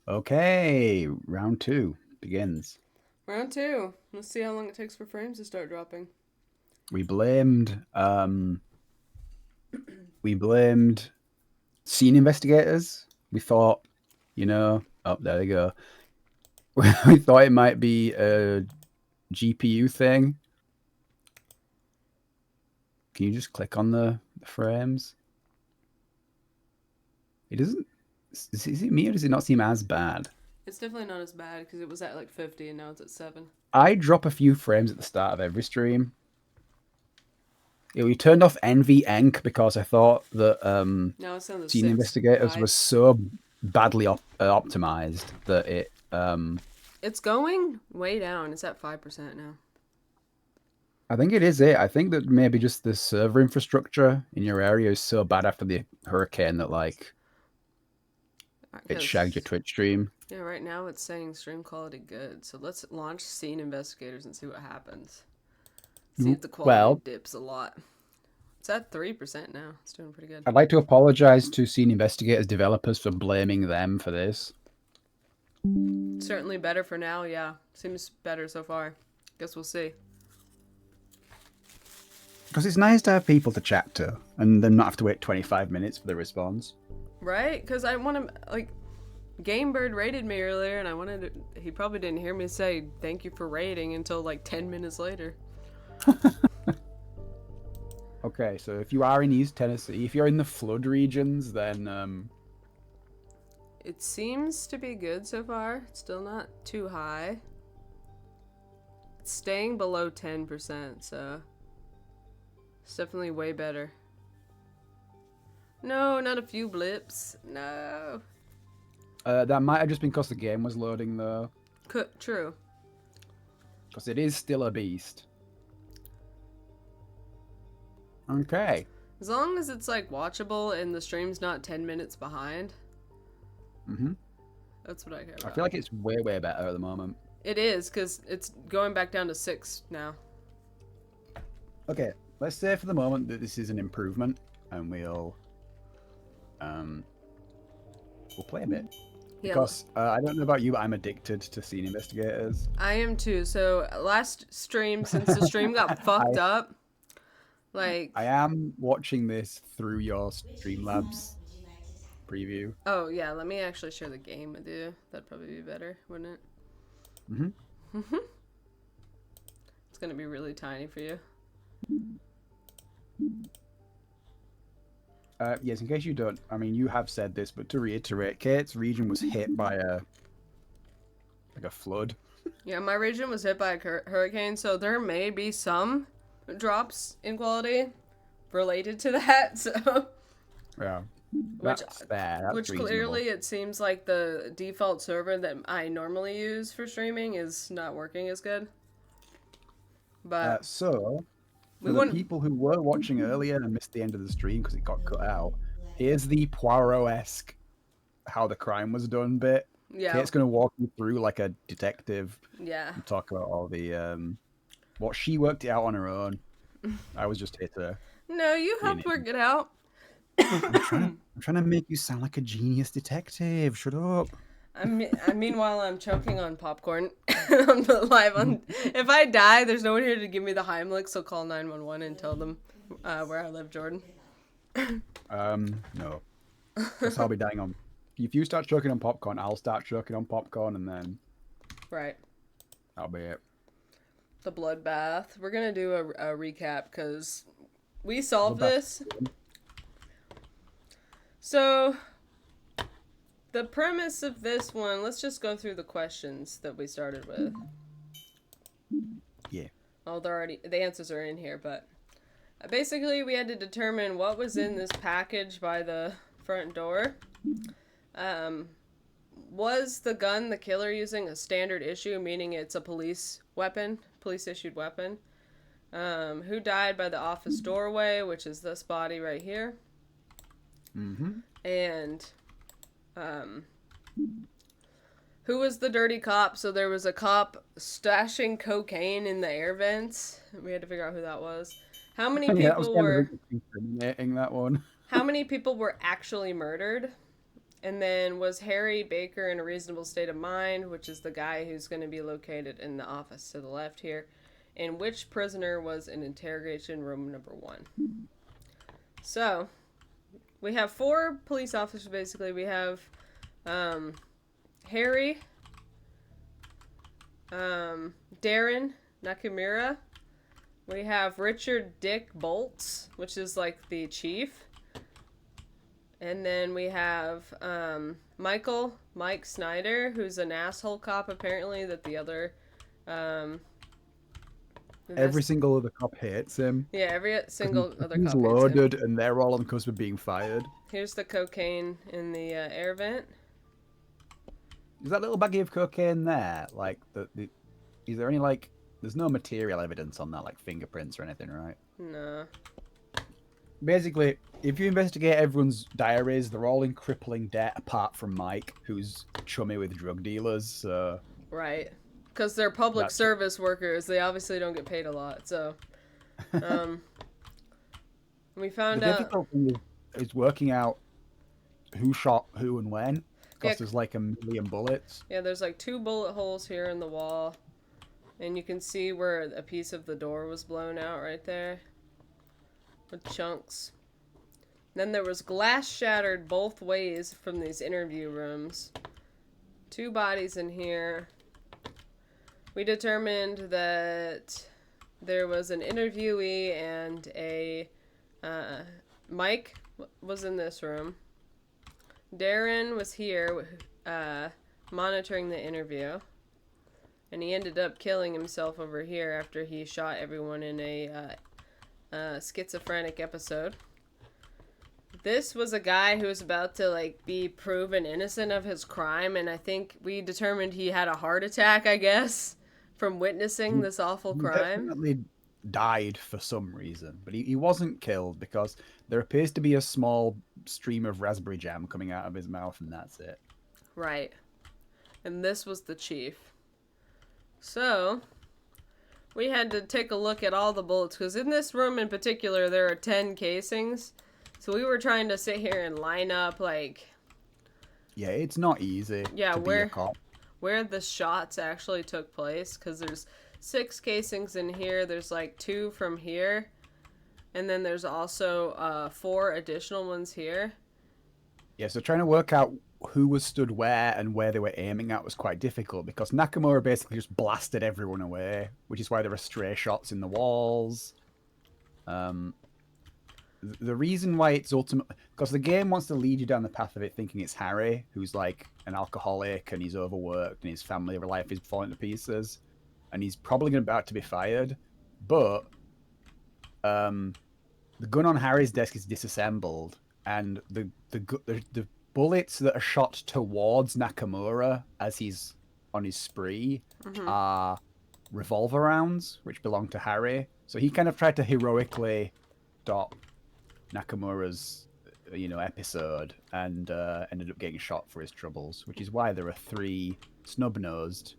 Okay, round two begins. Round two. Let's see how long it takes for frames to start dropping. We blamed we blamed scene investigators. We thought, oh there they go. We thought it might be a GPU thing. Can you just click on the frames? It doesn't. Is it me or does it not seem as bad? It's definitely not as bad because it was at like 50 and now it's at 7. I drop a few frames at the start of every stream. Yeah, we turned off Envy Enk because I thought that Now it's down to Scene 6, Investigators 5. was so badly optimized that it. It's going way down. It's at 5% now. I think it is it. I think that maybe just the server infrastructure in your area is so bad after the hurricane that like it shagged your Because, Twitch stream. yeah, right now it's saying stream quality good. So let's launch Scene Investigators and see what happens. See if the quality Well, dips a lot. It's at 3% now. It's doing pretty good. I'd like to apologize to Scene Investigators developers for blaming them for this. Certainly better for now, yeah. Seems better so far. Guess we'll see. Because it's nice to have people to chat to and then not have to wait 25 minutes for the response. Right? Because I want to, like, Gamebird rated me earlier, and I wanted to, he probably didn't hear me say thank you for rating until like 10 minutes later. Okay, so if you are in East Tennessee, if you're in the flood regions, then It seems to be good so far. It's still not too high. It's staying below 10%, so it's definitely way better. No, not a few blips. No. that might have just been because the game was loading though. True. Because it is still a beast. Okay. As long as it's like watchable and the stream's not 10 minutes behind, Mm-hmm. that's what I care I about. feel like it's way, way better at the moment. It is, because it's going back down to 6 now. Okay, let's say for the moment that this is an improvement, and um we'll play a bit. Yeah, Because I don't know about you, but I'm addicted to scene investigators. I am too. So last stream, since the stream got fucked I up, I like, am watching this through your Streamlabs preview. oh yeah, let me actually share the game with you. That'd probably be better, wouldn't it? Mm-hmm. It's gonna be really tiny for you. Yes, in case you don't, I mean, you have said this, but to reiterate, Cait's region was hit by a flood. Yeah, my region was hit by a hurricane, so there may be some drops in quality related to that. So, Yeah, which, that's fair. That's which reasonable. clearly it seems like the default server that I normally use for streaming is not working as good. But So, we for the wouldn't. people who were watching earlier and missed the end of the stream because it got cut out, here's the Poirot-esque how the crime was done bit. Yeah, Kate's going to walk you through like a detective yeah. and talk about all the what she worked it out on her own. I was just here to No, you be an helped work it out. I'm trying to make you sound like a genius detective. Shut up. Meanwhile, I'm choking on popcorn on the live. On if I die, there's no one here to give me the Heimlich, so call 911 and tell them where I live, Jordan. No. Guess I'll be dying on. If you start choking on popcorn, I'll start choking on popcorn, and then Right. that'll be it. The bloodbath. We're gonna do a recap because we solved Bloodbath. this. So the premise of this one. Let's just go through the questions that we started with. Yeah. Oh, the answers are in here, but basically we had to determine what was in this package by the front door. Um, was the gun the killer using a standard issue, meaning it's a police weapon, police issued weapon? Who died by the office doorway, which is this body right here? Mm-hmm. And um, who was the dirty cop? So there was a cop stashing cocaine in the air vents. We had to figure out who that was. How many Yeah, that was people kind of were incriminating, that one. how many people were actually murdered? And then was Harry Baker in a reasonable state of mind, which is the guy who's going to be located in the office to the left here. And which prisoner was in interrogation room number 1? So, we have 4 police officers basically. We have Harry, Darren Nakamura. We have Richard Dick Bolts, which is like the chief. And then we have Mike Snyder, who's an asshole cop apparently that the other Every single other cop hates him. yeah, every single other He's cop hates him. loaded, and they're all on the cusp of being fired. Here's the cocaine in the air vent. Is that little baggie of cocaine there? Like, is there any, like, there's no material evidence on that, like fingerprints or anything, right? No. Basically, if you investigate everyone's diaries, they're all in crippling debt, apart from Mike, who's chummy with drug dealers. So right, because they're public service workers. They obviously don't get paid a lot. So, we found the out. The difficult thing is working out who shot who and when, because there's like 1,000,000 bullets. Yeah, there's like 2 bullet holes here in the wall, and you can see where a piece of the door was blown out right there. With chunks. Then there was glass shattered both ways from these interview rooms. 2 bodies in here. We determined that there was an interviewee and a Mike was in this room. Darren was here monitoring the interview, and he ended up killing himself over here after he shot everyone in a schizophrenic episode. This was a guy who was about to like be proven innocent of his crime, and I think we determined he had a heart attack, I guess, from witnessing this awful crime. He definitely died for some reason, but he wasn't killed because there appears to be a small stream of raspberry jam coming out of his mouth, and that's it. Right. And this was the chief. So we had to take a look at all the bullets, because in this room in particular, there are 10 casings. So we were trying to sit here and line up, like... Yeah, it's not easy to be a cop. Where the shots actually took place, because there's 6 casings in here. There's, like, 2 from here. And then there's also 4 additional ones here. Yeah, so trying to work out who was stood where and where they were aiming at was quite difficult, because Nakamura basically just blasted everyone away, which is why there are stray shots in the walls. The reason why it's ultimately... Because the game wants to lead you down the path of it thinking it's Harry, who's like an alcoholic and he's overworked and his family life is falling to pieces. And he's probably about to be fired. But the gun on Harry's desk is disassembled, and the bullets that are shot towards Nakamura as he's on his spree are revolver rounds, which belong to Harry. So he kind of tried to heroically stop Nakamura's, episode, and ended up getting shot for his troubles, which is why there are 3 snub-nosed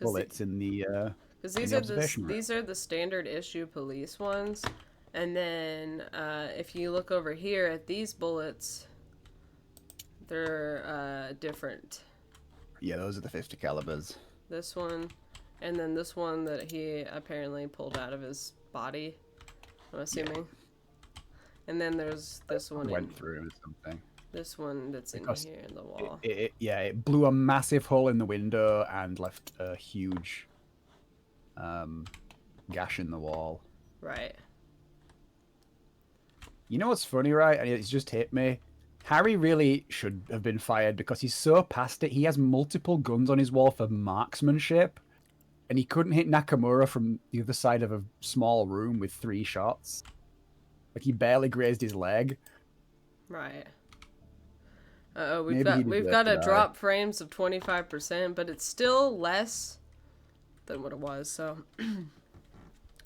bullets in the because these are the standard issue police ones, and then if you look over here at these bullets, they're different. Yeah, those are the 50 calibers. This one, and then this one that he apparently pulled out of his body, I'm assuming. Yeah. And then there's this one. Went through or something. This one that's in here in the wall. It blew a massive hole in the window and left a huge gash in the wall. Right. You know what's funny, right? And it's just hit me. Harry really should have been fired because he's so past it. He has multiple guns on his wall for marksmanship, and he couldn't hit Nakamura from the other side of a small room with 3 shots. Like, he barely grazed his leg. Right. We've got to drop frames of 25%, but it's still less than what it was. So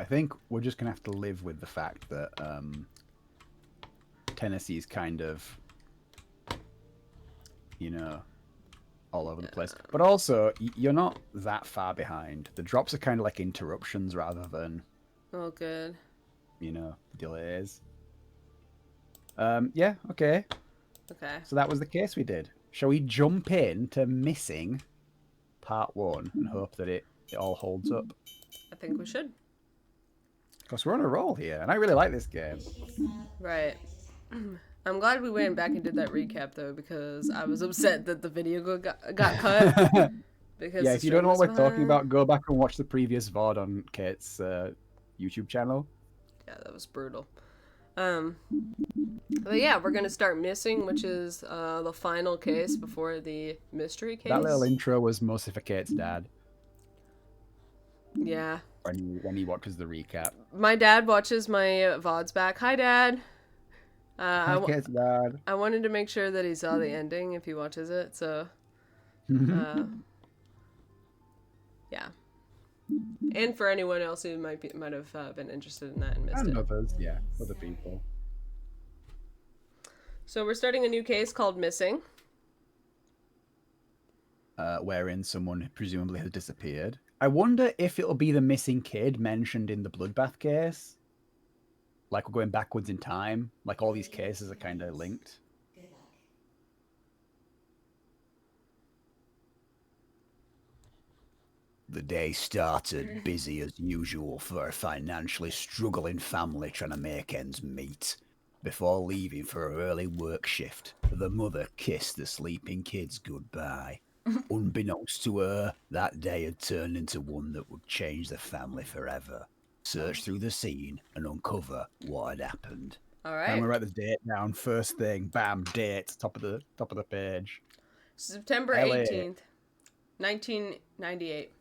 I think we're just gonna have to live with the fact that Tennessee's kind of, all over the place. But also, you're not that far behind. The drops are kind of like interruptions rather than... Oh, good. Delays. Yeah, okay. Okay. So that was the case we did. Shall we jump in to Missing Part 1 and hope that it all holds up? I think we should. Because we're on a roll here, and I really like this game. Right. I'm glad we went back and did that recap though, because I was upset that the video got cut because Yeah, the if you don't stream know what was we're talking behind. about, go back and watch the previous VOD on Cait's YouTube channel. Yeah, that was brutal. But yeah, we're gonna start Missing, which is the final case before the mystery case. That little intro was mostly for Cait's dad Yeah. when he watches the recap. My dad watches my VODs back. Hi, Dad. Cait's dad. I wanted to make sure that he saw the ending if he watches it, so yeah. And for anyone else who might have been interested in that and missed And it. others, yeah, other people. So we're starting a new case called Missing. Wherein someone presumably has disappeared. I wonder if it'll be the missing kid mentioned in the bloodbath case. Like we're going backwards in time. Like all these cases are kind of linked. The day started busy as usual for a financially struggling family trying to make ends meet. Before leaving for her early work shift, the mother kissed the sleeping kids goodbye. Unbeknownst to her, that day had turned into one that would change the family forever. Search through the scene and uncover what had happened. All I'm right. gonna write the date down. First thing, bam, date, top of the page. September LA. 18th, 1998.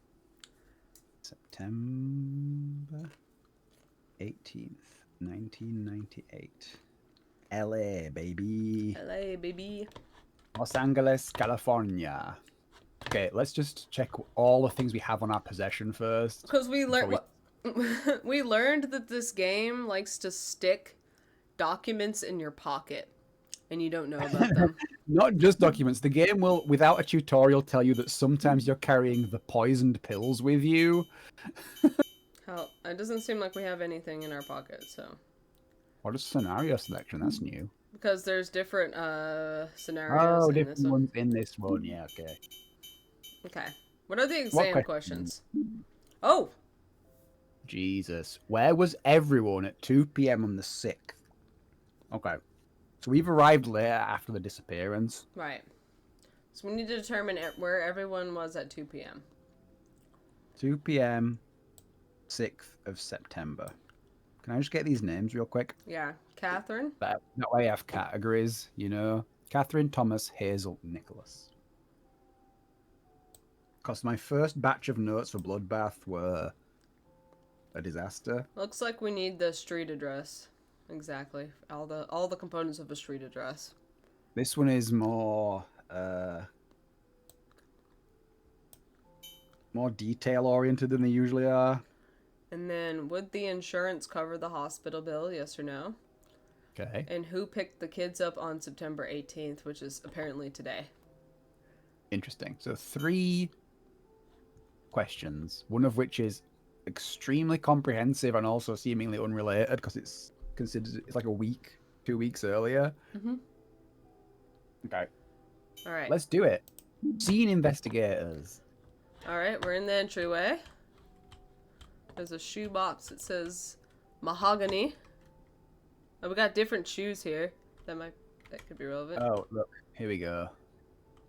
September 18th, 1998. LA, baby. LA, baby. Los Angeles, California. Okay, let's just check all the things we have on our possession first. Because we learned we learned that this game likes to stick documents in your pocket, and you don't know about them. Not just documents. The game will, without a tutorial, tell you that sometimes you're carrying the poisoned pills with you. Hell, it doesn't seem like we have anything in our pocket, so. What is scenario selection? That's new. Because there's different scenarios in different this one. ones in this one. Yeah, okay. Okay. What are the exam What questions? Oh! Jesus. Where was everyone at 2 p.m. on the 6th? Okay. So we've arrived late after the disappearance. Right. So we need to determine where everyone was at 2 p.m. 2 p.m. 6th of September. Can I just get these names real quick? Yeah. Catherine? That way I have categories, you know. Catherine, Thomas, Hazel, Nicholas. Because my first batch of notes for Bloodbath were a disaster. Looks like we need the street address. Exactly. All the components of a street address. This one is more detail oriented than they usually are. And then, would the insurance cover the hospital bill, yes or no? Okay. And who picked the kids up on September 18th, which is apparently today? Interesting. So 3 questions, one of which is extremely comprehensive and also seemingly unrelated because it's considered it's like a week, 2 weeks earlier. Mm-hmm. Okay. All right. Let's do it. Scene investigators. All right, we're in the entryway. There's a shoe box that says mahogany. Oh, we got different shoes here. That could be relevant. Oh, look, here we go.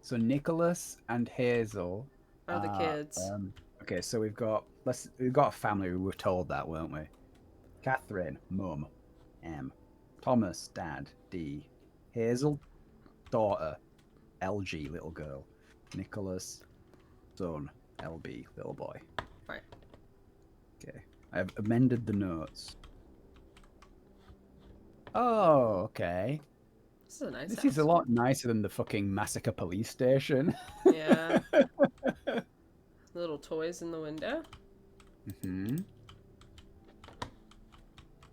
So Nicholas and Hazel Are the kids. Okay, so we've got a family. We were told that, weren't we? Catherine, mum, M. Thomas, dad, D. Hazel, daughter, LG, little girl. Nicholas, son, LB, little boy. Right. Okay, I've amended the notes. Oh, okay. This is a nice This house. is a lot nicer than the fucking Massacre police station. Yeah. Little toys in the window. Mm-hmm.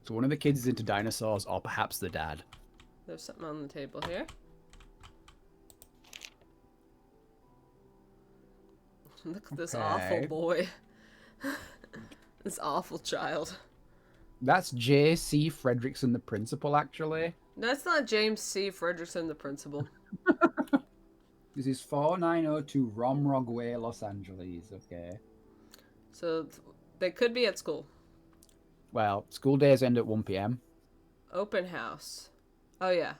So one of the kids is into dinosaurs, or perhaps the dad. There's something on the table here. Look at this awful boy. This awful child. That's J.C. Fredrickson, the principal, actually. That's not James C. Frederickson, the principal. This is 4902 Romrog Way, Los Angeles. Okay. So they could be at school. Well, school days end at 1 p.m. Open house. Oh, yeah.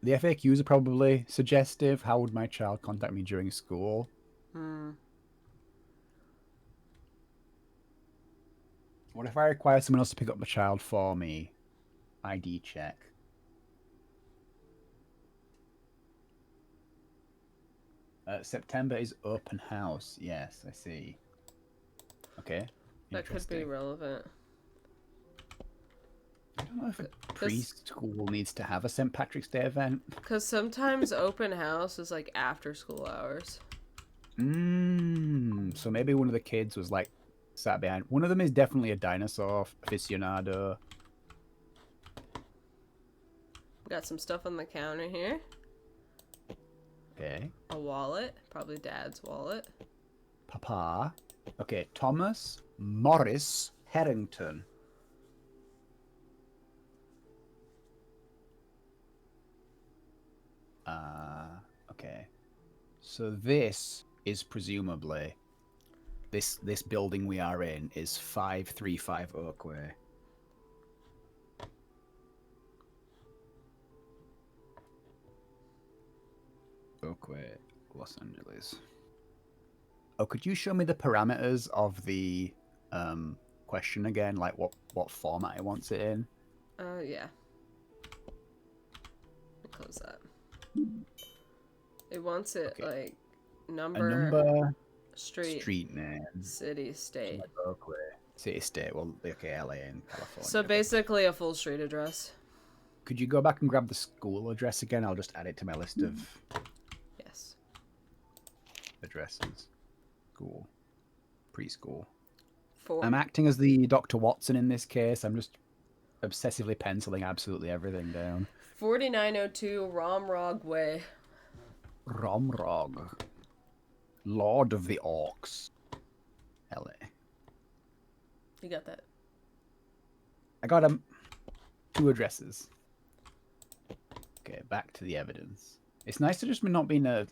The FAQs are probably suggestive. How would my child contact me during school? Hmm. What if I require someone else to pick up my child for me? ID check. September is open house. Yes, I see. Okay. That could be relevant. I don't know if a preschool needs to have a St. Patrick's Day event. Because sometimes open house is like after school hours. So maybe one of the kids was like sat behind. One of them is definitely a dinosaur aficionado. Got some stuff on the counter here. Okay. A wallet. Probably Dad's wallet. Papa. Okay, Thomas Morris Harrington. Okay. So this is presumably this building we are in is 535 Oakway. Oakway, Los Angeles. Oh, could you show me the parameters of the question again? Like what format it wants it in? Yeah. Let me close that. It wants it like number, street name, city, state. like Oakway, city, state. Well, okay, LA in California. So basically a full street address. Could you go back and grab the school address again? I'll just add it to my list of Yes. addresses. School, preschool. 4. I'm acting as the Dr. Watson in this case. I'm just obsessively penciling absolutely everything down. 4902 Romrog Way. Romrog. Lord of the Orcs. LA. You got that. I got 2 addresses. Okay, back to the evidence. It's nice to just not be in a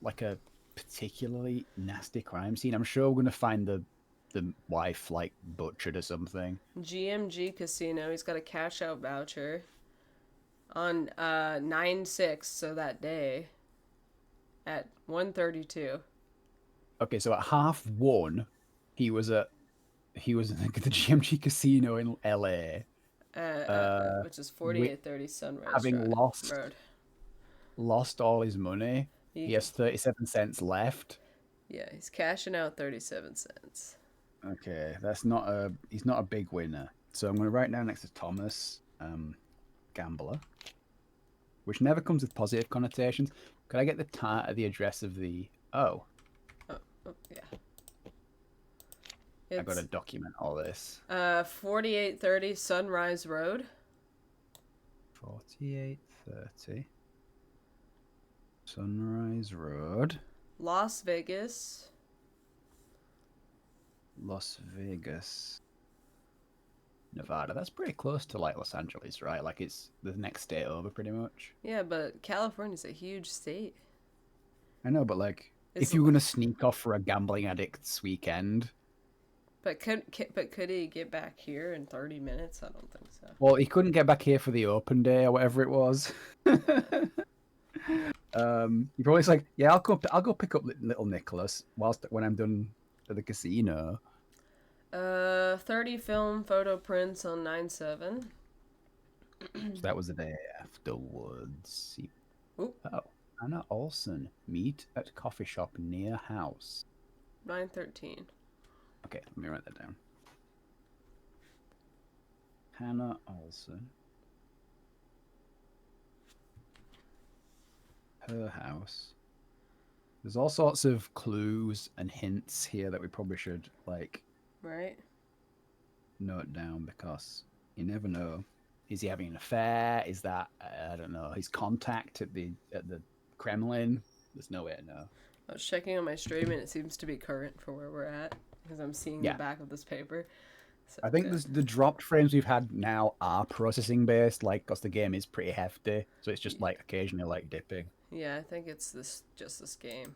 particularly nasty crime scene. I'm sure we're gonna find the wife like butchered or something. GMG Casino. He's got a cash out voucher on 9/6, so that day at 1:32. Okay, so at 1:30, he was in the GMG Casino in LA, which is 4830 Sunrise having Road. lost all his money. He has 37 cents left. Yeah, he's cashing out 37 cents. Okay, he's not a big winner. So I'm going to write down next to Thomas, gambler, which never comes with positive connotations. Could I get the address of the? Oh, yeah. I got to document all this. 4830 Sunrise Road. 4830 Sunrise Road. Las Vegas. Nevada. That's pretty close to like Los Angeles, right? Like it's the next state over pretty much. Yeah, but California's a huge state. I know, but like if you were gonna sneak off for a gambling addict's weekend. But could he get back here in 30 minutes? I don't think so. Well, he couldn't get back here for the open day or whatever it was. He probably was like, yeah, I'll go pick up little Nicholas when I'm done at the casino. 30 film photo prints on 9/7. So that was the day afterwards. Ooh. Oh, Anna Olsen, meet at coffee shop near house. 9/13. Okay, let me write that down. Hannah Olsen. Her house. There's all sorts of clues and hints here that we probably should right, note down because you never know. Is he having an affair? Is that I don't know, his contact at the Kremlin? There's no way to know. I was checking on my stream and it seems to be current for where we're at because I'm seeing the back of this paper. I think the dropped frames we've had now are processing based, like, because the game is pretty hefty, so it's just like occasionally like dipping. Yeah, I think it's this game.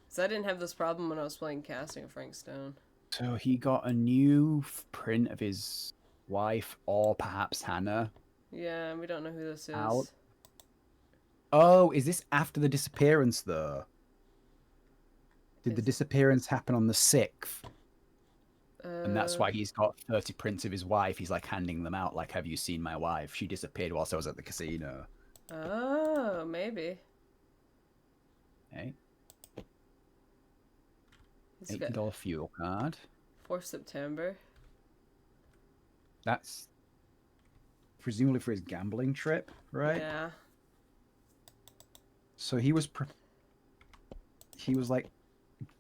So I didn't have this problem when I was playing Casting of Frank Stone. So he got a new print of his wife, or perhaps Hannah, Yeah, we don't know who this out. is. Oh, is this after the disappearance though? Did the disappearance happen on the 6th? And that's why he's got 30 prints of his wife. He's like handing them out, like, have you seen my wife? She disappeared whilst I was at the casino. Oh, maybe. Okay. He's $80 fuel card. 4th September. That's presumably for his gambling trip, right? Yeah. So he was like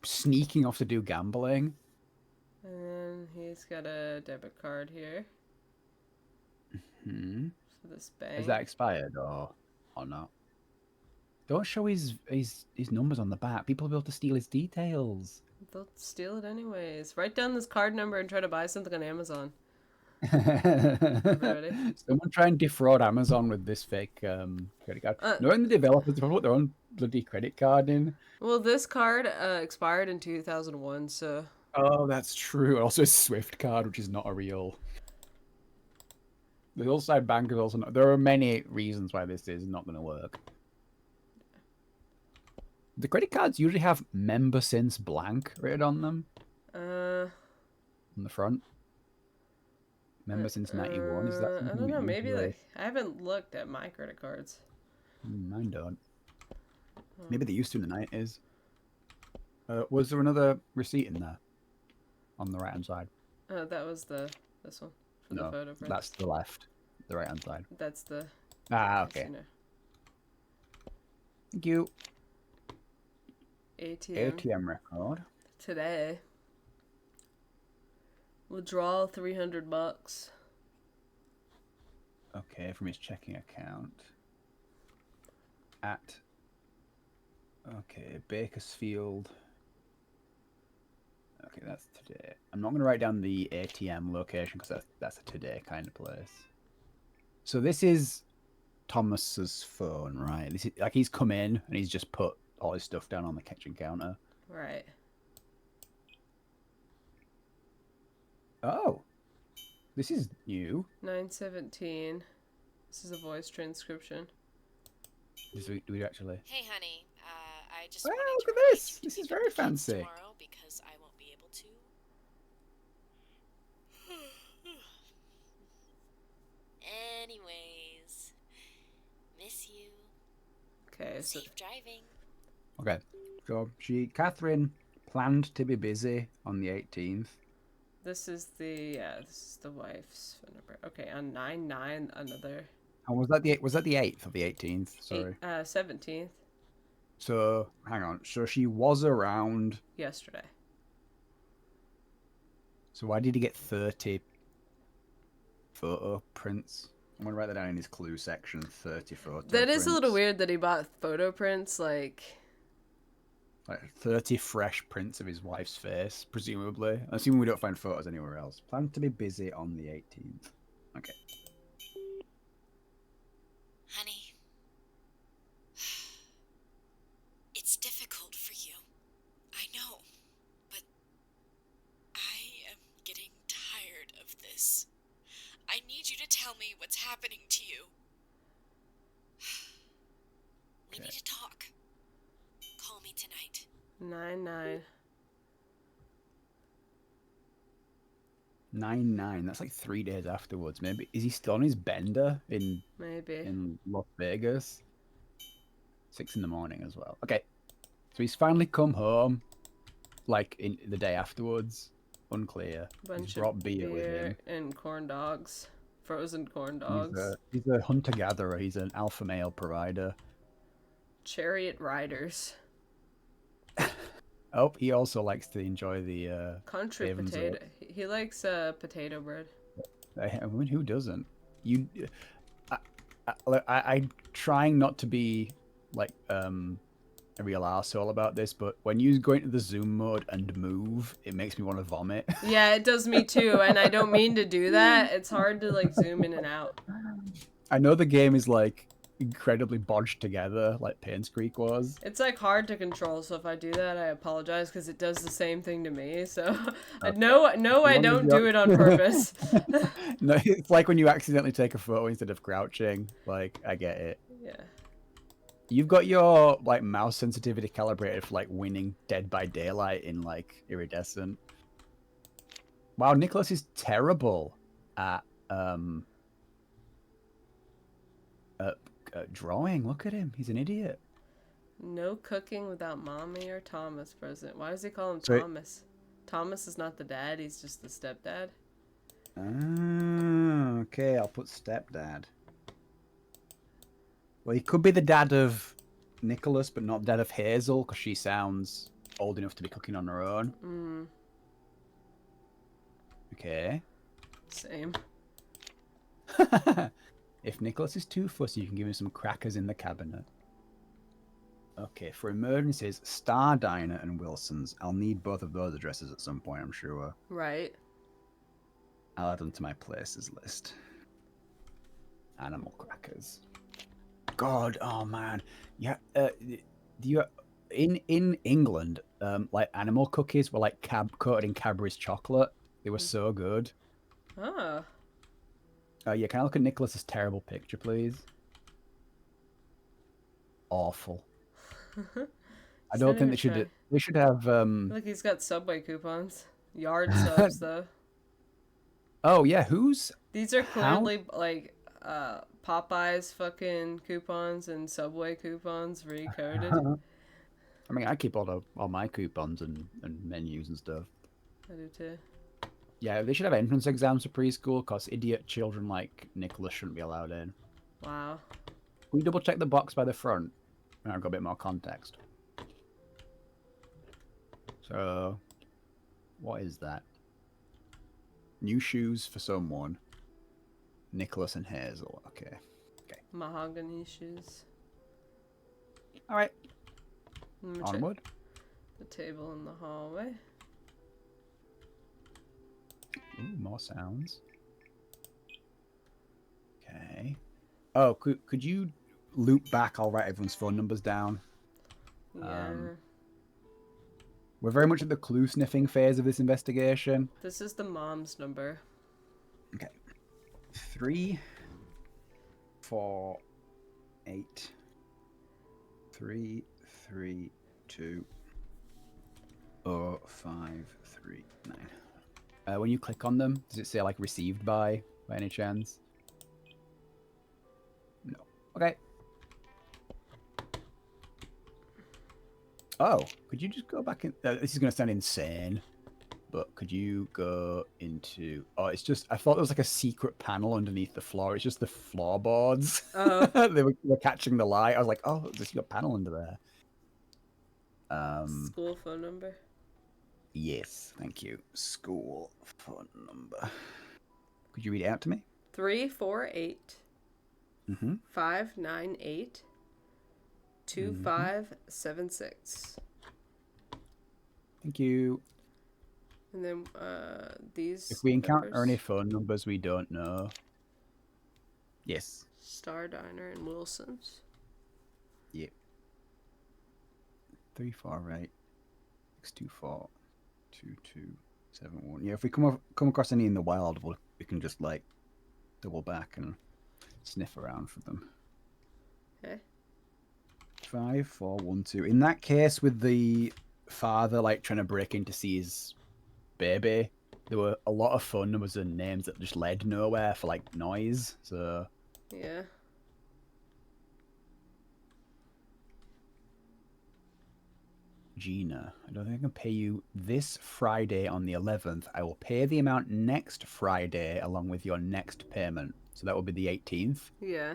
sneaking off to do gambling. And then he's got a debit card here. For this bank. Is that expired or not? Don't show his numbers on the back. People will be able to steal his details. They'll steal it anyways. Write down this card number and try to buy something on Amazon. Everybody. Someone try and defraud Amazon with this fake credit card. Knowing the developers probably put their own bloody credit card in. Well, this card expired in 2001, so... Oh, that's true. Also, a Swift card, which is not a real... The Hillside Bank is also not... There are many reasons why this is not going to work. The credit cards usually have member since blank written on them. On the front. Member since 91. Is that something? I don't know. Maybe like I haven't looked at my credit cards. Mine don't. Maybe they used to in the 90s. Was there another receipt in there? On the right hand side. That was this one for the photo print. That's the left. The right hand side. That's the. Okay. Thank you. ATM record. Today. Withdrawal $300. Okay, from his checking account. At. Okay, Bakersfield. Okay, that's today. I'm not going to write down the ATM location because that's a today kind of place. So this is Thomas's phone, right? This is like he's come in and he's just put all his stuff down on the kitchen counter. Right. Oh, this is new. 9/17. This is a voice transcription. Do we actually? Hey, honey. I just. Wow, look at this. This is very fancy. Tomorrow because I won't be able to. Anyways, miss you. Okay. Safe driving. Okay, so Catherine planned to be busy on the 18th. This is the wife's phone number. Okay, on 9/9 another. And was that the 8th or the 18th? Sorry. 17th. So hang on. So she was around yesterday. So why did he get 30 photo prints? I'm gonna write that down in his clue section. 30 photo. That is a little weird that he bought photo prints like 30 fresh prints of his wife's face, presumably. Assuming we don't find photos anywhere else. Plan to be busy on the 18th. Okay. Honey, it's difficult for you. I know, but I am getting tired of this. I need you to tell me what's happening to you. We need to talk. Call me tonight. 9/9. 9/9. That's like 3 days afterwards. Maybe is he still on his bender in Las Vegas? 6 in the morning as well. Okay, so he's finally come home, like in the day afterwards. Unclear. He's brought beer with him and corn dogs, frozen corn dogs. He's a hunter gatherer. He's an alpha male provider. Chariot riders. Oh, he also likes to enjoy the country potato. He likes potato bread. I mean, who doesn't? I'm trying not to be like a real arsehole about this, but when you go into the zoom mode and move, it makes me want to vomit. Yeah, it does me too, and I don't mean to do that. It's hard to like zoom in and out. I know the game is like incredibly bodged together, like Pain's Creek was. It's like hard to control, so if I do that, I apologize because it does the same thing to me. So Okay. no, I As long as don't you're- do it on purpose. No, it's like when you accidentally take a photo instead of crouching. Like, I get it. Yeah. You've got your like mouse sensitivity calibrated for like winning Dead by Daylight in like Iridescent. Wow, Nicholas is terrible at drawing. Look at him. He's an idiot. No cooking without Mommy or Thomas present. Why does he call him So- Thomas? Thomas is not the dad, he's just the stepdad. Ah, okay, I'll put stepdad. Well, he could be the dad of Nicholas, but not the dad of Hazel, because she sounds old enough to be cooking on her own. Mm, Okay. same. If Nicholas is too fussy, you can give him some crackers in the cabinet. Okay, for emergencies, Star Diner and Wilson's. I'll need both of those addresses at some point, I'm sure. Right. I'll add them to my places list. Animal crackers. God, oh man, yeah. Do you in England, like animal cookies were like coated in Cadbury's chocolate. They were so good. Oh. Yeah, can I look at Nicholas's terrible picture, please? Awful. I don't think they should. They should have. Look, he's got Subway coupons. Yard subs, though. Oh yeah, who's? These are How- clearly like Popeyes fucking coupons and Subway coupons recoded. I mean, I keep all my coupons and menus and stuff. I do too. Yeah, they should have entrance exams for preschool, because idiot children like Nicholas shouldn't be allowed in. Wow. Can we double check the box by the front? And I've got a bit more context. So, what is that? New shoes for someone. Nicholas and Hazel. Okay. Mahogany shoes. All right. Let me check Onward. the table in the hallway. Ooh, more sounds. Okay. Oh, could you loop back? I'll write everyone's phone numbers down. Yeah. We're very much at the clue sniffing phase of this investigation. This is the mom's number. Okay. 3, 4, 8, 3, 3, 2, 0, 5, 3, 9. When you click on them, does it say like received by any chance? No. Okay. Oh, could you just go back in? This is going to sound insane, but could you go into? Oh, it's just. I thought there was like a secret panel underneath the floor. It's just the floorboards. Oh. they were catching the light. I was like, oh, there's a secret panel under there. School phone number. Yes, thank you. School phone number. Could you read it out to me? 348 Mm-hmm. 598 2576. Thank you. And then these. If we encounter numbers, any phone numbers we don't know. Yes. Star Diner and Wilson's. Yep. 348 624 2271. Yeah, if we come across any in the wild, we can just like double back and sniff around for them. Okay. 5412. In that case, with the father like trying to break in to see his baby, there were a lot of phone numbers and names that just led nowhere for like noise. So Yeah. Gina, I don't think I can pay you this Friday on the 11th. I will pay the amount next Friday along with your next payment. So that will be the 18th. Yeah.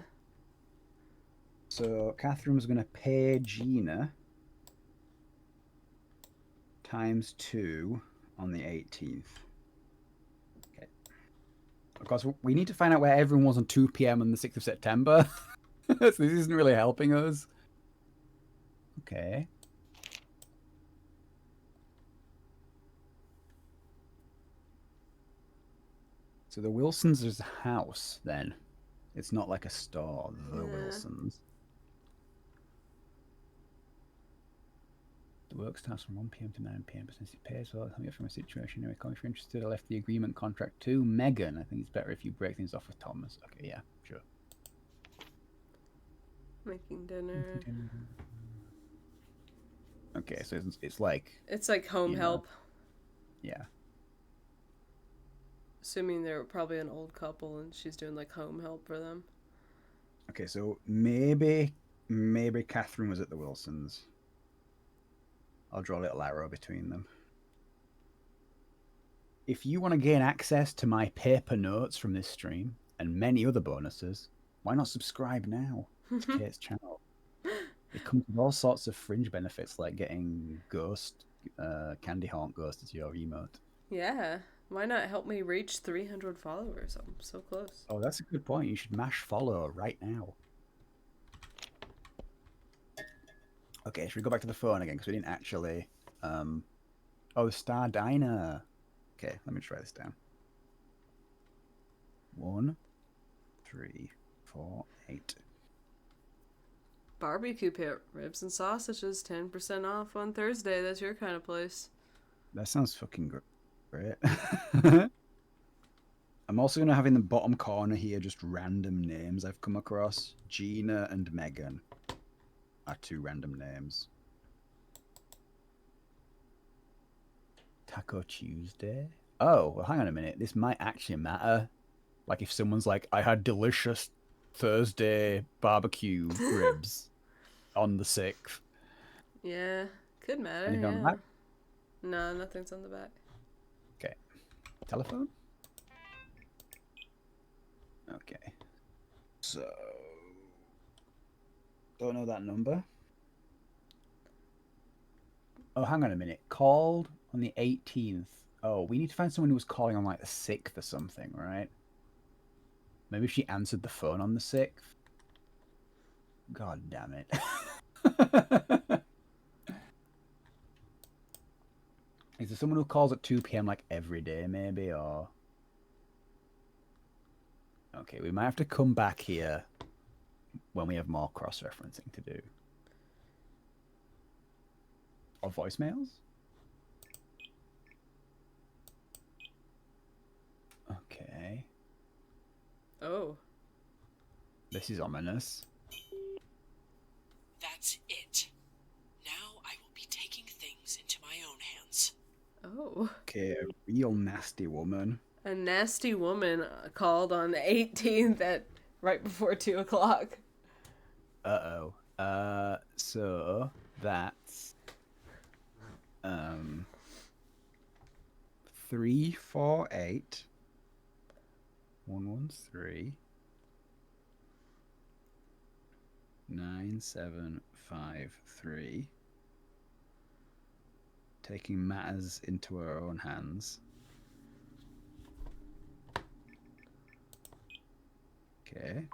So Catherine was going to pay Gina times 2 on the 18th. Okay. Of course, we need to find out where everyone was on 2 p.m. on the 6th of September. So this isn't really helping us. Okay. So the Wilsons is a house then. It's not like a store. The Yeah. Wilsons. The work starts from 1 p.m. to 9 p.m. Since he pays well, coming up from a situation anyway. If you're interested, I left the agreement contract to Megan. I think it's better if you break things off with Thomas. Okay, yeah, sure. Making dinner. Okay, so it's like, It's like home you know, help. yeah. Assuming they're probably an old couple and she's doing like home help for them. Okay, so maybe Catherine was at the Wilsons. I'll draw a little arrow between them. If you want to gain access to my paper notes from this stream and many other bonuses, why not subscribe now to Cait's channel? It comes with all sorts of fringe benefits like getting Candy Haunt Ghost as your emote. Yeah. Why not help me reach 300 followers? I'm so close. Oh, that's a good point. You should mash follow right now. Okay, should we go back to the phone again? Because we didn't actually... Oh, Star Diner. Okay, let me try this down. 1, 3, 4, 8. Barbecue pit, ribs and sausages, 10% off on Thursday. That's your kind of place. That sounds fucking great. I'm also going to have in the bottom corner here just random names I've come across. Gina and Megan are 2 random names. Taco Tuesday? Oh, well, hang on a minute. This might actually matter. Like if someone's like, I had delicious Thursday barbecue ribs on the 6th. Yeah, could matter. Anything on the Yeah. back? No, nothing's on the back. Okay. Telephone? Okay. So... Don't know that number. Oh, hang on a minute. Called on the 18th. Oh, we need to find someone who was calling on like the 6th or something, right? Maybe she answered the phone on the 6th. God damn it. Is there someone who calls at 2 p.m. like every day, maybe, or... Okay, we might have to come back here when we have more cross-referencing to do. Or voicemails? Okay. Oh. This is ominous. That's it. Now I will be taking things into my own hands. Oh. Okay, a real nasty woman. A nasty woman called on the 18th at right before 2 o'clock. Uh-oh. So that's 348 113 9753. Taking matters into her own hands. Okay.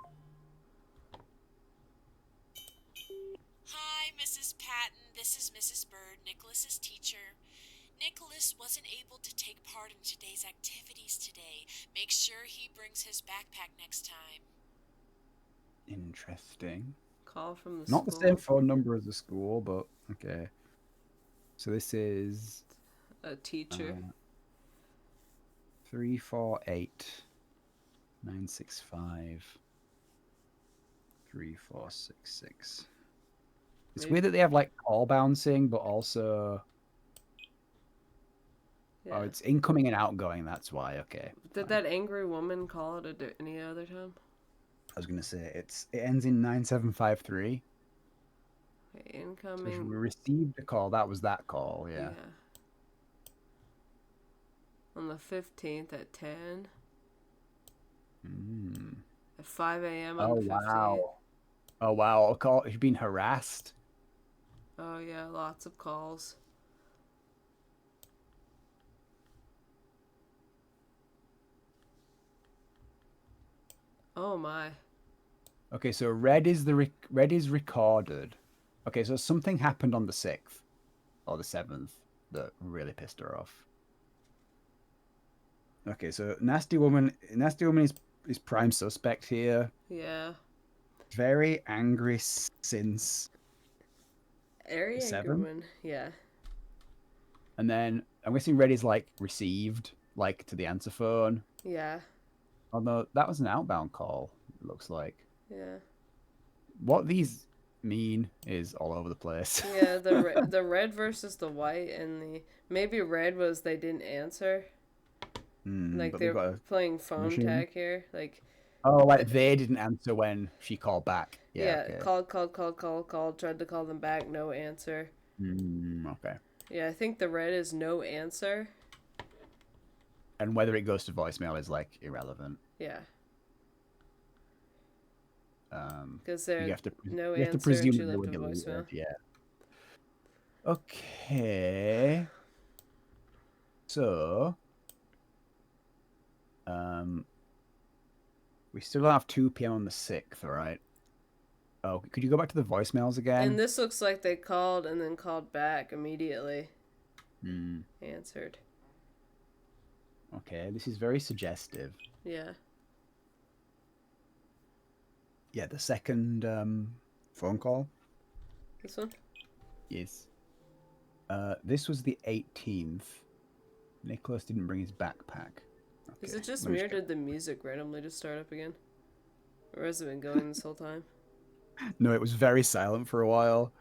Hi, Mrs. Patton. This is Mrs. Bird, Nicholas's teacher. Nicholas wasn't able to take part in today's activities today. Make sure he brings his backpack next time. Interesting. Call from the Not school. the same phone number as the school, but okay. So this is A teacher. 348 965 3466. It's Maybe- weird that they have like call bouncing, but also Yeah. oh, it's incoming and outgoing. That's why. Okay. Did that angry woman call it any other time? I was gonna say it ends in 9753. Okay, So if incoming. we received a call. That was that call. Yeah. Yeah. On the 15th at 10. Mm. At 5 a.m. on Oh the 15th. wow. Oh wow. A call. You've been harassed. Oh, yeah, lots of calls. Oh, my. Okay, so red is recorded. Okay, so something happened on the 6th or the 7th that really pissed her off. Okay, so Nasty Woman is prime suspect here. Yeah. Very angry since the Airy angry 7th. woman. Yeah. And then I'm guessing Red is like received, like to the answer phone. Yeah. Although that was an outbound call, it looks like. Yeah. What these mean is all over the place. Yeah, the red versus the white, and the maybe red was they didn't answer. Like But they've they're got a playing phone machine. tag here. Like Oh, like they didn't answer when she called back. Yeah, yeah, okay. called, tried to call them back, no answer. Okay. Yeah, I think the red is no answer. And whether it goes to voicemail is like irrelevant. Yeah, because You they're have to no you have to answer and presume she that they left were a voicemail. deleted. Yeah. Okay. So, um, we still don't have 2 p.m. on the 6th, all right? Oh, could you go back to the voicemails And again? this looks like they called and then called back immediately. Hmm. Answered. Okay, this is very suggestive. Yeah. Yeah, the second phone call This one? is this was the 18th. Nicholas didn't bring his backpack. Is Okay, it just let me me or check. did the music randomly just start up again? Or has it been going this whole time? No, it was very silent for a while.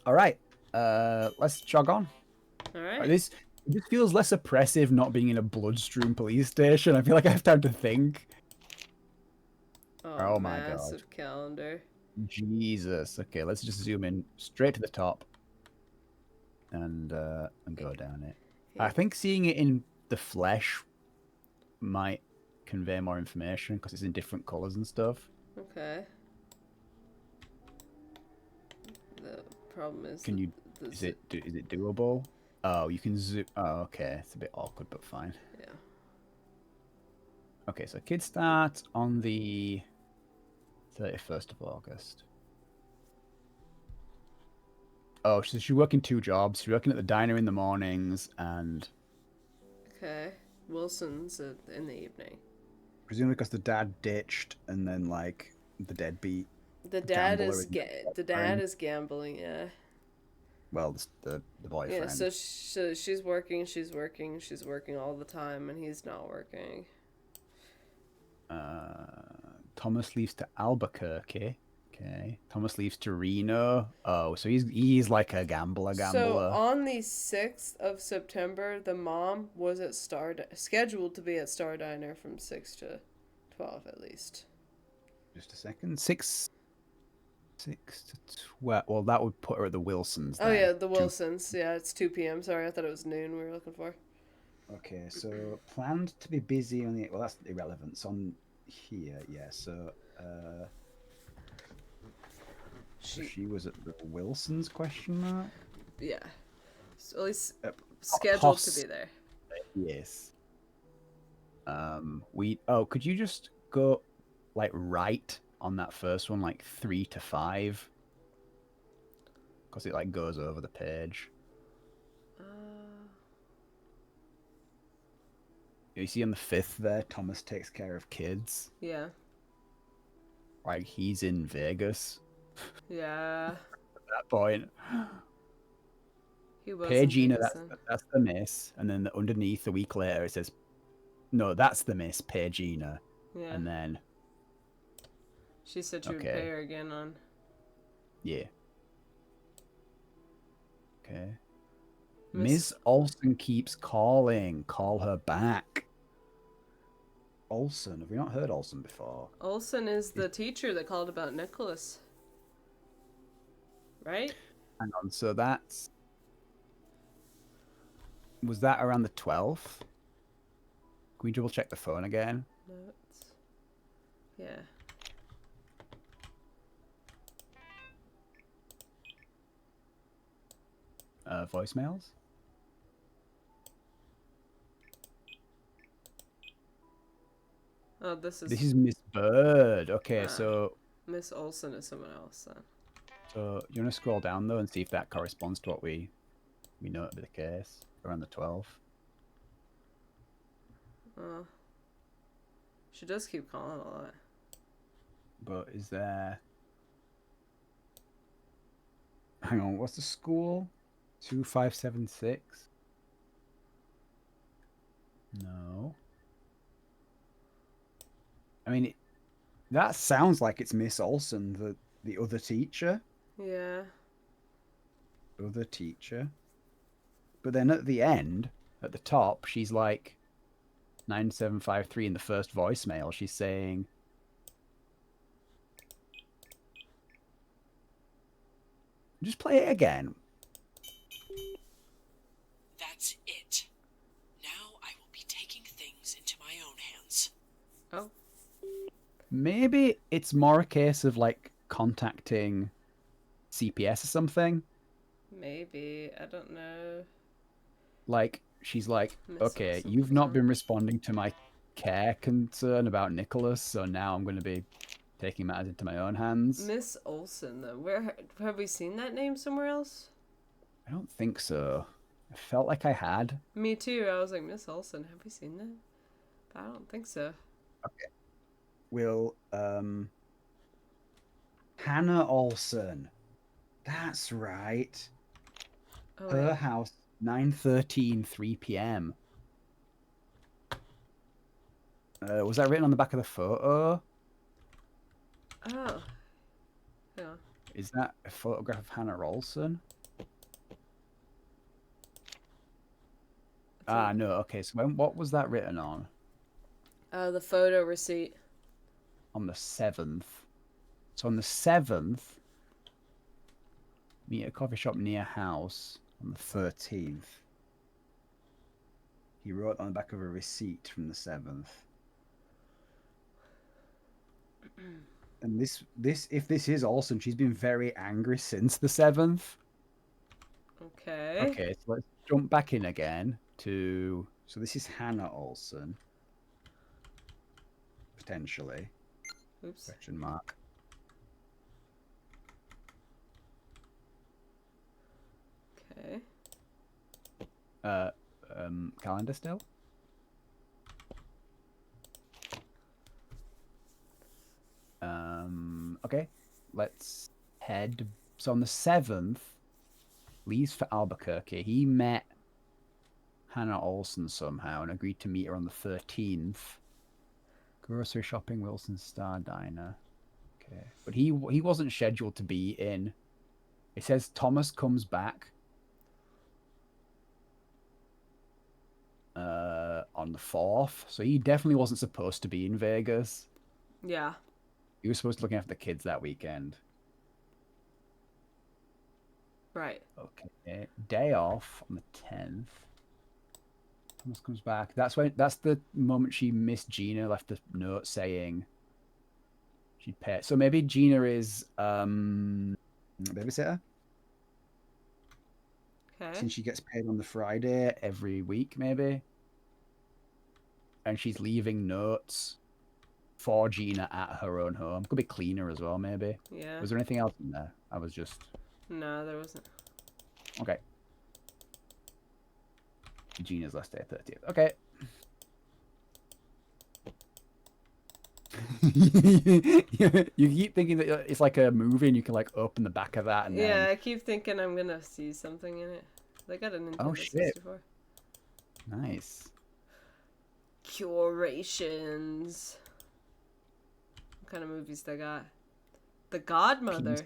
All right, let's jog on. Alright. This feels less oppressive not being in a bloodstream police station. I feel like I have time to think. Oh, Oh my god. massive calendar. Jesus. Okay, let's just zoom in straight to the top and go down it. I think seeing it in the flesh might convey more information because it's in different colors and stuff. Okay. The problem is Can you? Is it doable? Oh, you can zoom. Oh, okay. It's a bit awkward, but fine. Yeah. Okay, so kids start on the 31st of August. Oh, so she's working 2 jobs. She's working at the diner in the mornings and Okay. Wilson's in the evening. presumably because the dad ditched and then like the deadbeat The dad gambler is gambling. Yeah. well the boyfriend. Yeah. So she's working. She's working. She's working all the time, and he's not working. Thomas leaves to Albuquerque. Okay. Thomas leaves to Reno. Oh, so he's like a gambler. So on the 6th of September, the mom was at scheduled to be at Star Diner from 6 to 12 at least. Just a second. 6 to 12. Well, that would put her at the Wilsons. Oh Then. yeah, the Wilsons. Yeah, it's 2 p.m. Sorry, I thought it was noon we were looking for. Okay, so planned to be busy on the. Well, that's irrelevant. It's on here. Yeah. So. She was at the Wilsons? Question mark. Yeah, so at least scheduled to be there. Yes. Could you just go like right on that first one, like 3 to 5? Because it like goes over the page. You see on the 5th there, Thomas takes care of kids. Yeah. Like he's in Vegas Yeah. at that point. He was. Pagina, that's the miss, and then underneath a week later it says, "No, that's the miss, Pagina." Yeah. And then she said she would pay her again on. Yeah. Okay. Miss Olsen keeps calling. Call her back. Olsen. Have we not heard Olsen before? Olsen is the teacher that called about Nicholas. Right? Hang on. So that's. Was that around the 12th? Can we double check the phone again? Notes. Yeah. Voicemails? Oh, this is. This is Miss bird. Okay, Ah. so Miss Olsen is someone else then. you want to scroll down though and see if that corresponds to what we know to be the case around the 12. Oh. She does keep calling a lot. But is there? Hang on, what's the school? 2576. No. I mean, that sounds like it's Miss Olsen, the other teacher. Yeah. Other teacher. But then at the end, at the top, she's like 9753 in the first voicemail. She's saying, just play it again. That's it. Now I will be taking things into my own hands. Oh. Maybe it's more a case of like contacting CPS or something. Maybe. I don't know. Like, she's like, Miss okay, Olsen you've was not on. been responding to my care concern about Nicholas, so now I'm going to be taking matters into my own hands. Miss Olsen, though. Where have we seen that name somewhere else? I don't think so. I felt like I had. Me too. I was like, Miss Olsen, have we seen that? But I don't think so. Okay. Will, Hannah Olsen. That's right. Oh, Her wait. house, 9:13, 3 p.m. Was that written on the back of the photo? Oh. Hang on. Is that a photograph of Hannah Olsen? Ah, no. Okay, so what was that written on? The photo receipt. On the 7th. So on the 7th, meet at a coffee shop near house on the 13th. He wrote on the back of a receipt from the 7th. And if this is Olsen, she's been very angry since the 7th. Okay. Okay, so let's jump back in again to... So this is Hannah Olsen. Potentially. Oops. Question mark. Okay. Calendar still? Okay. Let's head. So on the 7th, leaves for Albuquerque. He met Hannah Olsen somehow and agreed to meet her on the 13th. Grocery shopping, Wilson Star Diner. Okay. But he wasn't scheduled to be in. It says Thomas comes back on the 4th. So he definitely wasn't supposed to be in Vegas. Yeah. He was supposed to look after the kids that weekend. Right. Okay. Day off on the 10th. Thomas comes back. That's the moment she missed Gina, left a note saying she'd pay. So maybe Gina is babysitter. Okay. Since she gets paid on the Friday every week, maybe. And she's leaving notes for Gina at her own home. Could be cleaner as well, maybe. Yeah. Was there anything else in there? I was just... No, there wasn't. Okay. Gina's last day, 30th. Okay. You keep thinking that it's like a movie and you can like open the back of that and Yeah, then... I keep thinking I'm gonna see something in it. They got a Nintendo Oh, shit. 64. Nice. Curations. What kind of movies they got? The Godmother.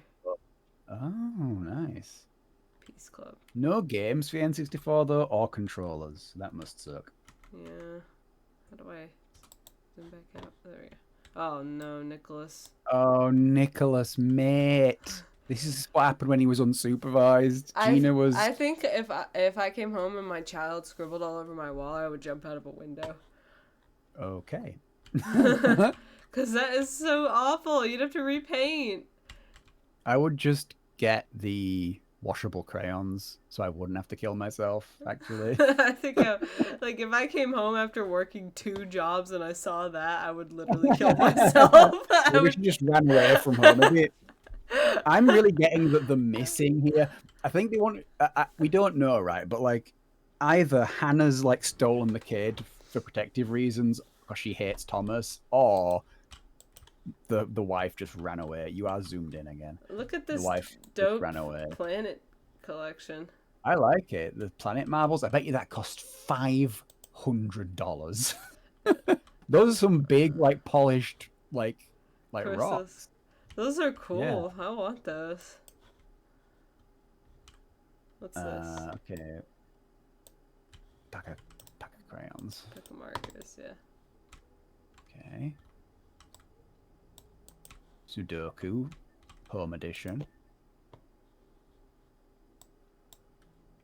Oh, nice. Peace Club. No games for the N64 though, or controllers. That must suck. Yeah. How do I zoom back out? There we go. Oh no, Nicholas. Oh, Nicholas, mate. This is what happened when he was unsupervised. Gina was... I think if I came home and my child scribbled all over my wall, I would jump out of a window. Okay. Because that is so awful. You'd have to repaint. I would just get the washable crayons, so I wouldn't have to kill myself. Actually, I think, like, if I came home after working 2 jobs and I saw that, I would literally kill myself. I maybe would. she just ran away from home. Maybe I'm really getting the missing here. I think they want. We don't know, right? But like, either Hannah's like stolen the kid for protective reasons because she hates Thomas, or the wife just ran away. You are zoomed in again. Look at The this wife just dope ran away. planet collection. I like it. The planet marbles. I bet you that cost $500. Those are some big, like polished, like Crystals. rocks. Those are cool. Yeah. I want those. What's this? Okay. Pack of crayons. Pick of markers, yeah. Okay. Sudoku, home edition.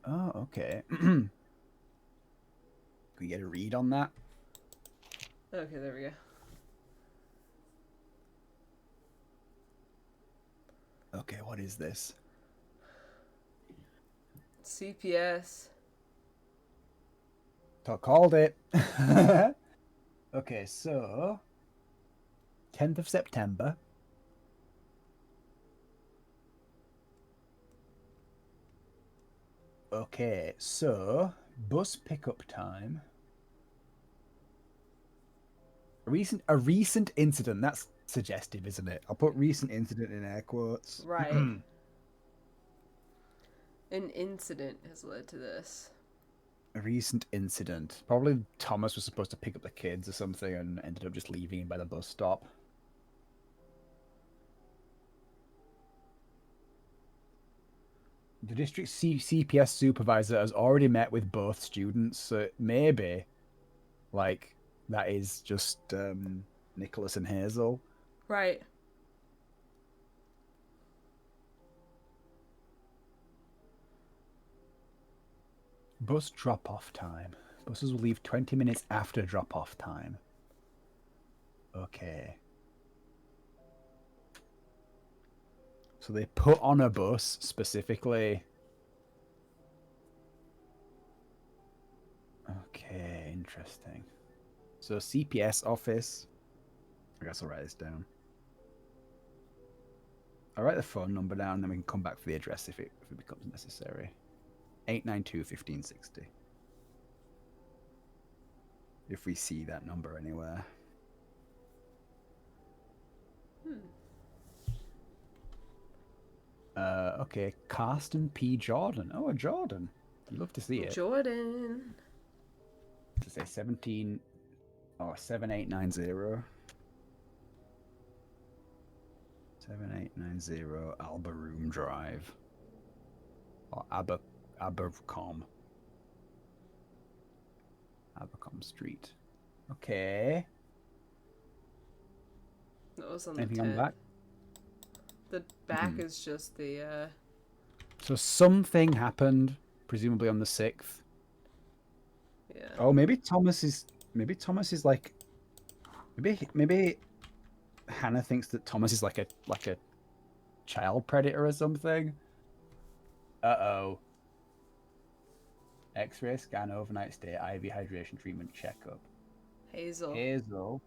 Oh, okay. Can we get a read on that? Okay, there we go. Okay, what is this? CPS. I called it. Okay, so 10th of September. Okay, so bus pickup time. A recent incident. That's suggestive, isn't it? I'll put recent incident in air quotes. Right. An incident has led to this. A recent incident. Probably Thomas was supposed to pick up the kids or something and ended up just leaving him by the bus stop. The district CPS supervisor has already met with both students, so maybe, like, that is just Nicholas and Hazel. Right. Bus drop-off time. Buses will leave 20 minutes after drop-off time. Okay. So they put on a bus specifically. Okay, interesting. So CPS office. I guess I'll write this down. I'll write the phone number down, and then we can come back for the address if it becomes necessary. 892-1560. If we see that number anywhere. Okay, Carsten P. Jordan. Oh, a Jordan. You'd love to see it. Jordan. To say 17 or 7890. 7890 Alba Room Drive. Or Abercom. Abercom Street. Okay. That was on Anything the on 10th. the back? The back is just the, So something happened, presumably on the 6th. yeah. Oh, maybe Thomas is like, maybe Hannah thinks that Thomas is like a child predator or something. Uh-oh. X-ray scan, overnight stay, IV hydration treatment checkup. Hazel.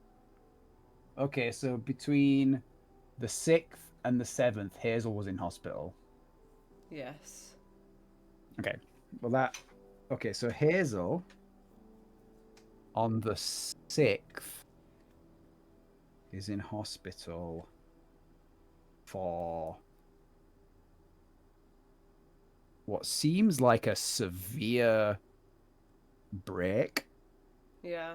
Okay, so between the 6th and the 7th, Hazel was in hospital. Yes. Okay. Well, okay, so Hazel on the 6th is in hospital for what seems like a severe break. Yeah.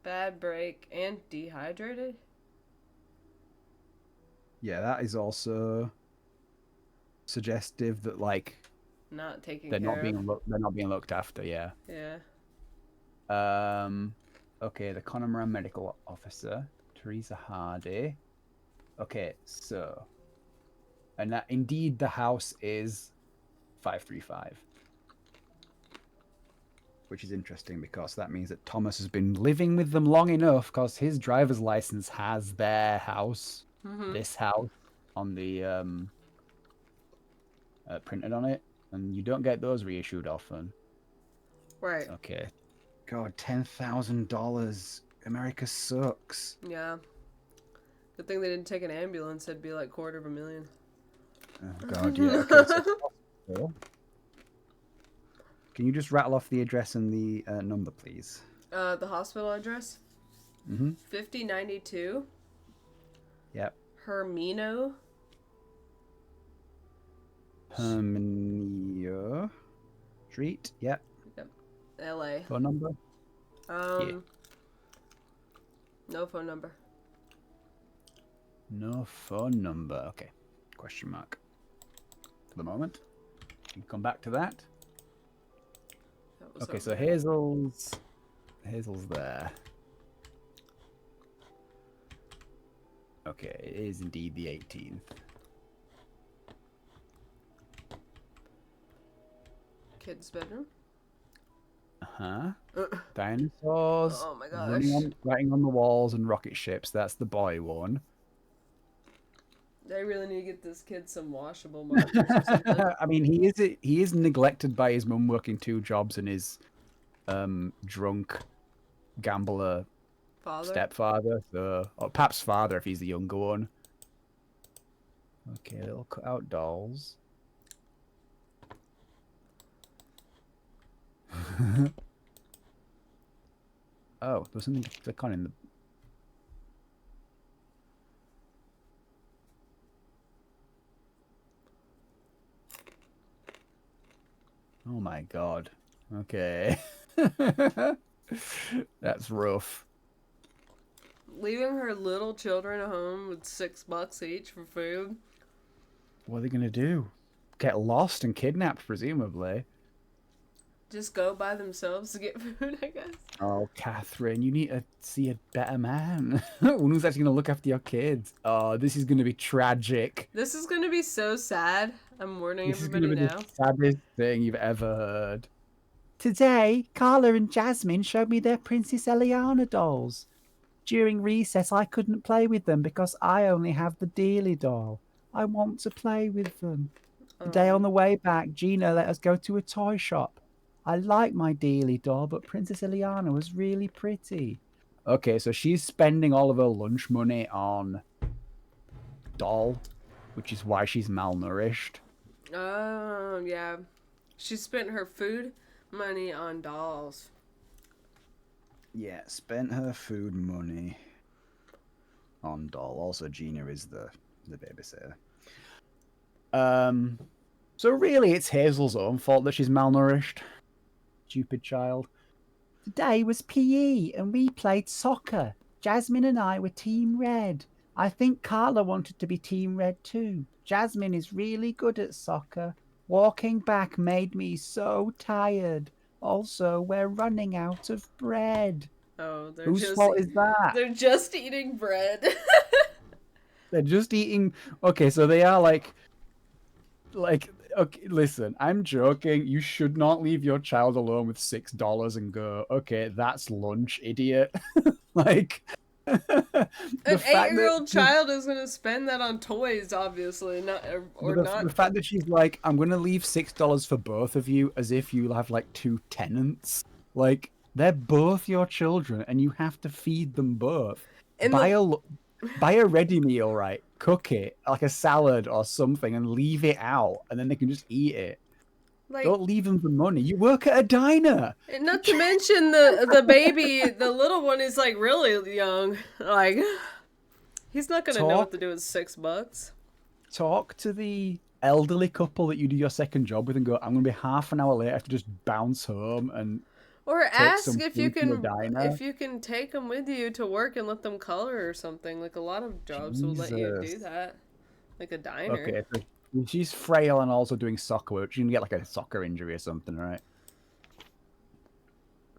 Bad break and dehydrated. Yeah, that is also suggestive that like Not taken they're care not of. they're not being looked after. Yeah. Yeah. Okay, the Connemara medical officer, Teresa Hardy. Okay, so, and that indeed the house is 535, which is interesting because that means that Thomas has been living with them long enough because his driver's license has their house, this house on the printed on it, and you don't get those reissued often. Right. Okay. God, $10,000. America sucks. Yeah. Good thing they didn't take an ambulance. It'd be like $250,000. Oh God, yeah. Okay, so can you just rattle off the address and the number, please? The hospital address? Mm-hmm. 5092 Yep. Hermino. Herminio Street. Yep. Yep. LA. Phone number? Yeah. No phone number. No phone number. Okay. Question mark. For the moment. You can come back to that. Okay, so Hazel's there. Okay, it is indeed the 18th. Kid's bedroom. Uh-huh. Dinosaurs. Oh my gosh. Writing on the walls and rocket ships. That's the boy one. I really need to get this kid some washable markers or something. I mean, he is neglected by his mum working 2 jobs and his drunk gambler Father? stepfather, so, or perhaps father if he's the younger one. Okay, little cut out dolls. Oh, there's something to click on in the. Oh my God. Okay. That's rough. Leaving her little children at home with $6 each for food. What are they gonna do? Get lost and kidnapped, presumably. Just go by themselves to get food, I guess. Oh, Catherine, you need to see a better man. One who's actually gonna look after your kids. Oh, this is gonna be tragic. This is gonna be so sad. I'm warning This is everybody gonna be now. the saddest thing you've ever heard. Today, Carla and Jasmine showed me their Princess Eliana dolls. During recess, I couldn't play with them because I only have the Dealey doll. I want to play with them. Today on the way back, Gina let us go to a toy shop. I like my Dealey doll, but Princess Eliana was really pretty. Okay, so she's spending all of her lunch money on doll, which is why she's malnourished. Oh, yeah. She spent her food money on dolls. Yeah, spent her food money on doll. Also, Gina is the babysitter. So really, it's Hazel's own fault that she's malnourished. Stupid child. Today was PE, and we played soccer. Jasmine and I were Team Red. I think Carla wanted to be Team Red too. Jasmine is really good at soccer. Walking back made me so tired. Also, we're running out of bread. Oh, they're Whose fault is that? They're just eating bread. They're just eating. Okay, so they are like, okay, listen, I'm joking. You should not leave your child alone with $6 and go, okay, that's lunch, idiot. Like, An 8-year-old child is gonna spend that on toys, obviously, not. The fact that she's like, I'm gonna leave $6 for both of you, as if you have like 2 tenants. Like, they're both your children, and you have to feed them both. Buy a ready meal, right? Cook it like a salad or something, and leave it out, and then they can just eat it. Like, don't leave them the money. You work at a diner. And not to mention the baby, the little one is like really young. Like, he's not gonna know what to do with $6. Talk to the elderly couple that you do your second job with and go, I'm gonna be half an hour late. I have to just bounce home and. Or ask if you can take them with you to work and let them color or something. Like, a lot of jobs will let you do that. Like a diner. Okay, so she's frail and also doing soccer work. She's gonna get like a soccer injury or something, right?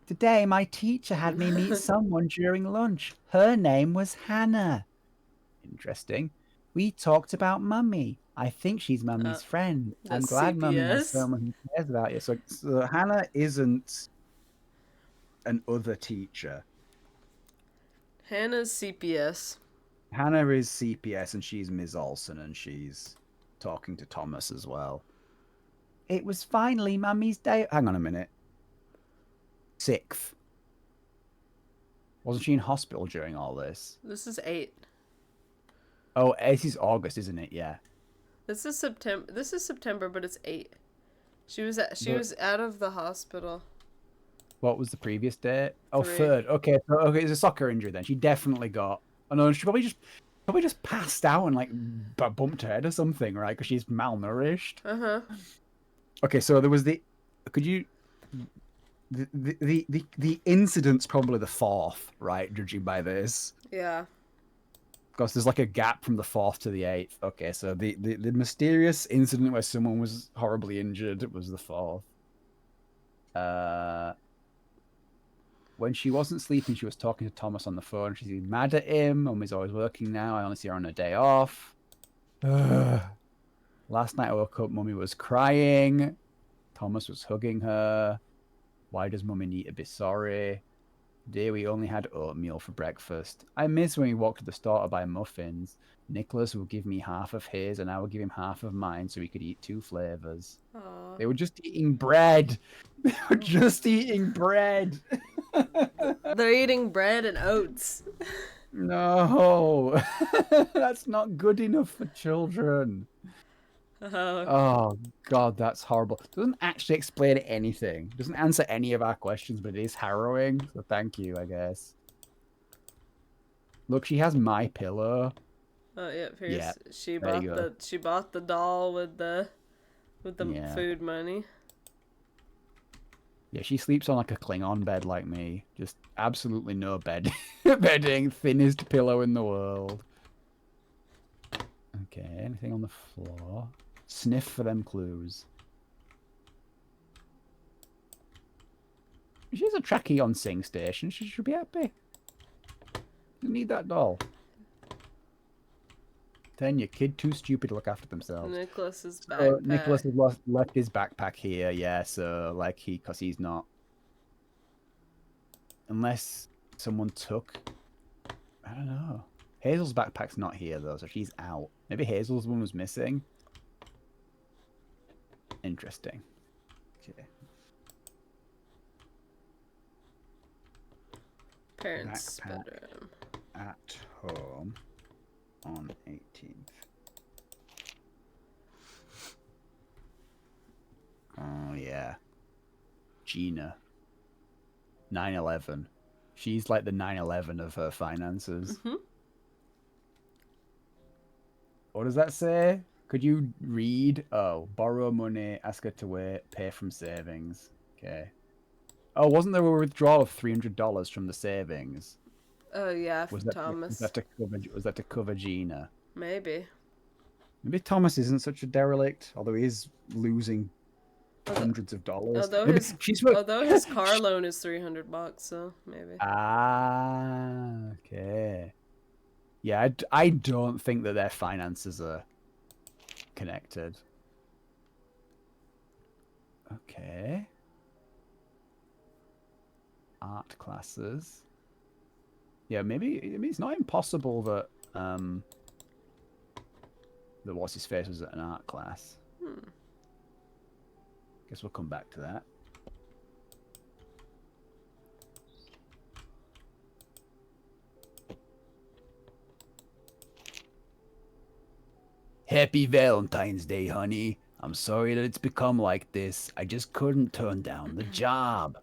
Today, my teacher had me meet someone during lunch. Her name was Hannah. Interesting. We talked about Mummy. I think she's Mummy's friend. I'm glad Mummy has someone who cares about you. So Hannah isn't an other teacher. Hannah's CPS. Hannah is CPS, and she's Ms. Olsen, and she's talking to Thomas as well. It was finally Mummy's day. Hang on a minute. 6th. Wasn't she in hospital during all this? This is 8. Oh, this is August, isn't it? Yeah. This is September. This is September, but it's 8. She was out of the hospital. What was the previous date? Oh, 3. 3rd. Okay, okay, it's a soccer injury then. She definitely got. Oh no, she probably just passed out and like bumped her head or something, right? Because she's malnourished. Okay, so there was the. Could you? The incident's probably the 4th, right? Judging by this. Yeah. Because there's like a gap from the 4th to the 8th. Okay, so the mysterious incident where someone was horribly injured was the 4th. When she wasn't sleeping, she was talking to Thomas on the phone. She's mad at him. Mummy's always working now. I only see her on a day off. Last night I woke up, Mummy was crying. Thomas was hugging her. Why does Mummy need to be sorry? Today we only had oatmeal for breakfast. I miss when we walked to the store to buy muffins. Nicholas will give me half of his and I will give him half of mine so we could eat 2 flavors. Aww. They were just eating bread. They were just eating bread. They're eating bread and oats. No. That's not good enough for children. Oh god, that's horrible. Doesn't actually explain anything. Doesn't answer any of our questions, but it is harrowing. So thank you, I guess. Look, she has my pillow. Oh yeah, here's, Yeah, she there bought you go. she bought the doll with the Yeah. food money. Yeah, she sleeps on like a Klingon bed like me. Just absolutely no bed bedding, thinnest pillow in the world. Okay, anything on the floor? Sniff for them clues. She has a trackie on Sing Station. She should be happy. You need that doll. Then your kid too stupid to look after themselves. Nicholas's backpack. Nicholas has left his backpack here, yeah, so like because he's not. Unless someone took. I don't know. Hazel's backpack's not here though, so she's out. Maybe Hazel's one was missing. Interesting. Okay. Parents' Backpack bedroom. at home on 18th. Oh yeah. Gina. 9/11. She's like the 9/11 of her finances. Mm-hmm. What does that say? Could you read? Oh, borrow money, ask her to wait, pay from savings. Okay. Oh, wasn't there a withdrawal of $300 from the savings? Oh yeah, Was from Thomas. Was that to cover Gina? Maybe. Maybe Thomas isn't such a derelict, although he is losing hundreds of dollars. Although Maybe his car loan is $300, so maybe. Ah, okay. Yeah, I don't think that their finances are connected. Okay. Art classes. Yeah, maybe it's not impossible that that what's his face was at an art class. Guess we'll come back to that. Happy Valentine's Day, honey. I'm sorry that it's become like this. I just couldn't turn down the job.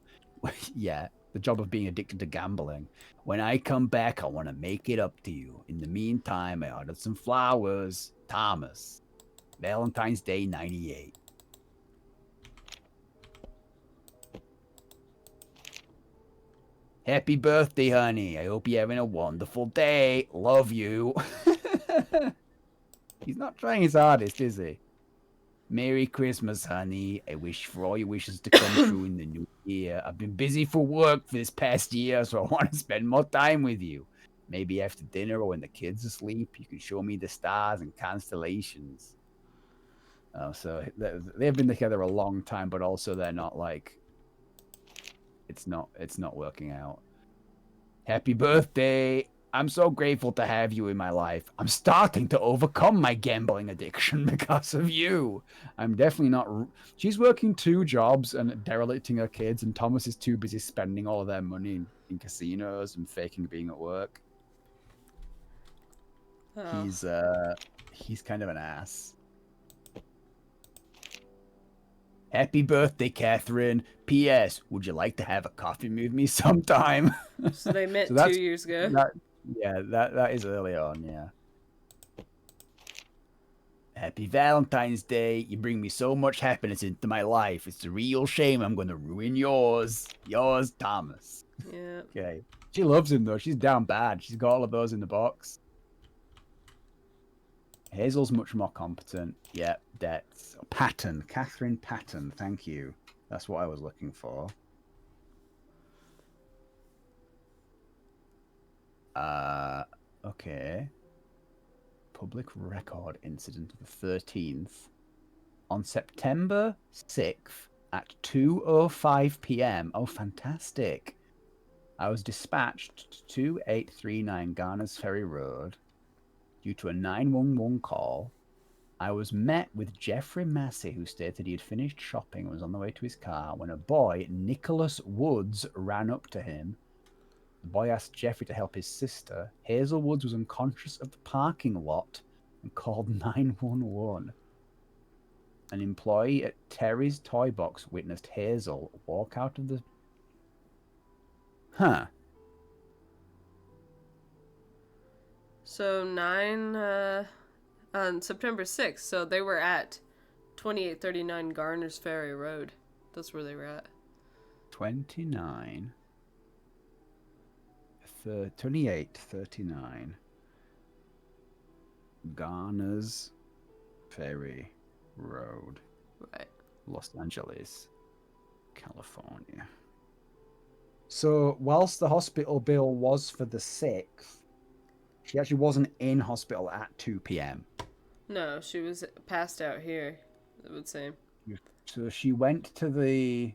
Yeah, the job of being addicted to gambling. When I come back, I want to make it up to you. In the meantime, I ordered some flowers. Thomas. Valentine's Day 98. Happy birthday, honey. I hope you're having a wonderful day. Love you. He's not trying his hardest, is he? Merry Christmas, honey. I wish for all your wishes to come true in the new year. I've been busy for work for this past year, so I want to spend more time with you. Maybe after dinner or when the kids are asleep, you can show me the stars and constellations. Oh, so they've been together a long time, but also they're not like... It's not working out. Happy birthday. I'm so grateful to have you in my life. I'm starting to overcome my gambling addiction because of you. I'm definitely not. She's working 2 jobs and derelicting her kids, and Thomas is too busy spending all of their money in casinos and faking being at work. Oh. He's kind of an ass. Happy birthday, Catherine. P.S. Would you like to have a coffee with me sometime? So they met So 2 years ago. that is early on, yeah. Happy Valentine's Day. You bring me so much happiness into my life. It's a real shame I'm going to ruin yours. Yours, Thomas. Yeah. Okay. She loves him, though. She's down bad. She's got all of those in the box. Hazel's much more competent. Yep, debts. Patton. Catherine Patton. Thank you. That's what I was looking for. Okay. Public record incident of the 13th. On September 6th at 2:05 p.m. Oh, fantastic. I was dispatched to 2839 Garner's Ferry Road due to a 911 call. I was met with Jeffrey Massey, who stated he had finished shopping and was on the way to his car when a boy, Nicholas Woods, ran up to him. The boy asked Jeffrey to help his sister. Hazel Woods was unconscious at the parking lot and called 911. An employee at Terry's Toy Box witnessed Hazel walk out of the... Huh. So on September 6th, so they were at 2839 Garner's Ferry Road. That's where they were at. 2839 Garner's Ferry Road. Right. Los Angeles, California. So, whilst the hospital bill was for the 6th, she actually wasn't in hospital at 2 p.m. No, she was passed out here, it would seem. So she went to the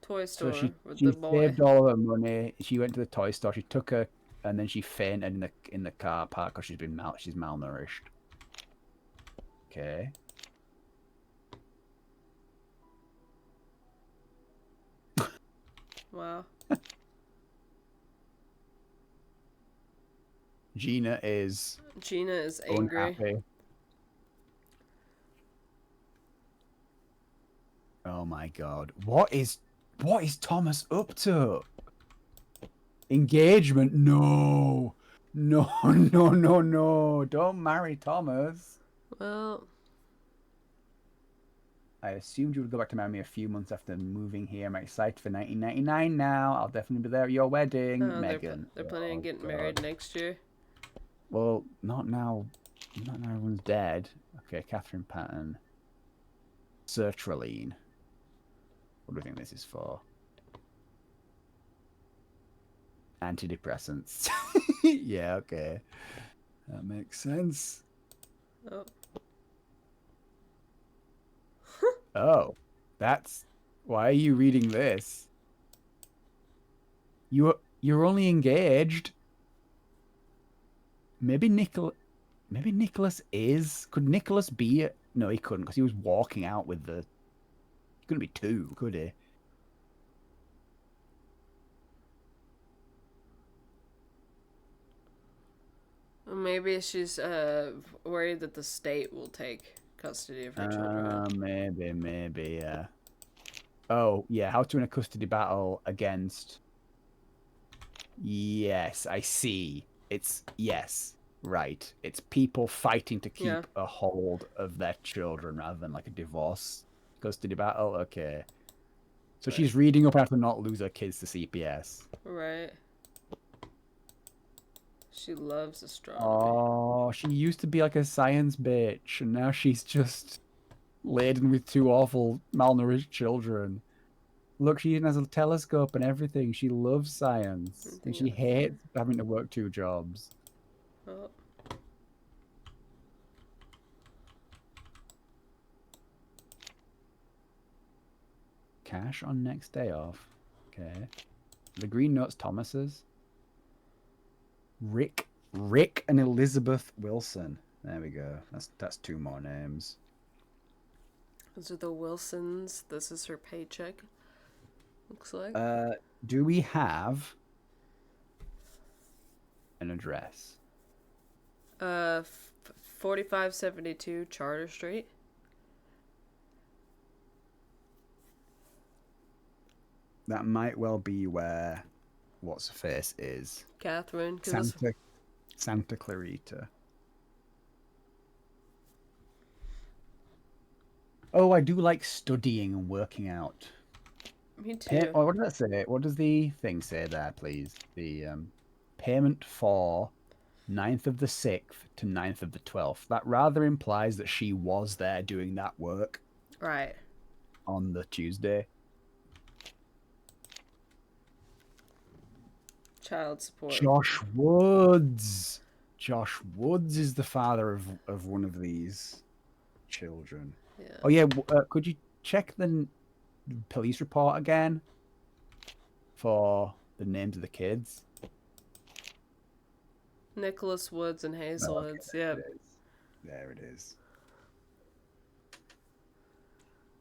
Toy store she with the boy. saved all of her money. She went to the toy store. She took her, and then she fainted in the car park because she's malnourished. Okay. Wow. Gina is angry. unhappy. Oh my god. What is Thomas up to? Engagement? No. No, no, no, no. Don't marry Thomas. Well, I assumed you would go back to Miami a few months after moving here. I'm excited for 1999 now. I'll definitely be there at your wedding, Megan. They're planning on getting married next year. Well, not now. Not now everyone's dead. Okay, Catherine Patton. Sertraline. What do you think this is for? Antidepressants. Yeah, okay. That makes sense. Oh. Oh, that's... Why are you reading this? You're only engaged. Maybe Nicholas is... Could Nicholas be... No, he couldn't, because he was walking out with the... He couldn't be 2, could he? Maybe she's worried that the state will take custody of her children. Maybe, yeah. Oh, yeah, how to win a custody battle against... Yes, I see. Yes, right. It's people fighting to keep a hold of their children rather than like a divorce custody battle. Okay. So she's reading up how to not lose her kids to CPS. Right. She loves astronomy. Oh, she used to be like a science bitch, and now she's just laden with 2 awful malnourished children. Look, she even has a telescope and everything. She loves science, and she hates having to work 2 jobs. Oh. Cash on next day off. Okay. The green note's Thomas's. Rick and Elizabeth Wilson. There we go. That's 2 more names. Those are the Wilsons. This is her paycheck. Looks like. Do we have an address? 4572 Charter Street. That might well be where what's her face is. Catherine. Santa Clarita. Oh, I do like studying and working out. Me too. What does that say? What does the thing say there, please? The payment for 9th of the 6th to 9th of the 12th. That rather implies that she was there doing that work. Right. On the Tuesday. Child support. Josh Woods. Josh Woods is the father of one of these children. Yeah. Oh yeah, could you check the police report again for the names of the kids? Nicholas Woods and Hazel Woods. Yep. There it is.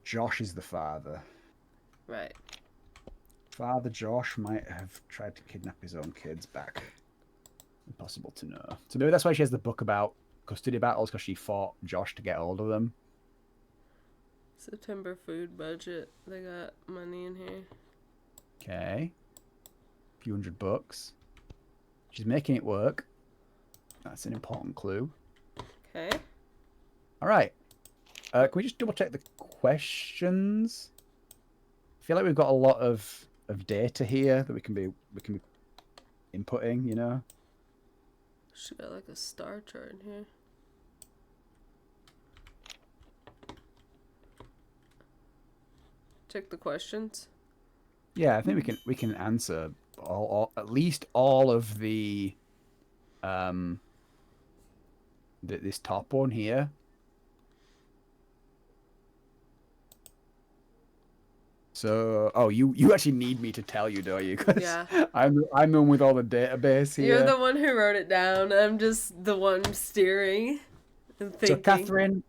Josh is the father. Right. Father Josh might have tried to kidnap his own kids back. Impossible to know. So maybe that's why she has the book about custody battles, because she fought Josh to get hold of them. September food budget. They got money in here. Okay. A few $100. She's making it work. That's an important clue. Okay. All right. Can we just double check the questions? I feel like we've got a lot of data here that we can be inputting, you know. She got like a star chart in here. Check the questions. Yeah, I think we can answer all at least all of the this top one here. So, oh, you actually need me to tell you, don't you? 'Cause Yeah. I'm the one with all the database here. You're the one who wrote it down. I'm just the one steering and thinking. So, Catherine,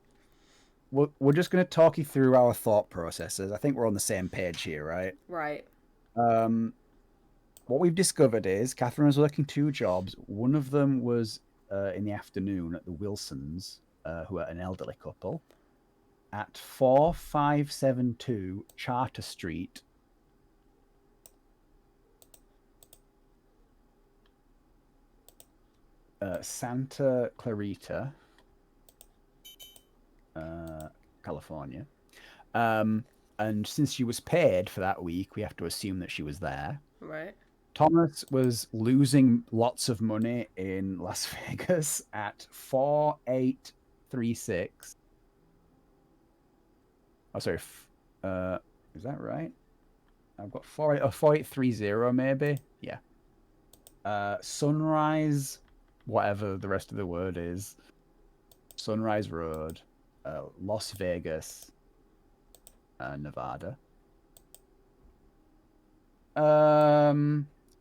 we're just going to talk you through our thought processes. I think we're on the same page here, right? Right. What we've discovered is Catherine was working 2 jobs. One of them was in the afternoon at the Wilsons, who are an elderly couple, at 4572 Charter Street. Santa Clarita, California. And since she was paid for that week, we have to assume that she was there. Right. Thomas was losing lots of money in Las Vegas at 4836. Oh, sorry. Is that right? I've got 4830 maybe. Yeah. Sunrise, whatever the rest of the word is. Sunrise Road, Las Vegas, Nevada.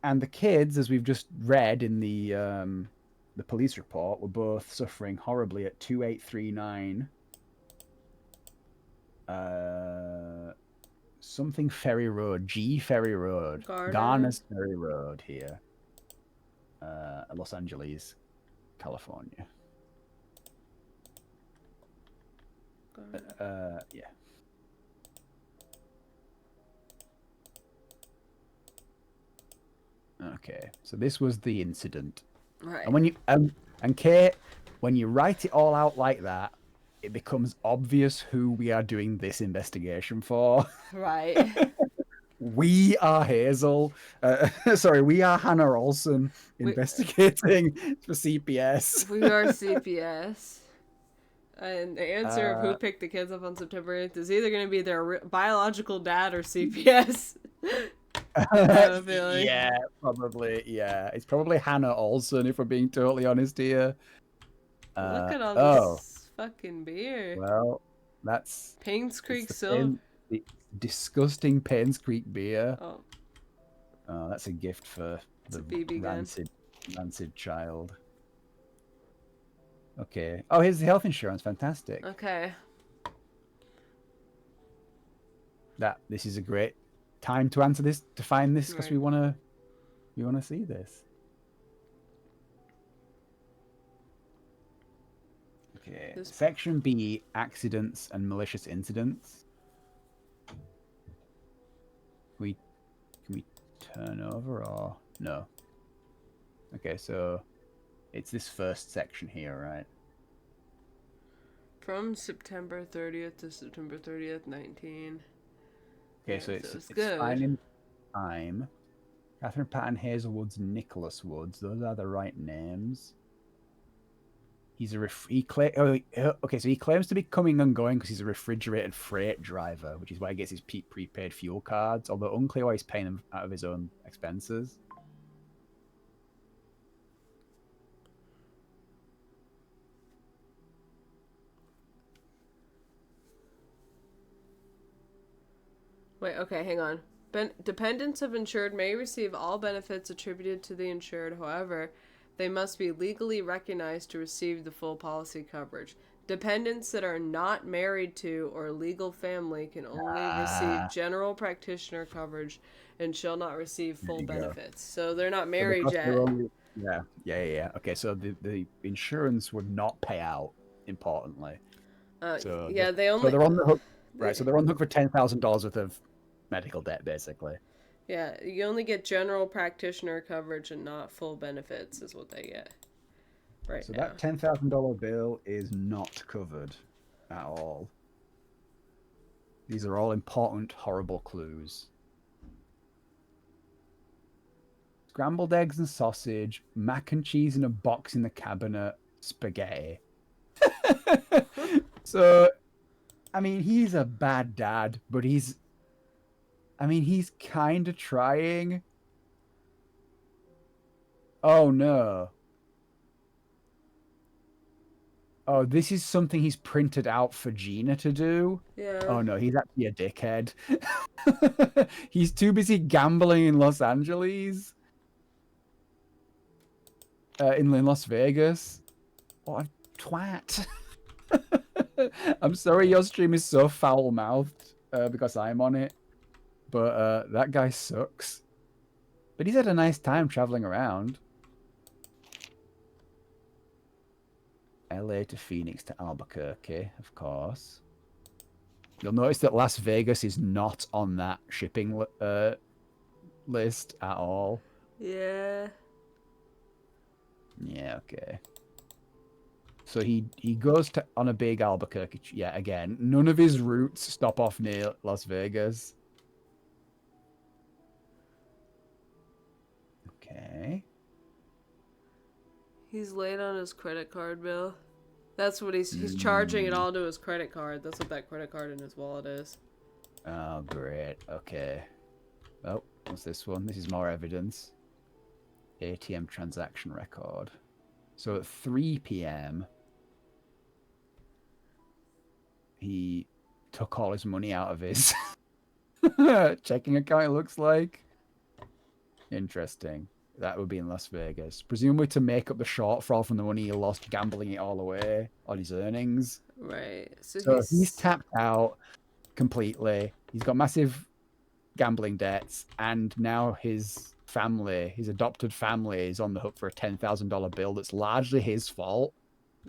And the kids, as we've just read in the police report, were both suffering horribly at 2839 something Ferry Road, G Ferry Road, Garner's Ferry Road here, Los Angeles, California. Yeah. Okay, so this was the incident. Right. And when you and Cait, when you write it all out like that, it becomes obvious who we are doing this investigation for. Right. We are Hazel. Sorry, we are Hannah Olsen investigating for CPS. We are CPS. And the answer of who picked the kids up on September 8th is either going to be their biological dad or CPS. Yeah, probably. Yeah, it's probably Hannah Olsen, if we're being totally honest here. Look at all this fucking beer. Well, that's Paynes Creek Silver. The disgusting Paynes Creek beer. Oh, that's a gift for it's the a BB gun. rancid Rancid child. Okay. Oh, here's the health insurance. Fantastic. Okay. This is a great time to answer this, to find this, because Right. we wanna see this. Okay. This- Section B: accidents and malicious incidents. Can we turn over or no? Okay, so it's this first section here, right? From September 30th to September 30th, 19. Okay, Yeah, so it's good. fine in time. Catherine Patton, Hazelwoods, Nicholas Woods. Those are the right names. He's a okay, so he claims to be coming and going because he's a refrigerated freight driver, which is why he gets his prepaid fuel cards. Although unclear why he's paying them out of his own expenses. Wait, okay, hang on. Dependents of insured may receive all benefits attributed to the insured. However, they must be legally recognized to receive the full policy coverage. Dependents that are not married to or legal family can only receive general practitioner coverage and shall not receive full benefits. So they're not married yet. Yeah. Okay, so the insurance would not pay out. Importantly, so Yeah, they're on the hook, right? So they- they're on the hook for $10,000 worth of medical debt, basically. Yeah, you only get general practitioner coverage and not full benefits is what they get. Right So now. that $10,000 bill is not covered at all. These are all important, horrible clues. Scrambled eggs and sausage, mac and cheese in a box in the cabinet, spaghetti. So, I mean, he's a bad dad, but he's kind of trying. Oh no. Oh, this is something he's printed out for Gina to do. Yeah. Oh no, he's actually a dickhead. He's too busy gambling in Los Angeles. In Las Vegas. What a twat. I'm sorry your stream is so foul-mouthed because I'm on it. But that guy sucks. But he's had a nice time traveling around. LA to Phoenix to Albuquerque, of course. You'll notice that Las Vegas is not on that shipping list at all. Yeah. Yeah, okay. So he goes to on a big Albuquerque. Yeah, again, none of his routes stop off near Las Vegas. Okay. He's late on his credit card bill. That's what he's charging it all to his credit card. That's what that credit card in his wallet is. Oh, great. Okay. Oh, what's this one? This is more evidence. ATM transaction record. So at 3 p.m., he took all his money out of his checking account, it looks like. Interesting. That would be in Las Vegas. Presumably to make up the shortfall from the money he lost gambling it all away on his earnings. Right. So he's tapped out completely. He's got massive gambling debts, and now his family, his adopted family, is on the hook for a $10,000 bill that's largely his fault.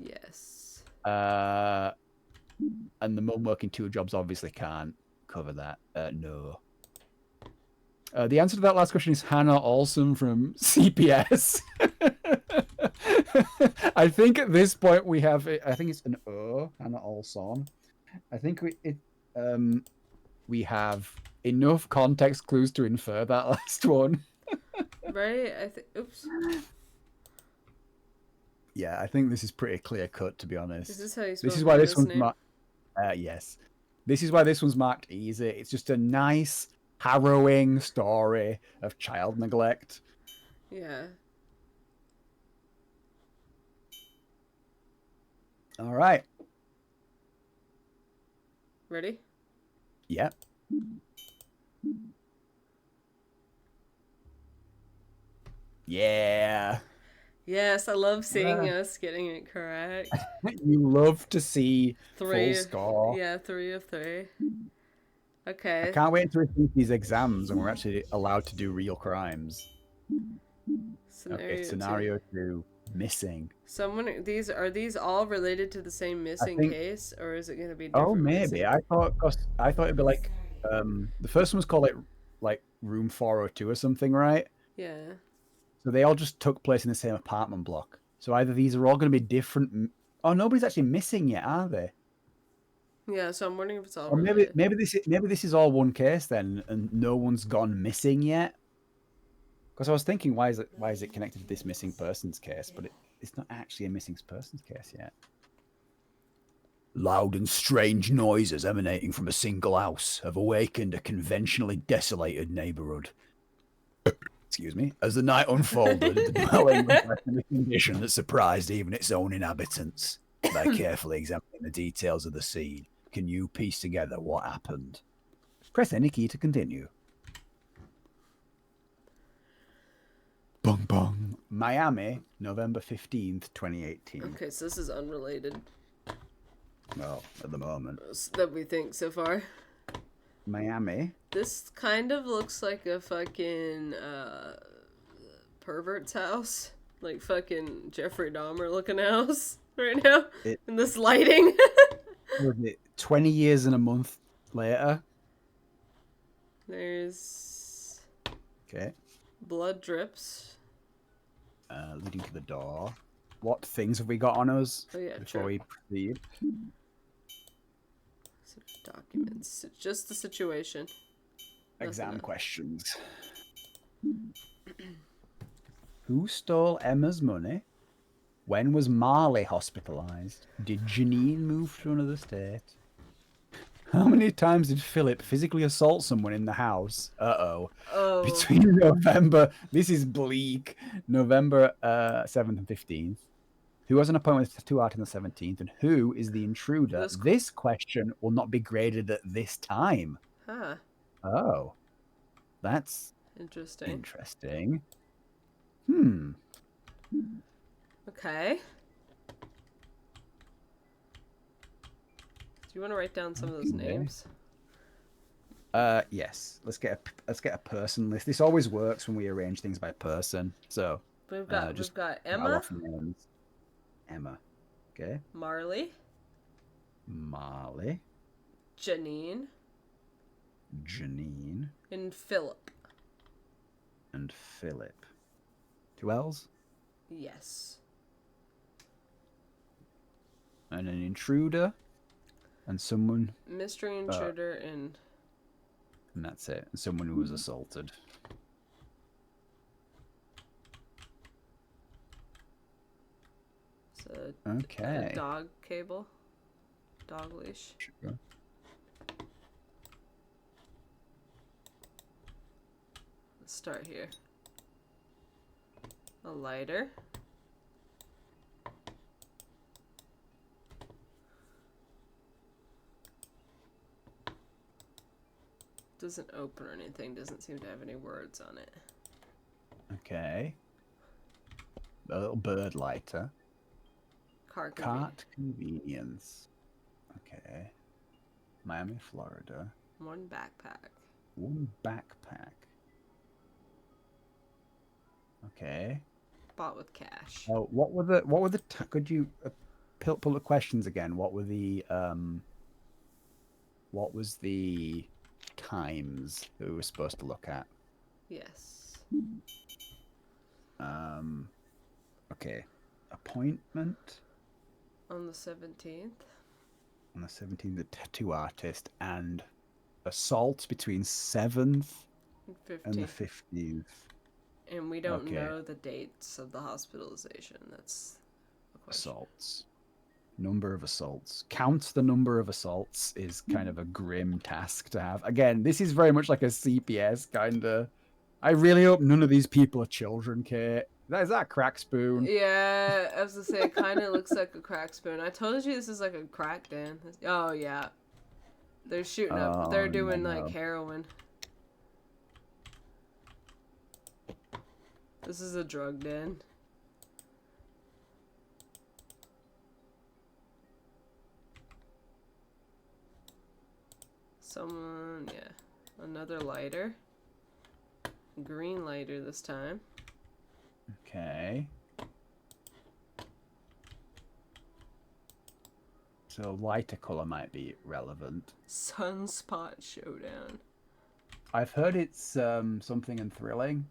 Yes. And the mum working 2 jobs obviously can't cover that. No. The answer to that last question is Hannah Olson from CPS. I think at this point we have, I think it's an O, Hannah Olson. I think we have enough context clues to infer that last one. Right? Oops. Yeah, I think this is pretty clear cut, to be honest. Is this how you spell This is why this one's name? marked. Yes. This is why this one's marked easy. It's just a nice, harrowing story of child neglect. Yeah. All right. Ready? Yep. Yeah. Yes, I love seeing Yeah. us getting it correct. You love to see full Three. score. Yeah, 3 of 3. I Okay. can't wait to repeat these exams and we're actually allowed to do real crimes. Okay, Scenario 2. scenario 2, missing. Someone, are these all related to the same I missing think. case, or is it going to be Oh, different maybe. missing? I thought it'd be like the first one was called like room 402 or something, right? Yeah. So they all just took place in the same apartment block. So either these are all going to be different. Oh, nobody's actually missing yet, are they? Yeah, so I'm wondering if it's all Or maybe related. maybe this is all one case then, and no one's gone missing yet. Because I was thinking, why is it connected to this missing persons case? But it's not actually a missing persons case yet. Loud and strange noises emanating from a single house have awakened a conventionally desolated neighborhood. Excuse me. As the night unfolded, the dwelling was left in a condition that surprised even its own inhabitants. By carefully examining the details of the scene, can you piece together what happened? Press any key to continue. Bong bong. Miami, November 15th, 2018. Okay, so this is unrelated Well, at the moment. that we think so far. Miami. This kind of looks like a fucking pervert's house. Like fucking Jeffrey Dahmer looking house right now. It- In this lighting. Was it 20 years and a month later? There's Okay. blood drips. Leading to the door. What things have we got on us Oh yeah, before true. we proceed? Documents. It's just the situation. Exam else. questions. Who stole Emma's money? When was Marley hospitalized? Did Janine move to another state? How many times did Philip physically assault someone in the house? Oh. Between November, this is bleak, November 7th and 15th. Who has an appointment with a tattoo artist on the 17th? And who is the intruder? This question will not be graded at this time. Huh. Oh. That's Interesting. interesting. Okay. Do you want to write down some of those Okay. names? Yes. Let's get a person list. This always works when we arrange things by person. So We've got rattle Emma, off the names. Emma. Okay. Marley, Marley. Janine, Janine. and Philip. And Philip. 2 L's? Yes. And an intruder. And someone. Mystery intruder and And that's it. And someone who was assaulted. it's Okay. a dog cable, dog leash. Sure. Let's start here. A lighter. Doesn't open or anything. Doesn't seem to have any words on it. Okay. A little bird lighter. Cart. Cart convenience. Okay. Miami, Florida. One backpack. One backpack. Okay. Bought with cash. Oh, could you pull the questions again? What was the times that we were supposed to look at? Yes. Okay. Appointment On the 17th. on the 17th, the tattoo artist, and assault between 7th and the 15th. And we don't Okay. know the dates of the hospitalization. That's the question. Assaults. Number of assaults. Count the number of assaults is kind of a grim task to have. Again, this is very much like a CPS kind of. I really hope none of these people are children, Cait. Is that a crack spoon? Yeah, I was gonna say it kind of looks like a crack spoon. I told you this is like a crack den. Oh yeah, they're shooting up. They're doing like heroin. This is a drug den. Someone, yeah. Another lighter. Green lighter this time. Okay. So lighter color might be relevant. Sunspot Showdown. I've heard it's something and thrilling.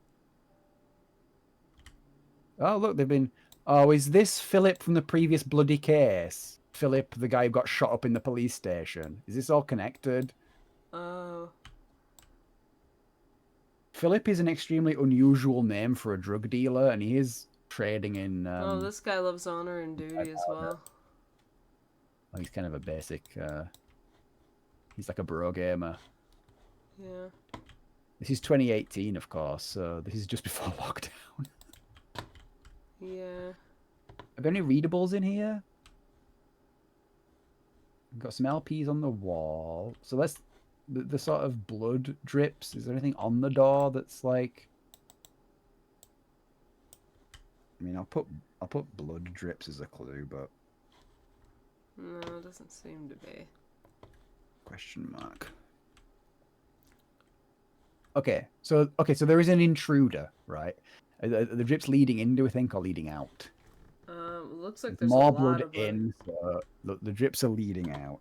Oh, look, they've been. Oh, is this Philip from the previous bloody case? Philip, the guy who got shot up in the police station. Is this all connected? Oh. Philip is an extremely unusual name for a drug dealer, and he is trading in. Oh, this guy loves honor and duty as well. Oh, he's kind of a basic. He's like a bro gamer. Yeah. This is 2018, of course, so this is just before lockdown. Yeah. Are there any readables in here? We've got some LPs on the wall. So let's the sort of blood drips. Is there anything on the door that's like? I mean, I'll put blood drips as a clue, but No, it doesn't seem to be. question mark. Okay, so there is an intruder, right? Are the drips leading into a thing or leading out? Looks like there's More a lot blood of blood. in, so the drips are leading out.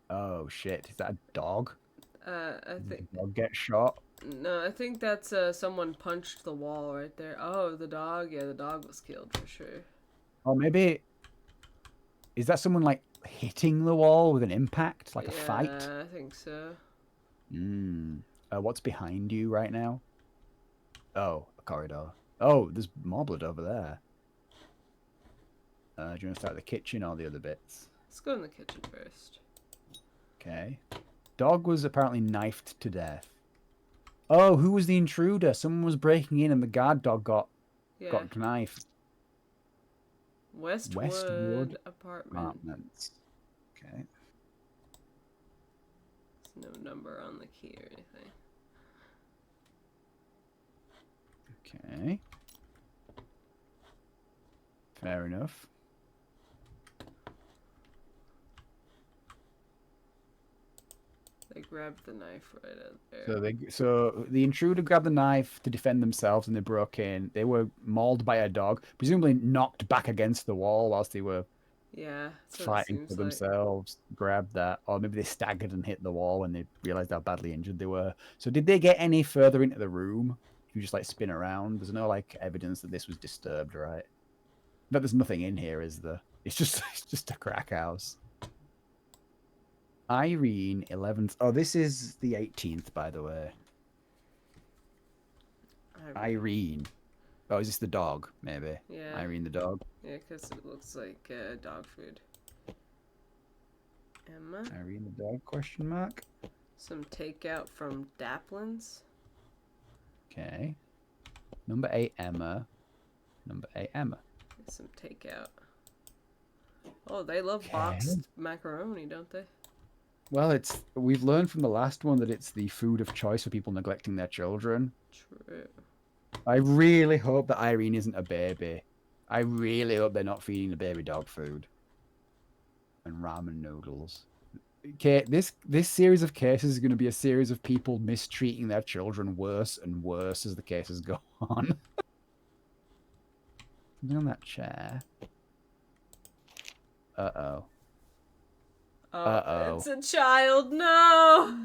Oh shit! Is that a dog? I Did think the dog get shot? no, I think that's someone punched the wall right there. Oh, the dog. Yeah, the dog was killed for sure. Or maybe is that someone like hitting the wall with an impact, like a fight? Yeah, I think so. What's behind you right now? Oh, a corridor. Oh, there's more blood over there. Do you want to start with the kitchen or the other bits? Let's go in the kitchen first. Okay. Dog was apparently knifed to death. Oh, who was the intruder? Someone was breaking in and the guard dog got knifed. Westwood apartment. Apartments. Okay. There's no number on the key or anything. Okay. Fair enough. They grabbed the knife right out there. So the intruder grabbed the knife to defend themselves and they broke in. They were mauled by a dog, presumably knocked back against the wall whilst they were fighting for themselves. Grabbed that, or maybe they staggered and hit the wall when they realized how badly injured they were. So did they get any further into the room? You just like spin around. There's no like evidence that this was disturbed, right? But there's nothing in here, is there? It's just a crack house. Irene 11th. Oh, this is the 18th, by the way. Irene. Oh, is this the dog? Maybe. Yeah. Irene the dog. Yeah, because it looks like dog food. Emma. Irene the dog? Question mark. Some takeout from Daplin's. Okay. Number 8, Emma. Number 8, Emma. Some takeout. Oh, they love boxed macaroni, don't they? Well, we've learned from the last one that it's the food of choice for people neglecting their children. True. I really hope that Irene isn't a baby. I really hope they're not feeding the baby dog food. And ramen noodles. Okay, this series of cases is going to be a series of people mistreating their children worse and worse as the cases go on. Something on that chair. Uh-oh. Uh-oh. It's a child. No!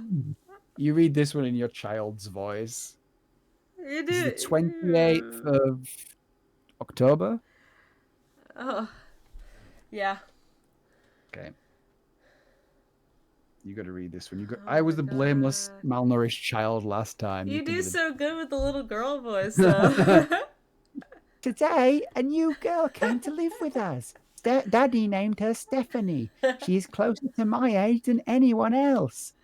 You read this one in your child's voice. It is the 28th of October? Oh. Yeah. Okay. You got to read this one. I was the blameless, malnourished child last time. You do so good with the little girl voice, though. Today, a new girl came to live with us. Daddy named her Stephanie. She is closer to my age than anyone else.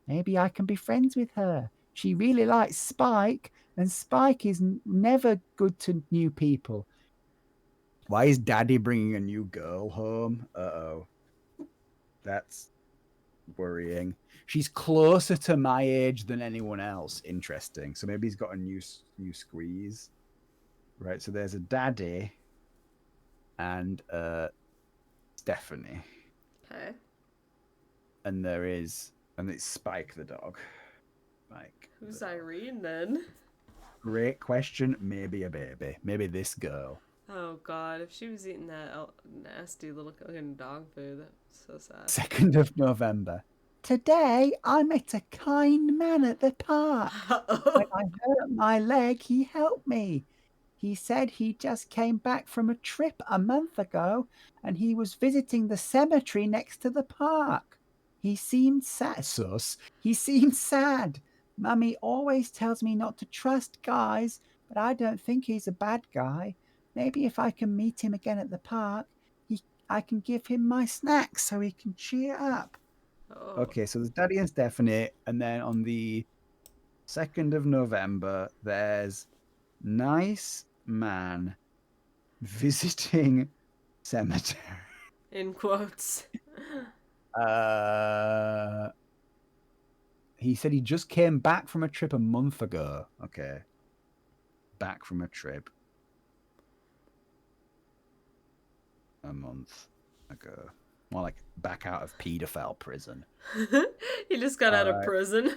Maybe I can be friends with her. She really likes Spike, and Spike is never good to new people. Why is Daddy bringing a new girl home? Uh-oh. That's worrying. She's closer to my age than anyone else. Interesting. So maybe he's got a new squeeze. Right, so there's a daddy and Stephanie. Okay. And it's Spike the dog. Spike. Who's the dog. Irene then? Great question. Maybe a baby. Maybe this girl. Oh god, if she was eating that nasty little cooking dog food, that's so sad. 2nd of November. Today I met a kind man at the park. When I hurt my leg, he helped me. He said he just came back from a trip a month ago and he was visiting the cemetery next to the park. He seemed sad. Sus. He seemed sad. Mummy always tells me not to trust guys, but I don't think he's a bad guy. Maybe if I can meet him again at the park, I can give him my snacks so he can cheer up. Oh. Okay, so there's Daddy and Stephanie, and then on the 2nd of November, there's nice man visiting cemetery. In quotes. He said he just came back from a trip a month ago. Okay. Back from a trip a month ago. More like back out of pedophile prison. He just got out of prison.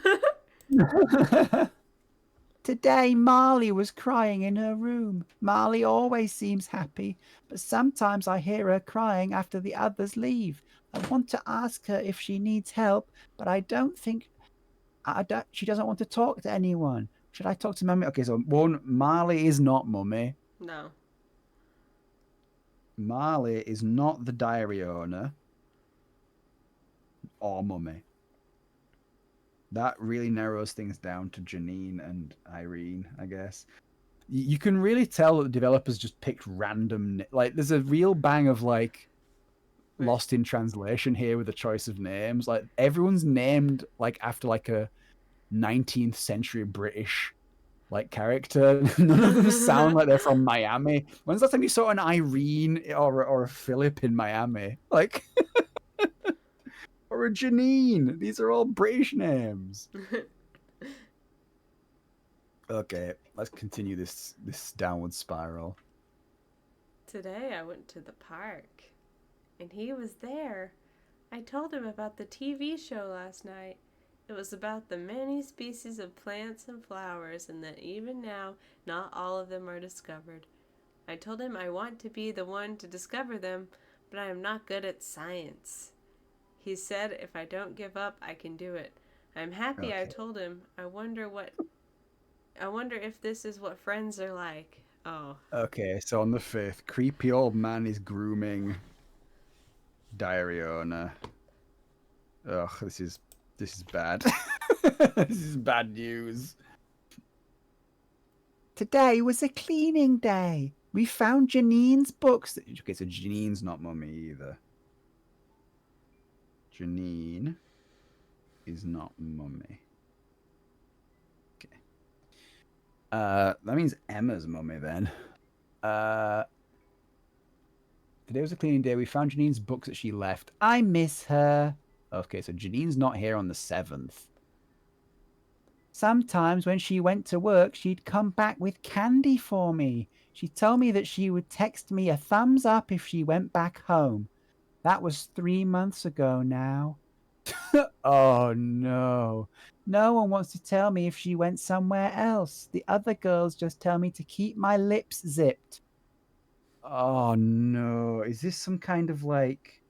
Today, Marley was crying in her room. Marley always seems happy, but sometimes I hear her crying after the others leave. I want to ask her if she needs help, but she doesn't want to talk to anyone. Should I talk to Mummy? Okay, so one, Marley is not Mummy. No. Marley is not the diary owner or Mummy. That really narrows things down to Janine and Irene, I guess. You can really tell that the developers just picked random... Like, there's a real bang of, like, lost in translation here with the choice of names. Like, everyone's named, like, after, like, a 19th century British, like, character. None of them sound like they're from Miami. When's the last time you saw an Irene or a Philip in Miami? Like... or a Janine. These are all British names. Okay, let's continue this downward spiral. Today I went to the park, and he was there. I told him about the TV show last night. It was about the many species of plants and flowers, and that even now, not all of them are discovered. I told him I want to be the one to discover them, but I am not good at science. He said if I don't give up, I can do it. I'm happy I told him. I wonder if this is what friends are like. Oh. Okay, so on the 5th, creepy old man is grooming diary owner. Ugh, this is bad. This is bad news. Today was a cleaning day. We found Janine's books. Okay, so Janine's not Mummy either. Janine is not Mummy. Okay. That means Emma's Mummy then. Today was a cleaning day. We found Janine's books that she left. I miss her. Okay, so Janine's not here on the 7th. Sometimes when she went to work, she'd come back with candy for me. She told me that she would text me a thumbs up if she went back home. That was 3 months ago now. Oh, no. No one wants to tell me if she went somewhere else. The other girls just tell me to keep my lips zipped. Oh, no. Is this some kind of, like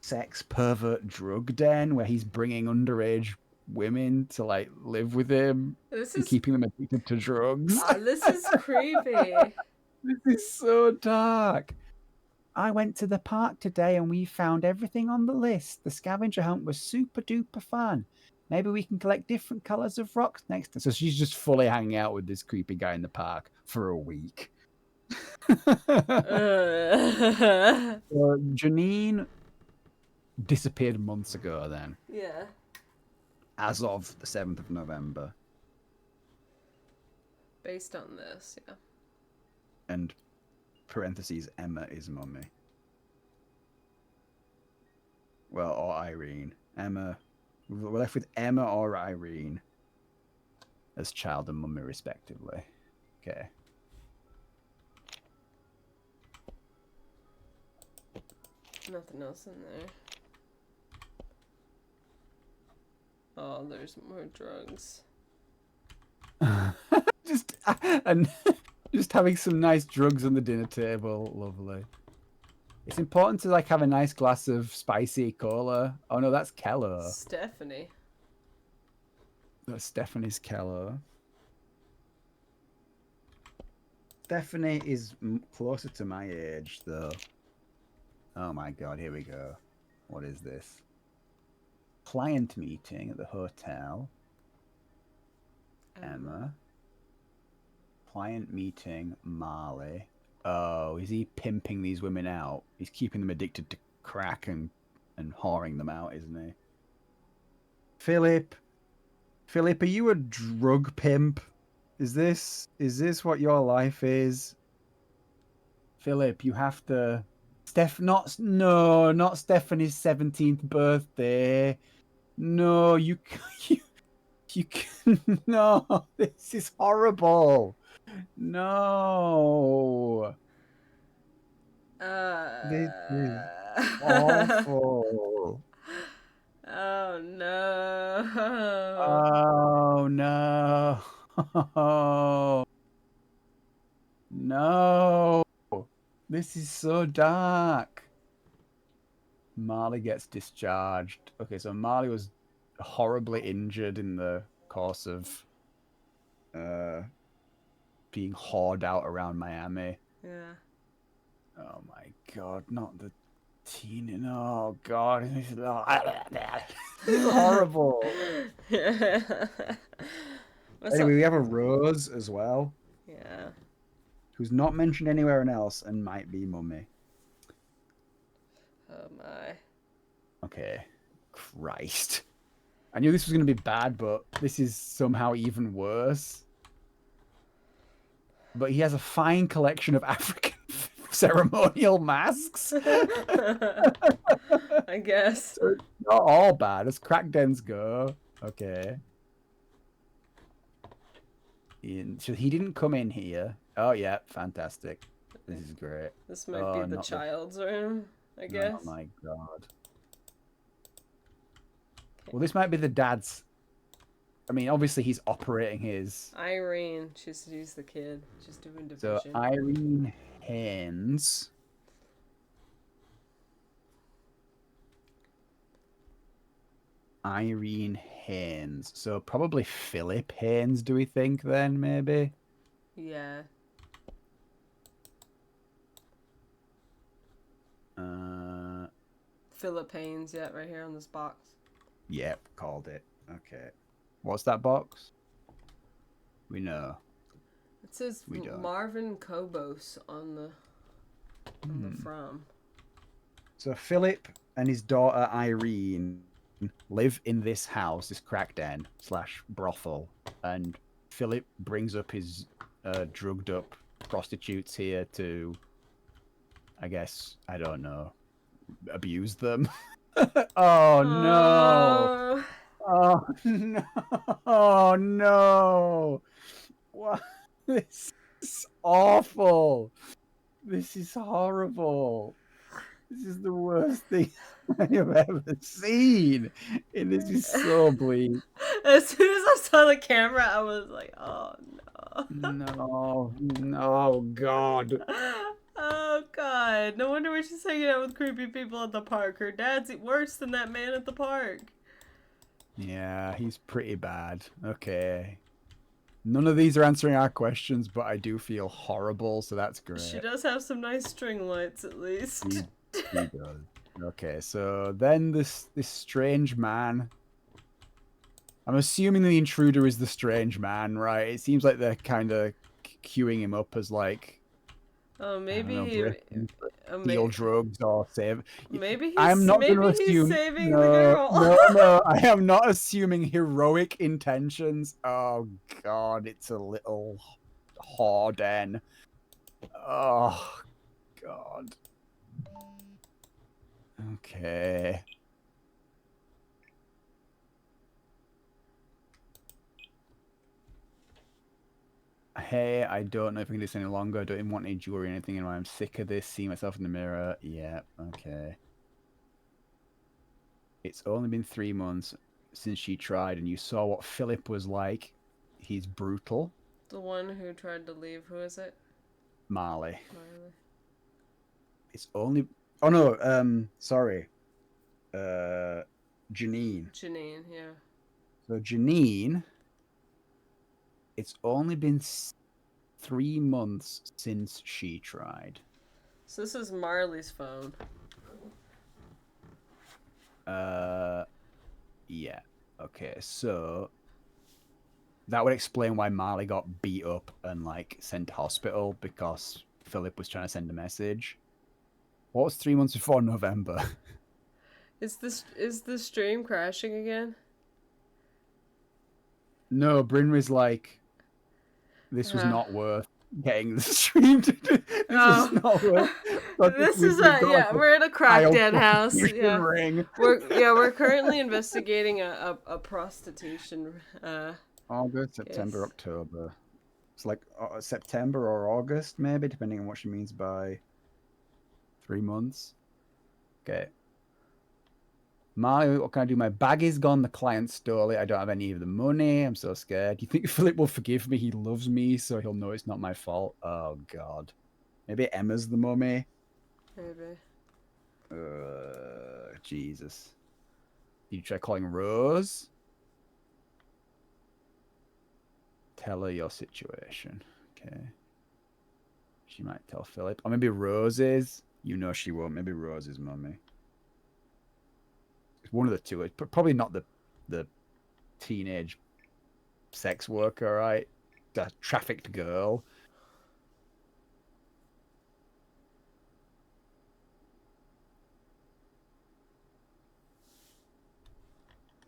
sex pervert drug den where he's bringing underage women to, like, live with him and keeping them addicted to drugs? Oh, this is creepy. This is so dark. I went to the park today and we found everything on the list. The scavenger hunt was super duper fun. Maybe we can collect different colors of rocks next time. So she's just fully hanging out with this creepy guy in the park for a week. Janine disappeared months ago then. Yeah. As of the 7th of November. Based on this, yeah. And parentheses, Emma is Mummy. Well, or Irene. Emma. We're left with Emma or Irene as child and Mummy, respectively. Okay. Nothing else in there. Oh, there's more drugs. just and just having some nice drugs on the dinner table. Lovely. It's important to like have a nice glass of spicy cola. Oh no, that's Keller. Stephanie. That's Stephanie's Keller. Stephanie is closer to my age, though. Oh my god, here we go. What is this? Client meeting at the hotel. Emma. Client meeting, Marley. Oh, is he pimping these women out? He's keeping them addicted to crack and whoring them out, isn't he? Philip. Philip, are you a drug pimp? Is this what your life is? Philip, you have to not Stephanie's 17th birthday. No, you can no, this is horrible. No. This is awful. Oh no. Oh no. No. This is so dark. Marley gets discharged. Okay, so Marley was horribly injured in the course of being hauled out around Miami. Yeah. Oh my god, not the teen. Oh god, this is horrible. Anyway, we have a Rose as well. Yeah. Who's not mentioned anywhere else and might be Mummy. Oh my. Okay. Christ. I knew this was going to be bad, but this is somehow even worse. But he has a fine collection of African ceremonial masks. I guess. So it's not all bad as crack dens go. Okay. So he didn't come in here. Oh, yeah. Fantastic. This is great. This might be the child's room, I guess. Oh, my God. Well, this might be the dad's. I mean, obviously he's operating his. Irene, she's the kid. She's doing division. So Irene Haynes. Irene Haynes. So probably Philip Haynes. Do we think then maybe? Yeah. Philip Haynes, yeah, right here on this box. Yep, called it. Okay. What's that box? We know. It says Marvin Kobos on the from. So Philip and his daughter Irene live in this house, this crack den / brothel, and Philip brings up his drugged up prostitutes here to, I guess, I don't know, abuse them. Oh no. Oh no! Oh no! What? This is awful. This is horrible. This is the worst thing I have ever seen. And this is so bleak. As soon as I saw the camera, I was like, oh no. No, God. Oh God. No wonder why she's hanging out with creepy people at the park. Her dad's worse than that man at the park. Yeah, he's pretty bad. Okay. None of these are answering our questions, but I do feel horrible, so that's great. She does have some nice string lights, at least. He does. Okay, so then this strange man. I'm assuming the intruder is the strange man, right? It seems like they're kind of queuing him up as like. Oh, maybe deal drugs or save. Maybe he's, I'm not going to assume. Saving the girl. No, I am not assuming heroic intentions. Oh God, it's a little whore den. Oh God. Okay. Hey, I don't know if I can do this any longer. I don't even want any jewelry or anything anymore. I'm sick of this. See myself in the mirror. Yeah, okay. It's only been 3 months since she tried, and you saw what Philip was like. He's brutal. The one who tried to leave. Who is it? Marley. Marley. It's only. Oh no. Sorry. Janine. Janine. Yeah. So Janine. It's only been 3 months since she tried. So this is Marley's phone. Yeah. Okay, so that would explain why Marley got beat up and like sent to hospital because Philip was trying to send a message. What was 3 months before November? Is the stream crashing again? No, Brynri's like, this was not worth getting the stream to do. This is not worth. This is yeah. We're in a crackdown house. Yeah. Ring. We're currently investigating a prostitution. August, September, Yes. October. It's like September or August, maybe, depending on what she means by 3 months. Okay. Marley, what can I do? My bag is gone. The client stole it. I don't have any of the money. I'm so scared. Do you think Philip will forgive me? He loves me, so he'll know it's not my fault. Oh, God. Maybe Emma's the mummy. Maybe. Jesus. You try calling Rose? Tell her your situation. Okay. She might tell Philip. Or maybe Rose is. You know she won't. Maybe Rose is mummy. It's one of the two. It's probably not the teenage sex worker, right? The trafficked girl.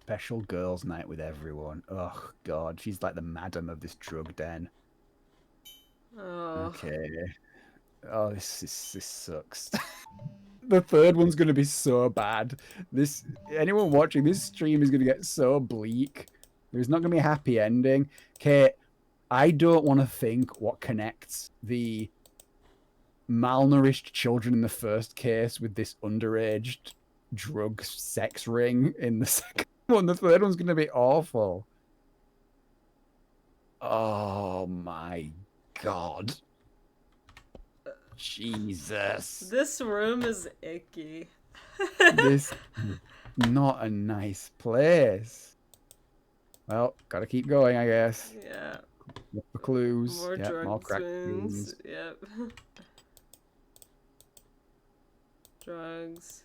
Special girls' night with everyone. Oh, God. She's like the madam of this drug den. Oh. Okay. Oh, this sucks. The third one's going to be so bad. Anyone watching this stream is going to get so bleak. There's not going to be a happy ending. Cait, I don't want to think what connects the malnourished children in the first case with this underage drug sex ring in the second one. The third one's going to be awful. Oh my God. Jesus. This room is icky. This is not a nice place. Well, gotta keep going, I guess. Yeah. Look for clues. More Yep, drug more crack spoons. spoons. Yep. Drugs.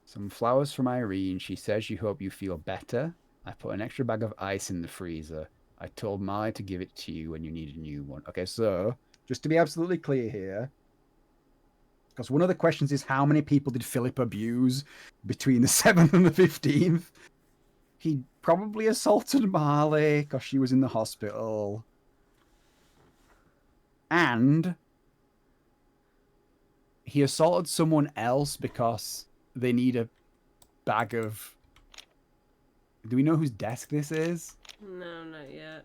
Some flowers from Irene. She says she hope you feel better. I put an extra bag of ice in the freezer. I told Mai to give it to you when you need a new one. Okay, so just to be absolutely clear here, because one of the questions is how many people did Philip abuse between the 7th and the 15th? He probably assaulted Marley because she was in the hospital. And he assaulted someone else because they need a bag of... Do we know whose desk this is? No, not yet.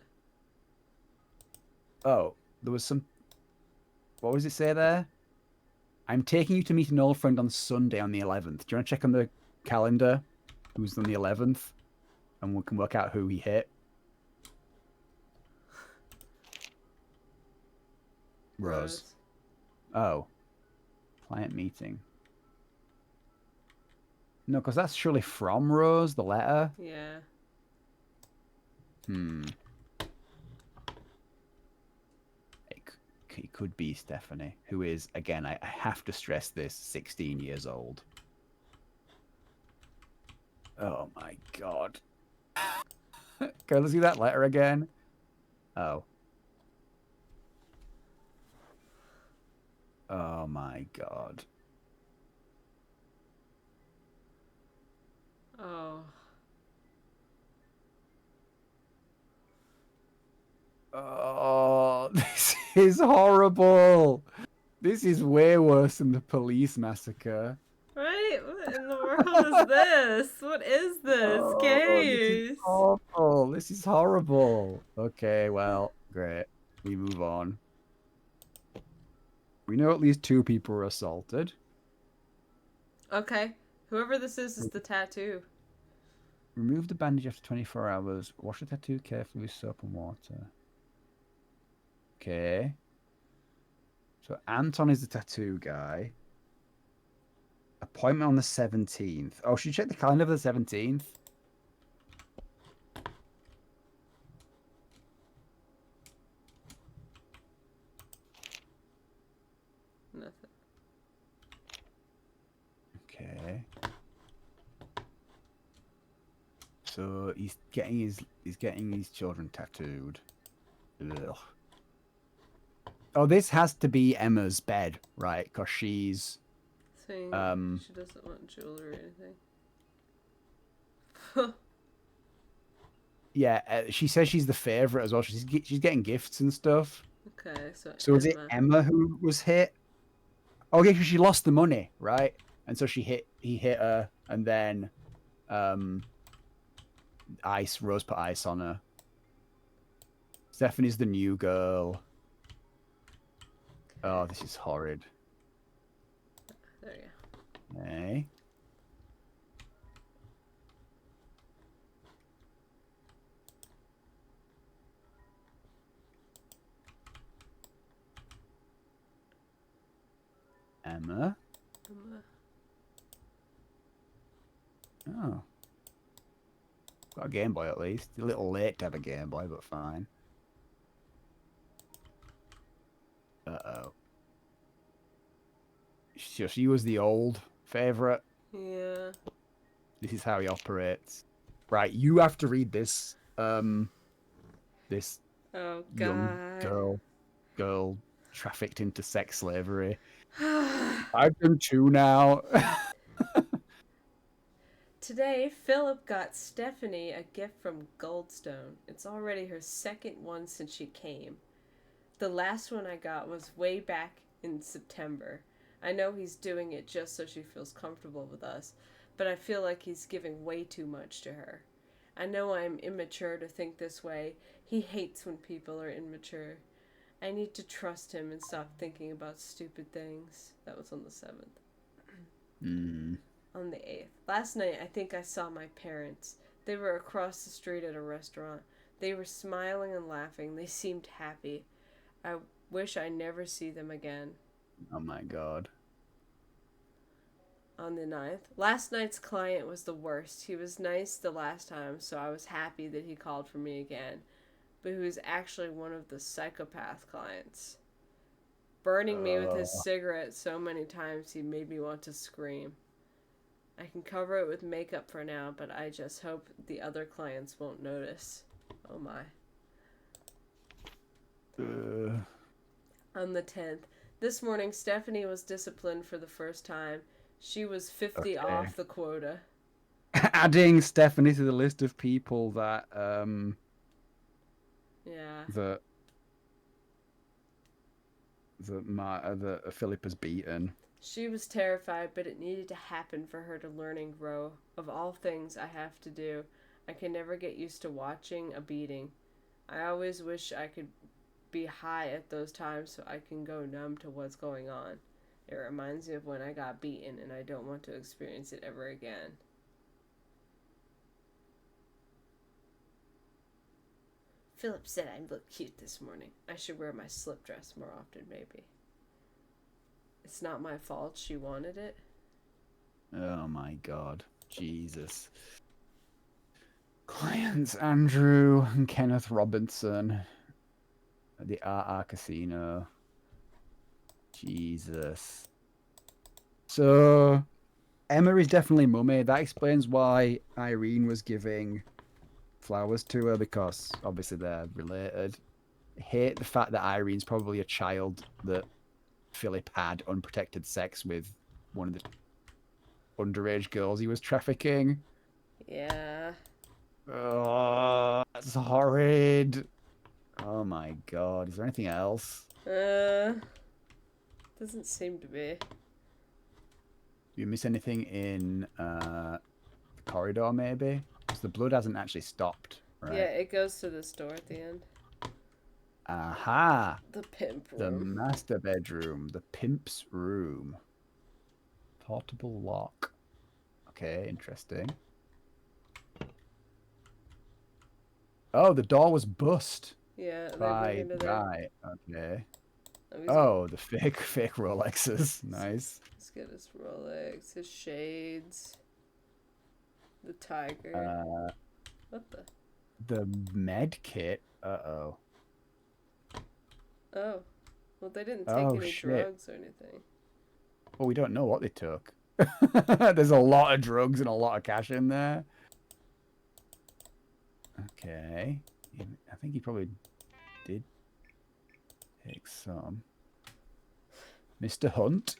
Oh, there was some... What was it say there? I'm taking you to meet an old friend on Sunday on the 11th. Do you want to check on the calendar who's on the 11th? And we can work out who he hit. Rose. Oh. Client meeting. No, because that's surely from Rose, the letter. Yeah. It could be Stephanie, who is, again, I have to stress this, 16 years old. Oh my God. Okay, let's see that letter again. Oh. Oh my God. Oh. Oh, this is horrible. This is way worse than the police massacre. Right? What in the world is this? What is this case? This is awful. This is horrible. Okay, well, great. We move on. We know at least 2 people were assaulted. Okay. Whoever this is the tattoo. Remove the bandage after 24 hours. Wash the tattoo carefully with soap and water. Okay. So Anton is the tattoo guy. Appointment on the 17th. Oh, should you check the calendar for the 17th? Nothing. Okay. So he's getting his children tattooed. Ugh. Oh, this has to be Emma's bed, right? Because she's Saying she doesn't want jewelry or anything. yeah. She says she's the favorite as well. She's getting gifts and stuff. Okay, So is it Emma who was hit? Oh yeah, because she lost the money, right? And so he hit her, and then Rose put ice on her. Stephanie's the new girl. Oh, this is horrid. There you go. Hey. Emma. Oh. Got a Game Boy at least. A little late to have a Game Boy, but fine. Uh-oh. So she was the old favorite. Yeah. This is how he operates. Right, you have to read this. This Oh young God. girl trafficked into sex slavery. I've done 2 now. Today, Philip got Stephanie a gift from Goldstone. It's already her second one since she came. The last one I got was way back in September. I know he's doing it just so she feels comfortable with us, but I feel like he's giving way too much to her. I know I'm immature to think this way. He hates when people are immature. I need to trust him and stop thinking about stupid things. That was on the 7th. On the 8th. Last night, I think I saw my parents. They were across the street at a restaurant. They were smiling and laughing. They seemed happy. I wish I never see them again. Oh my God. On the 9th. Last night's client was the worst. He was nice the last time, so I was happy that he called for me again. But he was actually one of the psychopath clients. Burning me with his cigarette so many times he made me want to scream. I can cover it with makeup for now, but I just hope the other clients won't notice. Oh my. On the 10th. This morning, Stephanie was disciplined for the first time. She was 50 off the quota. Adding Stephanie to the list of people that Yeah. that Philip has beaten. She was terrified, but it needed to happen for her to learn and grow. Of all things I have to do, I can never get used to watching a beating. I always wish I could be high at those times so I can go numb to what's going on. It reminds me of when I got beaten, and I don't want to experience it ever again. Philip said I look cute this morning. I should wear my slip dress more often, maybe. It's not my fault she wanted it. Oh my God. Jesus. Clients Andrew and Kenneth Robinson at the RR Casino. Jesus. So Emma is definitely mummy. That explains why Irene was giving flowers to her, because obviously they're related. I hate the fact that Irene's probably a child that Philip had unprotected sex with one of the underage girls he was trafficking. Yeah. Oh, that's horrid. Oh my God. Is there anything else? Doesn't seem to be. Do you miss anything in the corridor, maybe? Because the blood hasn't actually stopped, right? Yeah, it goes to this door at the end. Aha! The pimp room. The master bedroom. The pimp's room. Portable lock. Okay, interesting. Oh, the door was bust Yeah, they broke by into there. right. Okay. Oh, he's Oh, the fake Rolexes. gonna, Nice. let's get his Rolex, his shades, the tiger. Uh, What the? the med kit. Uh-oh. Oh, well, they didn't take Oh any shit. drugs or anything. Well, we don't know what they took. There's a lot of drugs and a lot of cash in there. Okay. I think he probably did take some. Mr. Hunt.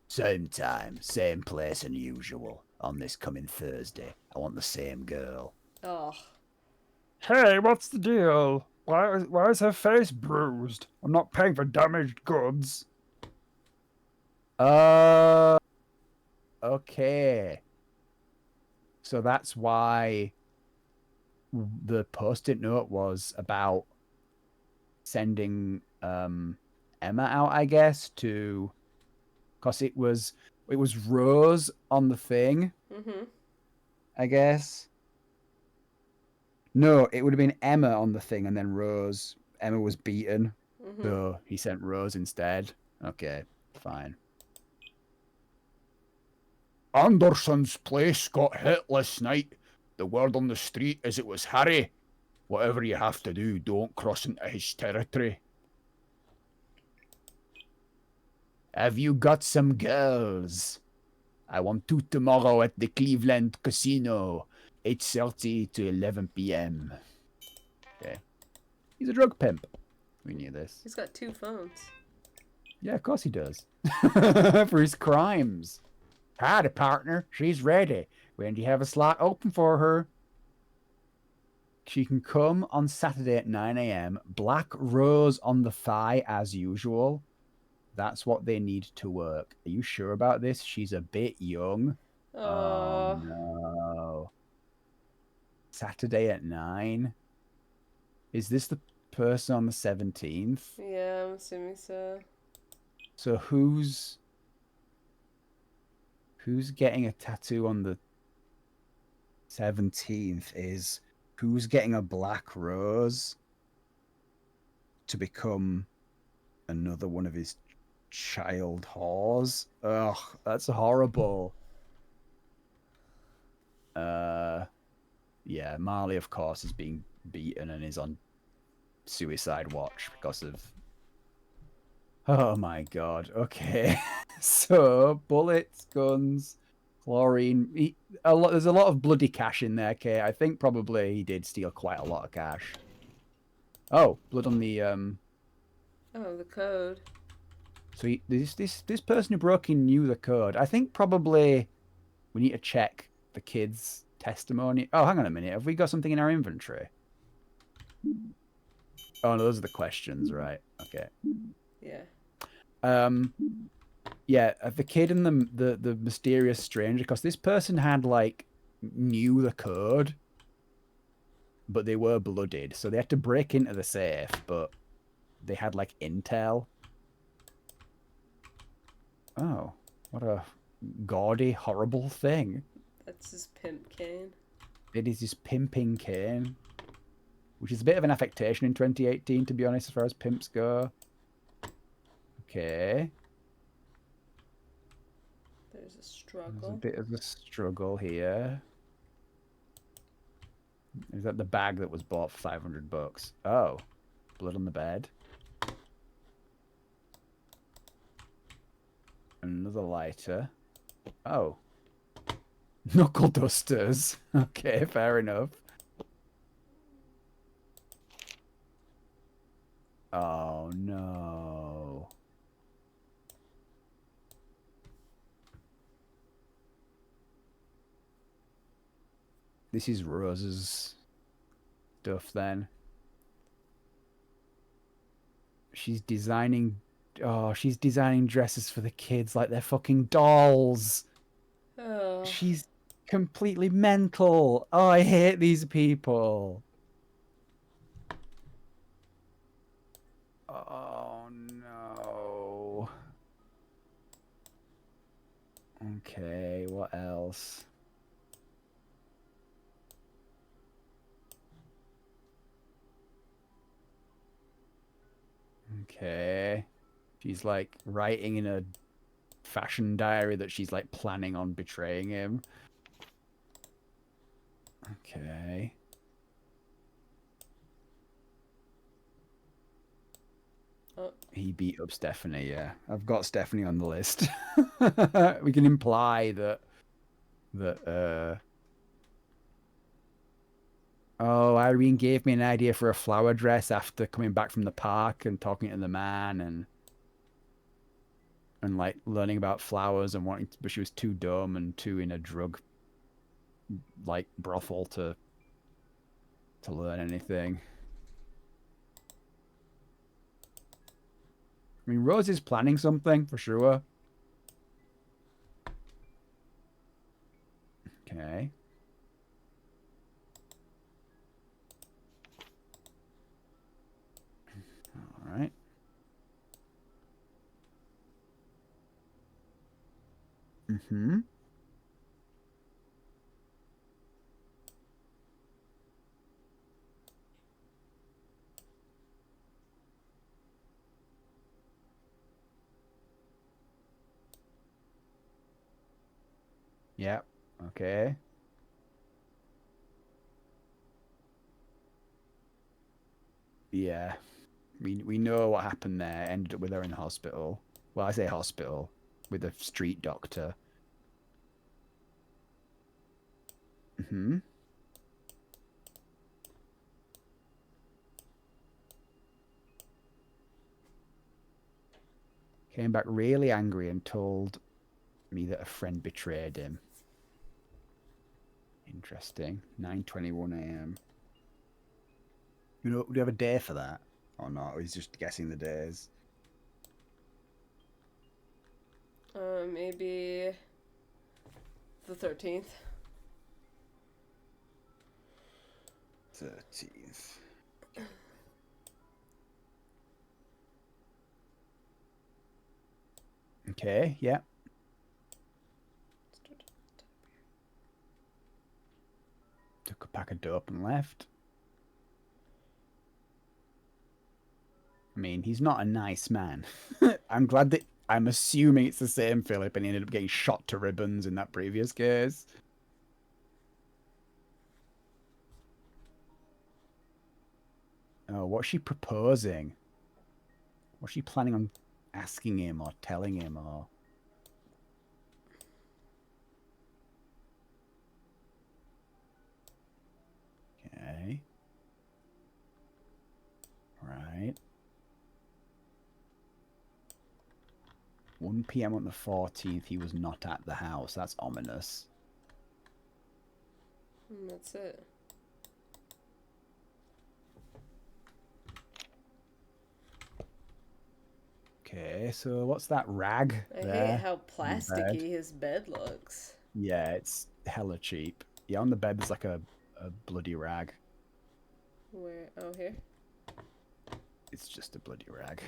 Same time, same place and usual. On this coming Thursday. I want the same girl. Oh, Hey, what's the deal? Why is her face bruised? I'm not paying for damaged goods. Okay. So that's why the post-it note was about sending Emma out, I guess, to because it was Rose on the thing, mm-hmm. I guess. No, it would have been Emma on the thing and then Rose. Emma was beaten, Mm-hmm. so he sent Rose instead. Okay, fine. Anderson's place got hit last night. The word on the street is it was Harry. Whatever you have to do, don't cross into his territory. Have you got some girls? I want two tomorrow at the Cleveland Casino, 8:30 to 11 p.m. Okay. He's a drug pimp. We knew this. He's got 2 phones. Yeah, of course he does. For his crimes. Howdy, partner. She's ready. When do you have a slot open for her? She can come on Saturday at 9 a.m. Black rose on the thigh as usual. That's what they need to work. Are you sure about this? She's a bit young. Oh, no. Saturday at 9? Is this the person on the 17th? Yeah, I'm assuming so. So who's getting a tattoo on the 17th is who's getting a black rose to become another one of his child whores. Ugh, that's horrible. Yeah, Marley, of course, is being beaten and is on suicide watch because of. Oh my god. Okay, so bullets, guns, chlorine. There's a lot of bloody cash in there, Cait. I think probably he did steal quite a lot of cash. Oh, blood on the Oh, the code. So this person who broke in knew the code. I think probably we need to check the kid's testimony. Oh, hang on a minute. Have we got something in our inventory? Oh, no, those are the questions, right? Okay. Yeah. Yeah, the kid and the mysterious stranger, because this person had like knew the code, but they were blooded, so they had to break into the safe, but they had like intel. Oh, what a gaudy, horrible thing. That's his pimp cane. It is his pimping cane, which is a bit of an affectation in 2018, to be honest, as far as pimps go. Okay. There's a There's a struggle. bit of a struggle here. Is that the bag that was bought for $500? Oh, blood on the bed. Another lighter. Oh. Knuckle dusters. Okay, fair enough. Oh, no. This is Rose's stuff then. She's designing... Oh, she's designing dresses for the kids like they're fucking dolls. Oh. She's completely mental. Oh, I hate these people. Oh, no. Okay, what else? Okay. She's like writing in a fashion diary that she's like planning on betraying him. Okay. Oh. He beat up Stephanie, yeah. I've got Stephanie on the list. We can imply that oh, Irene gave me an idea for a flower dress after coming back from the park and talking to the man and like learning about flowers and wanting to, but she was too dumb and too in a drug like brothel to learn anything. I mean, Rose is planning something for sure. Okay. All right. Mm-hmm. Yep. Okay. Yeah. We know what happened there. Ended up with her in the hospital. Well, I say hospital with a street doctor. Mm-hmm. Came back really angry and told me that a friend betrayed him. Interesting. 9:21 a.m. You know, do you have a day for that or not? Or he's just guessing the days. Maybe the 13th. 13th. Okay, yeah. Took a pack of dope and left. I mean, he's not a nice man. I'm assuming it's the same Philip and he ended up getting shot to ribbons in that previous case. Oh, what's she proposing? What's she planning on asking him or telling him or... Okay. Right. 1 p.m. on the 14th, he was not at the house. That's ominous. That's it. Okay, so what's that rag I there? hate how on the bed? plasticky his bed looks. Yeah, it's hella cheap. Yeah, on the bed there's like a bloody rag. Where? Oh, here? It's just a bloody rag.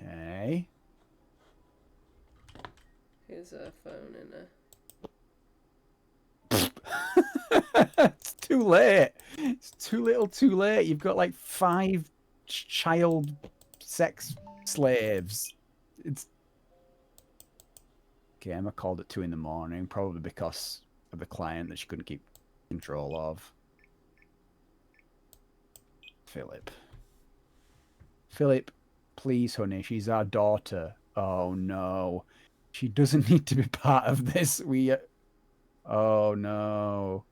Okay. Here's a phone and a... It's too late. It's too little too late. You've got like 5 child sex slaves. It's... Okay, Emma called at 2 in the morning, probably because of the client that she couldn't keep control of. Philip. Philip, please, honey, she's our daughter. Oh no. She doesn't need to be part of this. Oh no.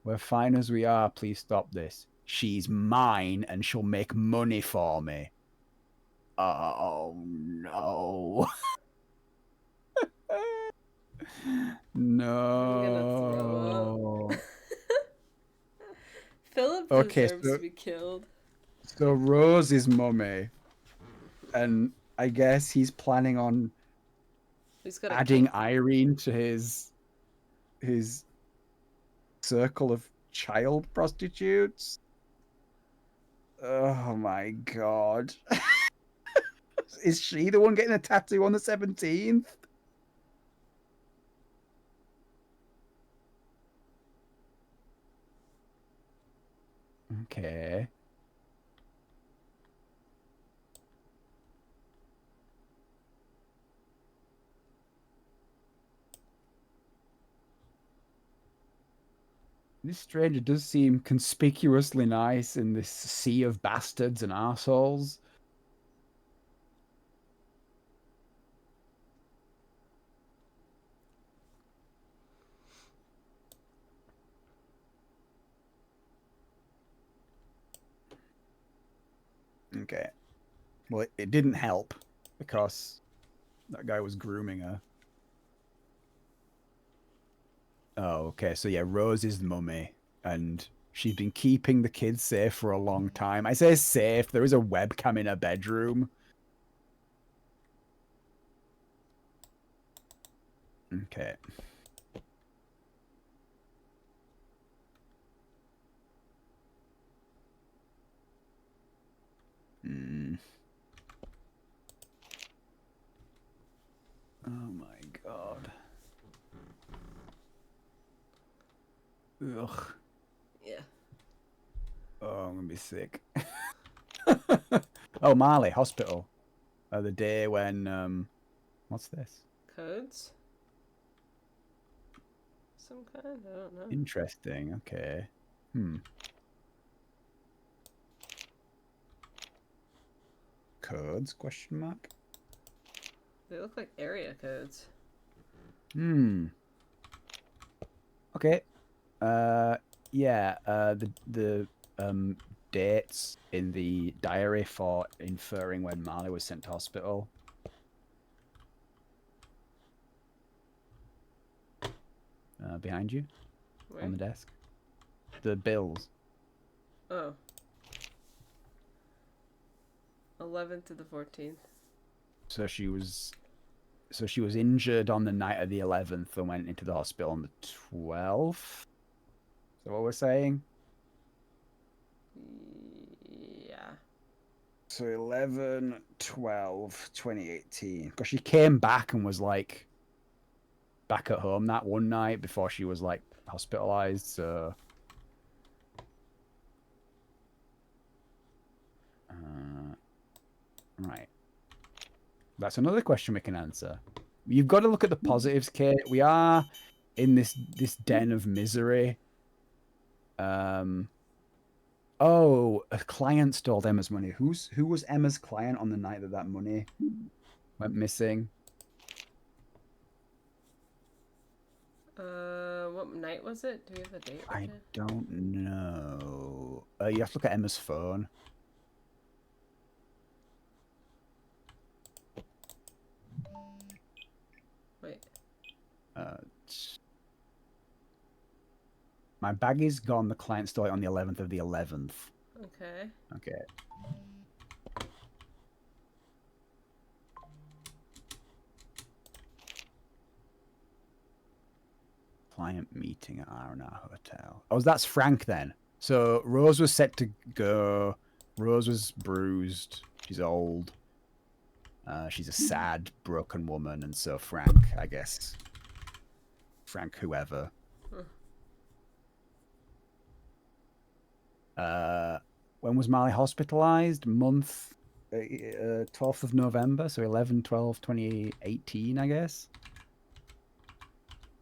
We're fine as we are. Please stop this. She's mine and she'll make money for me. Oh no. No. Philip Okay, deserves to be killed. so Rose is mummy. And I guess he's planning on He's got adding Irene to his circle of child prostitutes. Oh my god. Is she the one getting a tattoo on the 17th? Okay. This stranger does seem conspicuously nice in this sea of bastards and arseholes. Okay. Well, it didn't help because that guy was grooming her. Oh, okay. So yeah, Rose is the mummy, and she's been keeping the kids safe for a long time. I say safe. There is a webcam in her bedroom. Okay. Hmm. Oh my god. Ugh. Yeah. Oh, I'm gonna be sick. Oh, Marley, hospital. The day when what's this? Codes? Some kind? I don't know. Interesting. Okay. Hmm. Codes? Question mark. They look like area codes. Hmm. Okay. Yeah. The dates in the diary for inferring when Marley was sent to hospital. Behind you Where? on the desk. The bills. Oh. 11th to the 14th. So she was injured on the night of the 11th and went into the hospital on the 12th. Is that what we're saying? Yeah. So 11, 12, 2018. Because she came back and was like back at home that one night before she was like hospitalized. So right. That's another question we can answer. You've got to look at the positives, Cait. We are in this den of misery. Oh, a client stole Emma's money. Who was Emma's client on the night that money went missing? What night was it? Do we have a date? I don't know. You have to look at Emma's phone. Wait. My bag is gone. The client stole it on the 11th of the 11th. Okay. Okay. Client meeting at R&R Hotel. Oh, that's Frank then. So Rose was set to go. Rose was bruised. She's old. She's a sad, broken woman, and so Frank, I guess. Frank, whoever. When was Marley hospitalized? Month 12th of November, so 11/12/2018, I guess.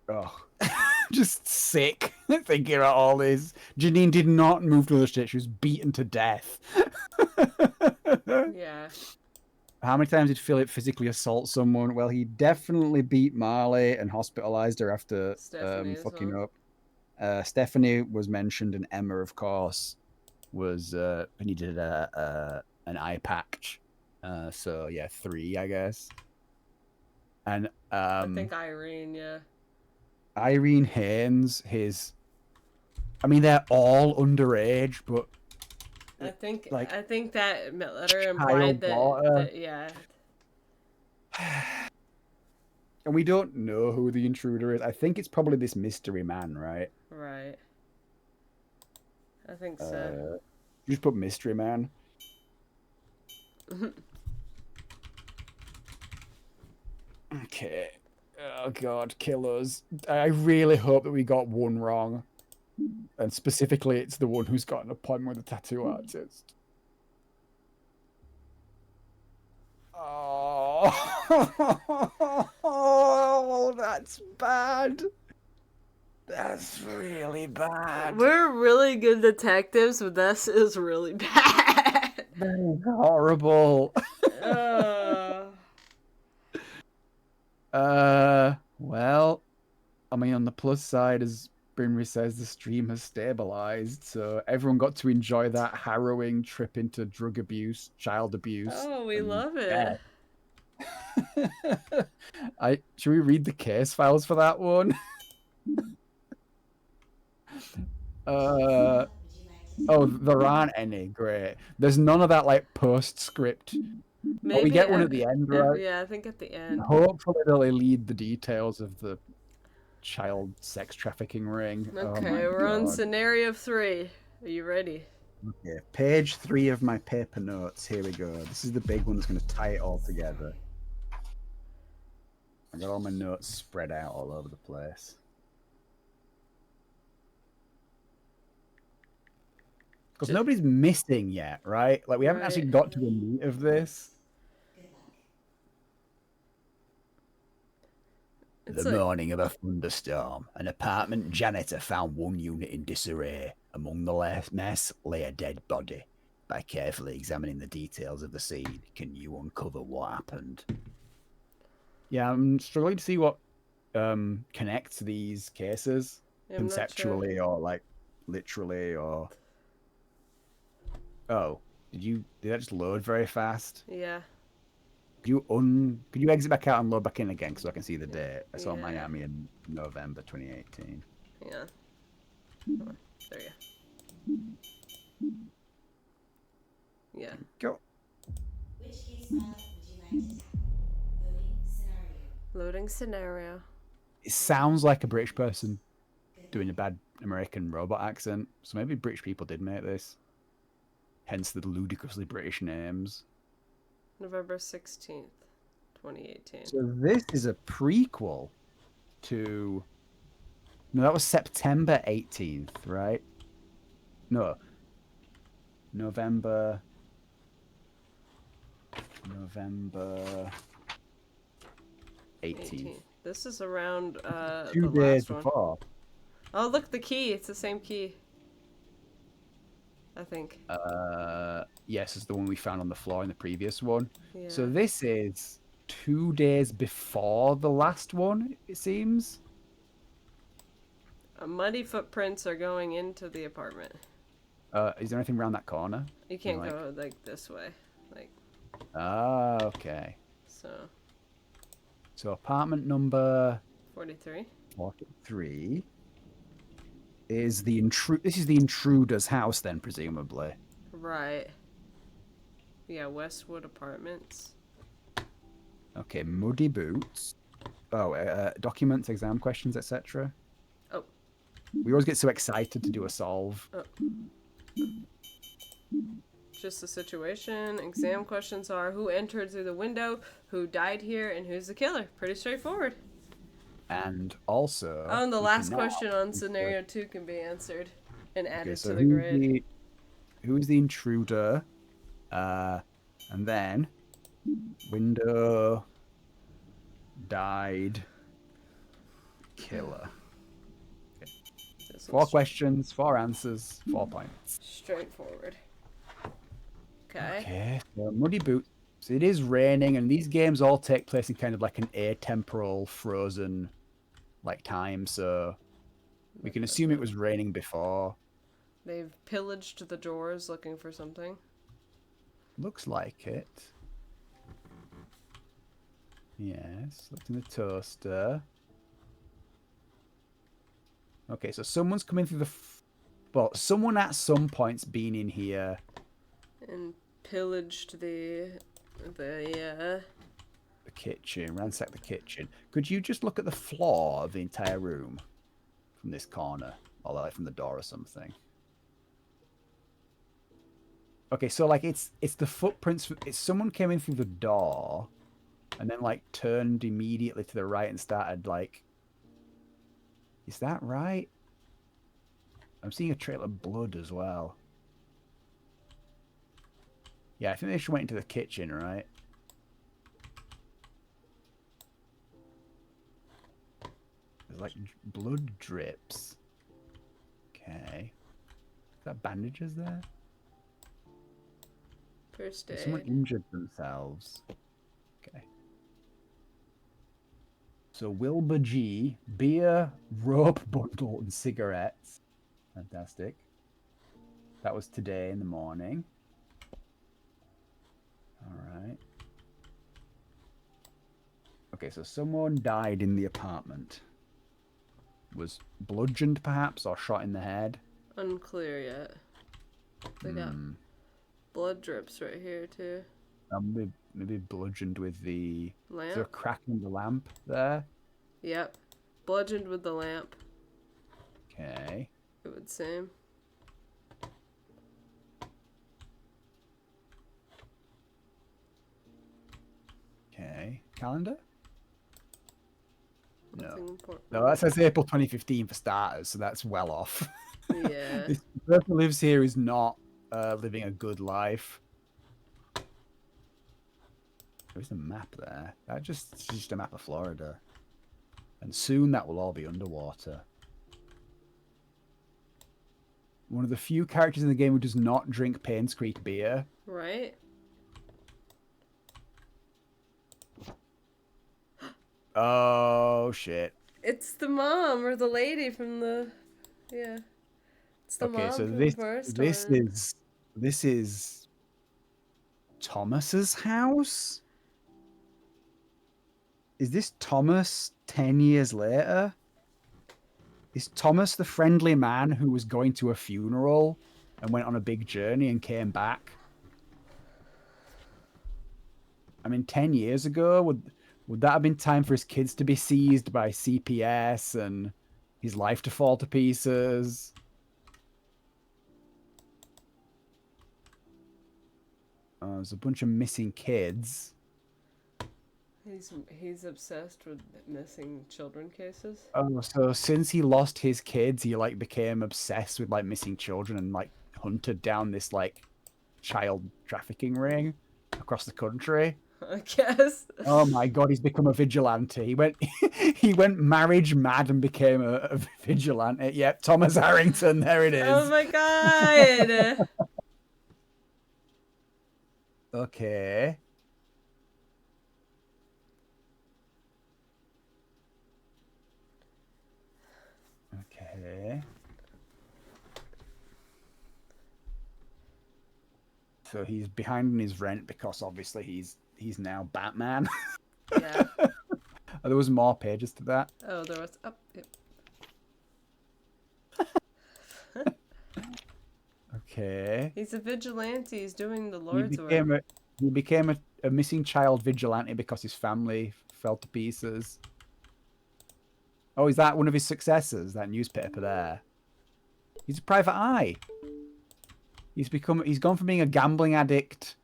Oh, just sick thinking about all this. Janine did not move to the state. She was beaten to death. Yeah. How many times did Philip physically assault someone? Well, he definitely beat Marley and hospitalized her after Stephanie as fucking well. up. Stephanie was mentioned, and Emma, of course, was needed an eye patch. So yeah, 3, I guess. And I think Irene, yeah. Irene Haynes, I mean, they're all underage, but I think like that letter child implied daughter. that yeah. And we don't know who the intruder is. I think it's probably this mystery man, right? Right. I think so. You just put mystery man. Okay. Oh god, killers. I really hope that we got one wrong. And specifically it's the one who's got an appointment with a tattoo artist. Oh, that's bad. That's really bad. We're really good detectives, but this is really bad. That is horrible. uh, Well, I mean, on the plus side, as Brinry says, the stream has stabilized, so everyone got to enjoy that harrowing trip into drug abuse, child abuse. oh, we and love it. death. Should we read the case files for that one? Oh, there aren't any. Great. There's none of that like postscript. Maybe We get one at the end, right? Yeah, I think at the end. Hopefully they'll lead the details of the child sex trafficking ring. Okay, we're on scenario 3. Are you ready? Okay, page 3 of my paper notes. Here we go. This is the big one that's going to tie it all together. I got all my notes spread out all over the place. Because nobody's missing yet, right? Like, we haven't actually got to the meat of this. The morning of a thunderstorm, an apartment janitor found one unit in disarray. Among the mess lay a dead body. By carefully examining the details of the scene, can you uncover what happened? Yeah, I'm struggling to see what connects these cases conceptually or like literally or. Oh, did that just load very fast? Yeah. Could you exit back out and load back in again so I can see the date? I saw Miami in November 2018. Yeah. There you go. Yeah. Go. Which case file would you like to tackle? Loading scenario. Loading scenario. It sounds like a British person doing a bad American robot accent. So maybe British people did make this. Hence the ludicrously British names. November 16th, 2018. So this is a prequel to... No, that was September 18th, right? No. November 18th. This is around 2 the days last before. one. Oh, look, the key. It's the same key. I think. Yes, it's the one we found on the floor in the previous one. Yeah. So this is 2 days before the last one, it seems. Muddy footprints are going into the apartment. Is there anything around that corner? You can't go like this way. Like. Ah, okay. So apartment number 43. 43 is this is the intruder's house then, presumably. Right. Yeah, Westwood Apartments. Okay, muddy boots. Oh, documents, exam questions, etc. Oh. We always get so excited to do a solve. Oh. Just the situation. Exam questions are who entered through the window, who died here, and who's the killer. Pretty straightforward. And also... Oh, and the last question on scenario 2 can be answered and added to the grid. Who's the intruder? And then... Window... Died... Killer. Okay. 4 questions, 4 answers, 4 points. Straightforward. Okay. Okay, so muddy boots. It is raining, and these games all take place in kind of like an atemporal, frozen, like time. So we can assume it was raining before. They've pillaged the drawers looking for something. Looks like it. Yes, looked in the toaster. Okay, so someone's coming through the... Well, someone at some point's been in here. And pillaged the kitchen, ransacked the kitchen. Could you just look at the floor of the entire room from this corner, or like from the door or something? Okay, so like it's the footprints. It's someone came in through the door, and then like turned immediately to the right and started like. Is that right? I'm seeing a trail of blood as well. Yeah, I think they just went into the kitchen, right? There's like blood drips. Okay. Is that bandages there? First Someone aid. injured themselves. Okay. So Wilbur G, beer, rope bundle, and cigarettes. Fantastic. That was today in the morning. All right. Okay, so someone died in the apartment. Was bludgeoned, perhaps, or shot in the head. Unclear yet. They got blood drips right here too. Maybe bludgeoned with the. Is there a Lamp? crack in the lamp there? Yep. Bludgeoned with the lamp, Okay. it would seem. Okay. Calendar? Nothing No. important. No, that says April 2015 for starters, so that's well off. Yeah. This person who lives here is not living a good life. There's a map there. It's just a map of Florida. And soon that will all be underwater. One of the few characters in the game who does not drink Payne's Creek beer. Right? Oh, shit. It's the mom or the lady from the. Yeah. It's the Okay, mom so from this the first this one. is Thomas's house? Is this Thomas 10 years later? Is Thomas the friendly man who was going to a funeral and went on a big journey and came back? I mean, 10 years ago, would that have been time for his kids to be seized by CPS and his life to fall to pieces? There's a bunch of missing kids. He's obsessed with missing children cases. Oh, so since he lost his kids, he like became obsessed with like missing children and like hunted down this like child trafficking ring across the country. I guess. Oh my god, he's become a vigilante. He went marriage mad and became a vigilante. Yep, Thomas Harrington, there it Oh is. my god! Okay. Okay. So he's behind in his rent because obviously he's now Batman. Yeah. There was more pages to that. Oh, there was. Oh, yep. Okay. He's a vigilante. He's doing the He Lord's work. became a missing child vigilante because his family fell to pieces. Oh, is that one of his successors? That newspaper there. He's a private eye. He's gone from being a gambling addict,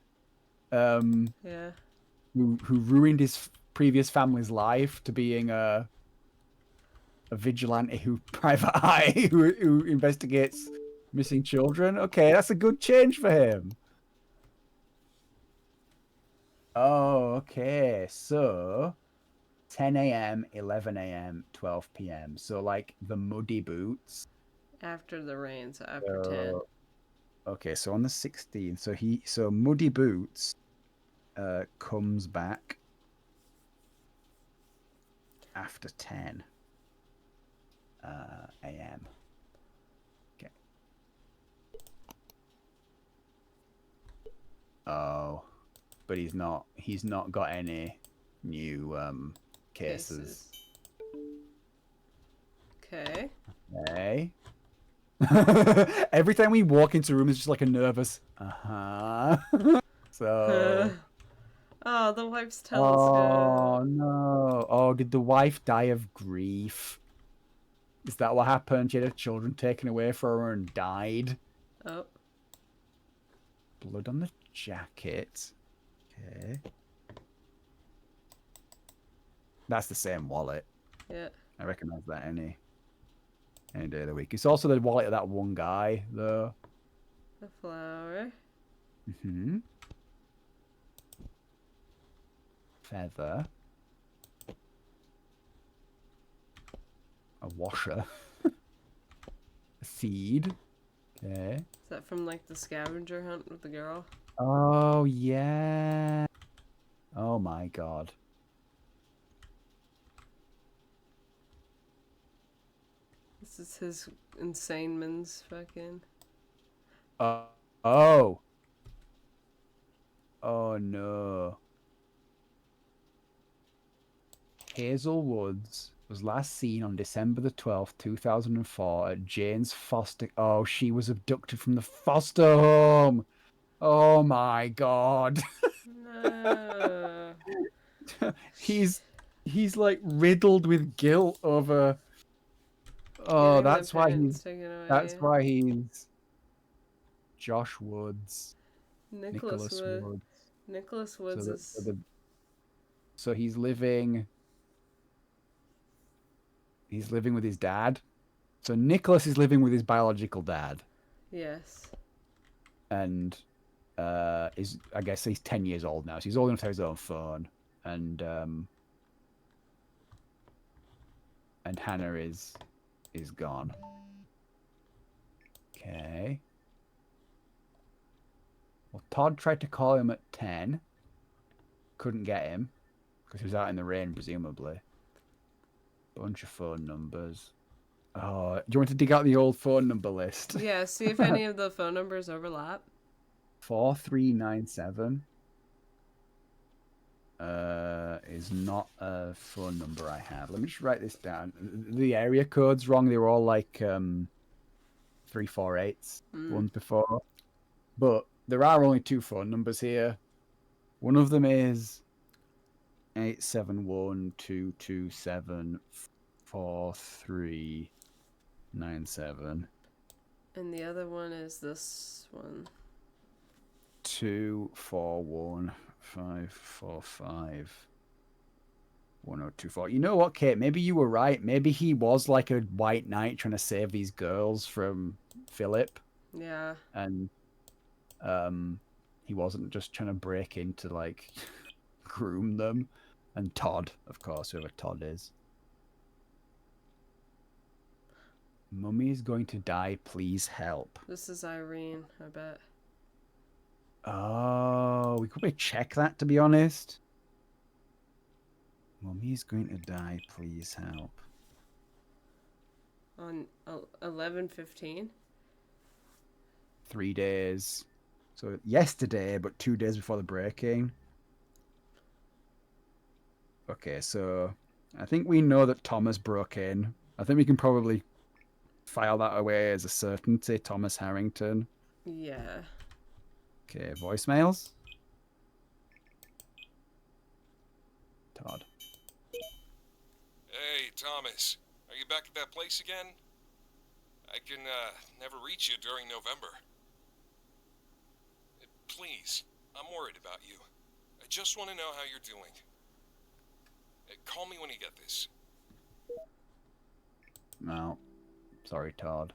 Yeah. who ruined his previous family's life, to being a vigilante private eye who investigates missing children. Okay, that's a good change for him. Oh, okay. So 10 a.m., 11 a.m., 12 p.m. So like the muddy boots. After the rain, so after 10. Okay, so on the 16th, so Muddy Boots comes back after 10 a.m. Okay. Oh, but he's not got any new cases. Okay. Okay. Every time we walk into a room, it's just like a nervous, So. Oh, the wife's Oh telescope. no! Oh, did the wife die of grief? Is that what happened? She had her children taken away from her and died. Oh. Blood on the jacket. Okay. That's the same wallet. Yeah. I recognize that any day of the week. It's also the wallet of that one guy, though. A flower. Mm-hmm. Feather. A washer. A seed. Okay. Is that from like the scavenger hunt with the girl? Oh, yeah. Oh, my God. This is his insane man's fucking. Oh. Oh, no. Hazel Woods was last seen on December the 12th, 2004 at Jane's foster... Oh, she was abducted from the foster home. Oh, my God. No. he's like riddled with guilt over... Oh, Getting the parents taken that's away. why he's Josh Woods, Nicholas Nicholas Wood. Woods. Nicholas Woods So is. so he's living with his dad. So Nicholas is living with his biological dad, Yes. and is I guess he's 10 years old now, so he's old enough to have his own phone, and Hannah is gone. Okay. Well, Todd tried to call him at 10. Couldn't get him because he was out in the rain, presumably. Bunch of phone numbers. Oh, do you want to dig out the old phone number list? Yeah, see if any of the phone numbers overlap. 4397 is not a phone number I have. Let me just write this down. The area code's wrong. They were all like 348s ones before. But there are only 2 phone numbers here. One of them is 871-227-4397. And the other one is this one. 241-545-1024. You know what, Cait? Maybe you were right. Maybe he was like a white knight trying to save these girls from Philip, Yeah. and he wasn't just trying to break into like groom them. And Todd, of course, whoever Todd is. Mummy is going to die. Please help. This is Irene, I bet. Oh, we could probably check that, to be honest. Mummy's going to die. Please help. On 11/15. 3 days. So yesterday, but 2 days before the breaking. Okay, so I think we know that Thomas broke in. I think we can probably file that away as a certainty. Thomas Harrington. Yeah. Okay, voicemails. Todd. Hey, Thomas. Are you back at that place again? I can, never reach you during November. Please, I'm worried about you. I just want to know how you're doing. Call me when you get this. No. Sorry, Todd.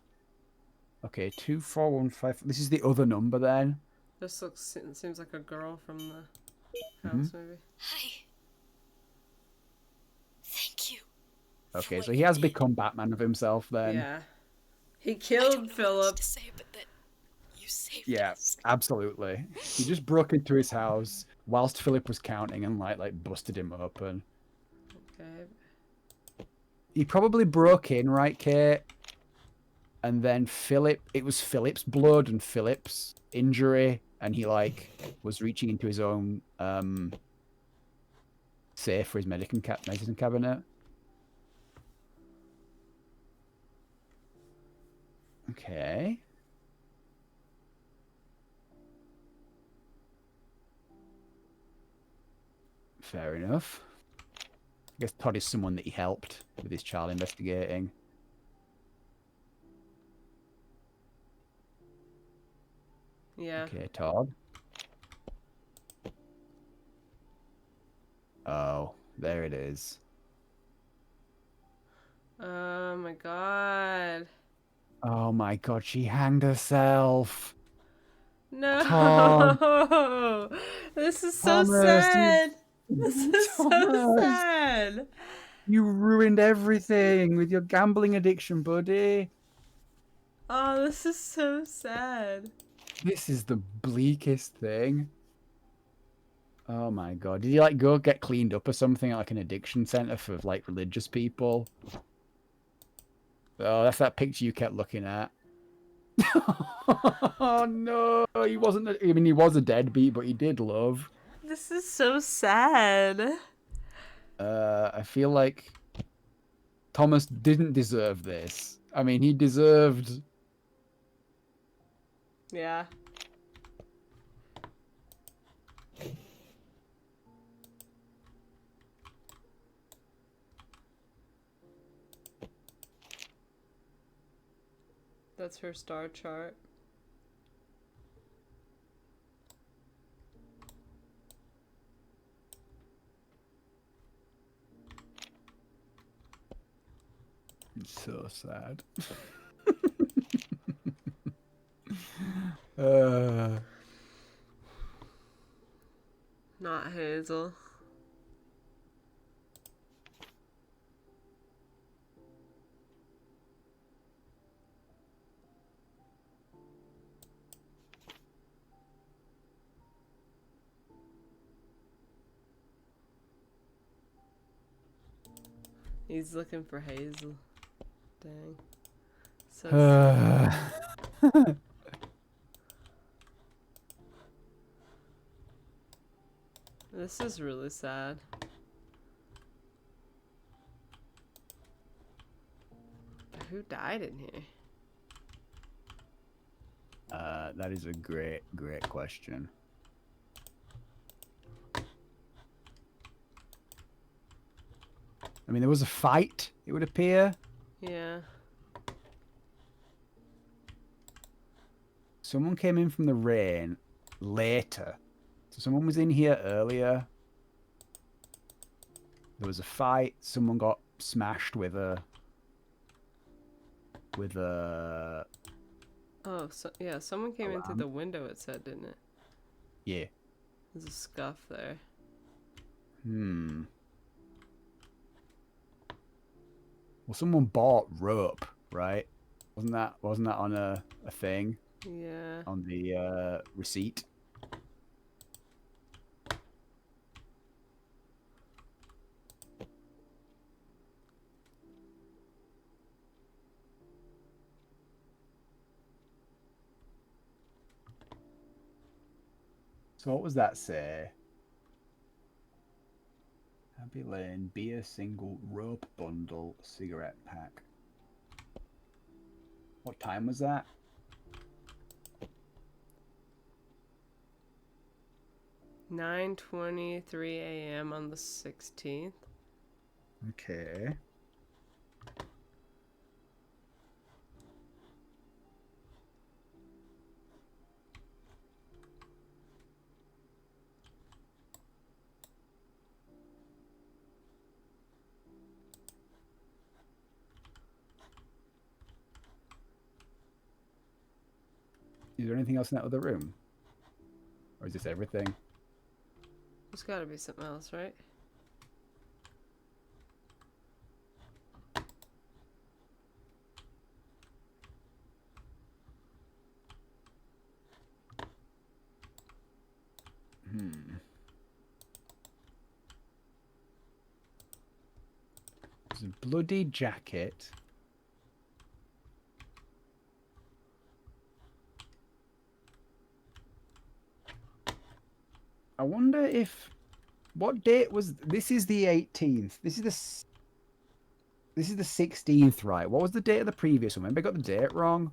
Okay, 2415. This is the other number then. This seems like a girl from the house, maybe. Hi. Thank you. Okay, so he has become Batman of himself then. Yeah. He I don't killed know what else Philip. to say, but that you saved Yeah, us. absolutely. He just broke into his house whilst Philip was counting and like busted him open. Okay. He probably broke in, right, Cait? And then it was Philip's blood and Philip's injury, and he like was reaching into his own safe for his medicine cabinet. Okay. Fair enough. I guess Todd is someone that he helped with his child investigating. Yeah. Okay, Todd. Oh, there it is. Oh my god. Oh my god, she hanged herself. Tom, No. This is so Thomas, sad. This is so Thomas, sad. you ruined everything with your gambling addiction, buddy. Oh, this is so sad. This is the bleakest thing. Oh my god. Did you like go get cleaned up or something at like an addiction center for like religious people? Oh, that's that picture you kept looking at. Oh no, he wasn't. I mean, he was a deadbeat, but he did love. This is so sad. I feel like Thomas didn't deserve this. I mean, he deserved. Yeah. That's her star chart. It's so sad. uh, Not Hazel. He's looking for Hazel. Dang. So sad. This is really sad. Who died in here? That is a great question. I mean, there was a fight, it would appear. Yeah. Someone came in from the rain later. So someone was in here earlier. There was a fight. Someone got smashed with a... Oh, so yeah, someone came in through the window, it said, didn't it? Yeah. There's a scuff there. Well, someone bought rope, right? Wasn't that on a thing? Yeah. On the receipt? So what was that say? Abbey Lane, beer single, rope bundle, cigarette pack. What time was that? "9:23 a.m. on the 16th. Okay. Is there anything else in that other room? Or is this everything? There's gotta be something else, right? There's a bloody jacket. I wonder if... What date was... This is the 18th. This is the 16th, right? What was the date of the previous one? Maybe I got the date wrong.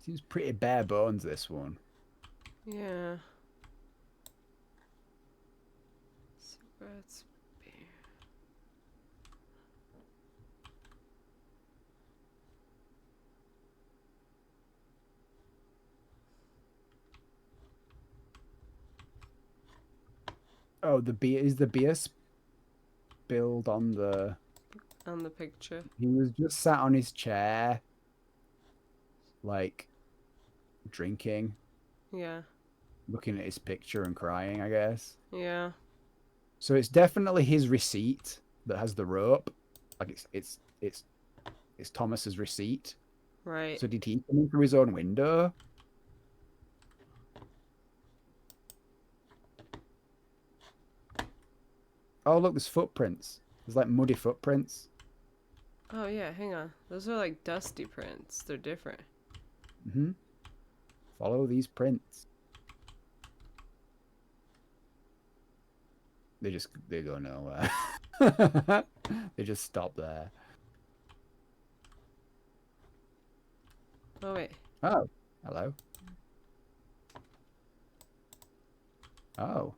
Seems pretty bare bones, this one. Yeah. Cigarettes. Beer. Oh, the beer is the beer spilled on the. On the picture. He was just sat on his chair, like drinking, Yeah. looking at his picture and crying, I guess. Yeah. So it's definitely his receipt that has the rope. Like it's Thomas's receipt. Right. So did he come in through his own window? Oh look, there's footprints. There's like muddy footprints. Oh yeah, hang on. Those are like dusty prints. They're different. Mm-hmm. Follow these prints. They go nowhere. They just stop there. Oh wait. Oh, hello. Oh.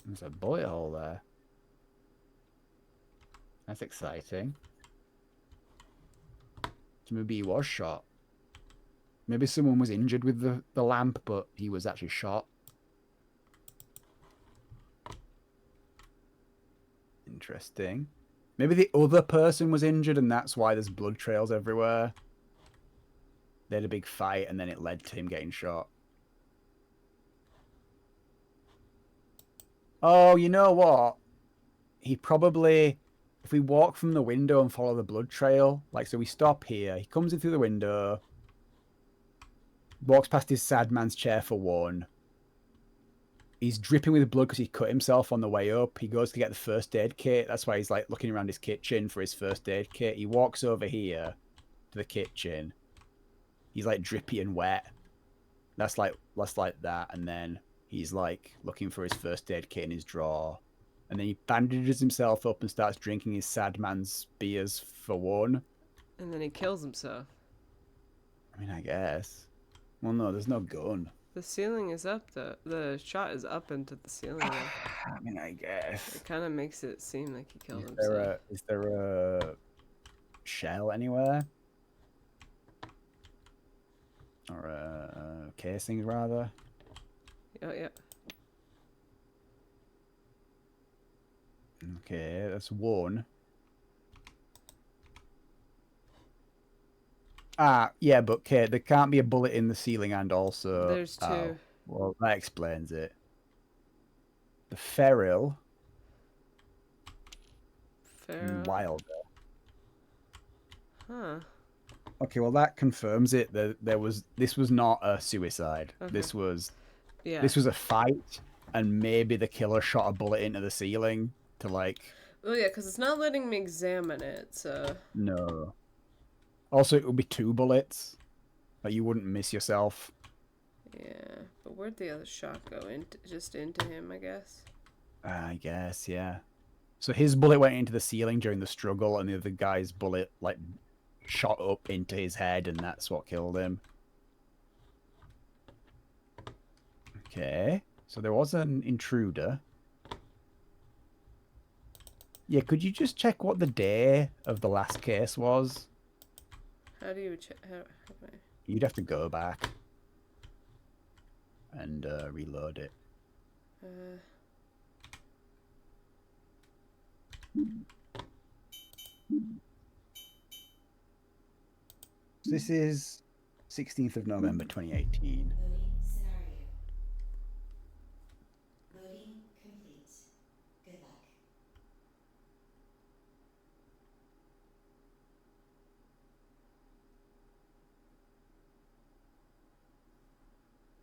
There's a bullet hole there. That's exciting. So maybe he was shot. Maybe someone was injured with the lamp, but he was actually shot. Interesting. Maybe the other person was injured and that's why there's blood trails everywhere. They had a big fight and then it led to him getting shot. Oh, you know what? He probably, if we walk from the window and follow the blood trail, like, so we stop here, he comes in through the window, walks past his sad man's chair for one. He's dripping with blood because he cut himself on the way up. He goes to get the first aid kit. That's why he's like looking around his kitchen for his first aid kit. He walks over here to the kitchen. He's like drippy and wet. That's like that. And then he's like looking for his first aid kit in his drawer. And then he bandages himself up and starts drinking his sad man's beers for one. And then he kills himself. I mean, I guess. Well, no, there's no gun. The ceiling is up though. The shot is up into the ceiling though. I mean, I guess. It kind of makes it seem like he killed himself. Is there a shell anywhere? Or a casing, rather? Oh, yeah. Okay, that's one. Ah, yeah, but Cait, there can't be a bullet in the ceiling and also... There's two. Oh, well, that explains it. The ferrule. Feral. Wilder. Huh. Okay, well that confirms it. This was not a suicide. Okay. This was Yeah. a fight, and maybe the killer shot a bullet into the ceiling to like. Oh yeah, because it's not letting me examine it. So. No. Also, it would be 2 bullets. Like you wouldn't miss yourself. Yeah, but where'd the other shot go? Just into him, I guess. I guess, yeah. So his bullet went into the ceiling during the struggle, and the other guy's bullet like shot up into his head, and that's what killed him. Okay, so there was an intruder. Yeah, could you just check what the day of the last case was? How do you check? How do I... You'd have to go back and reload it. This is 16th of November 2018. Loading scenario. Loading complete. Good luck.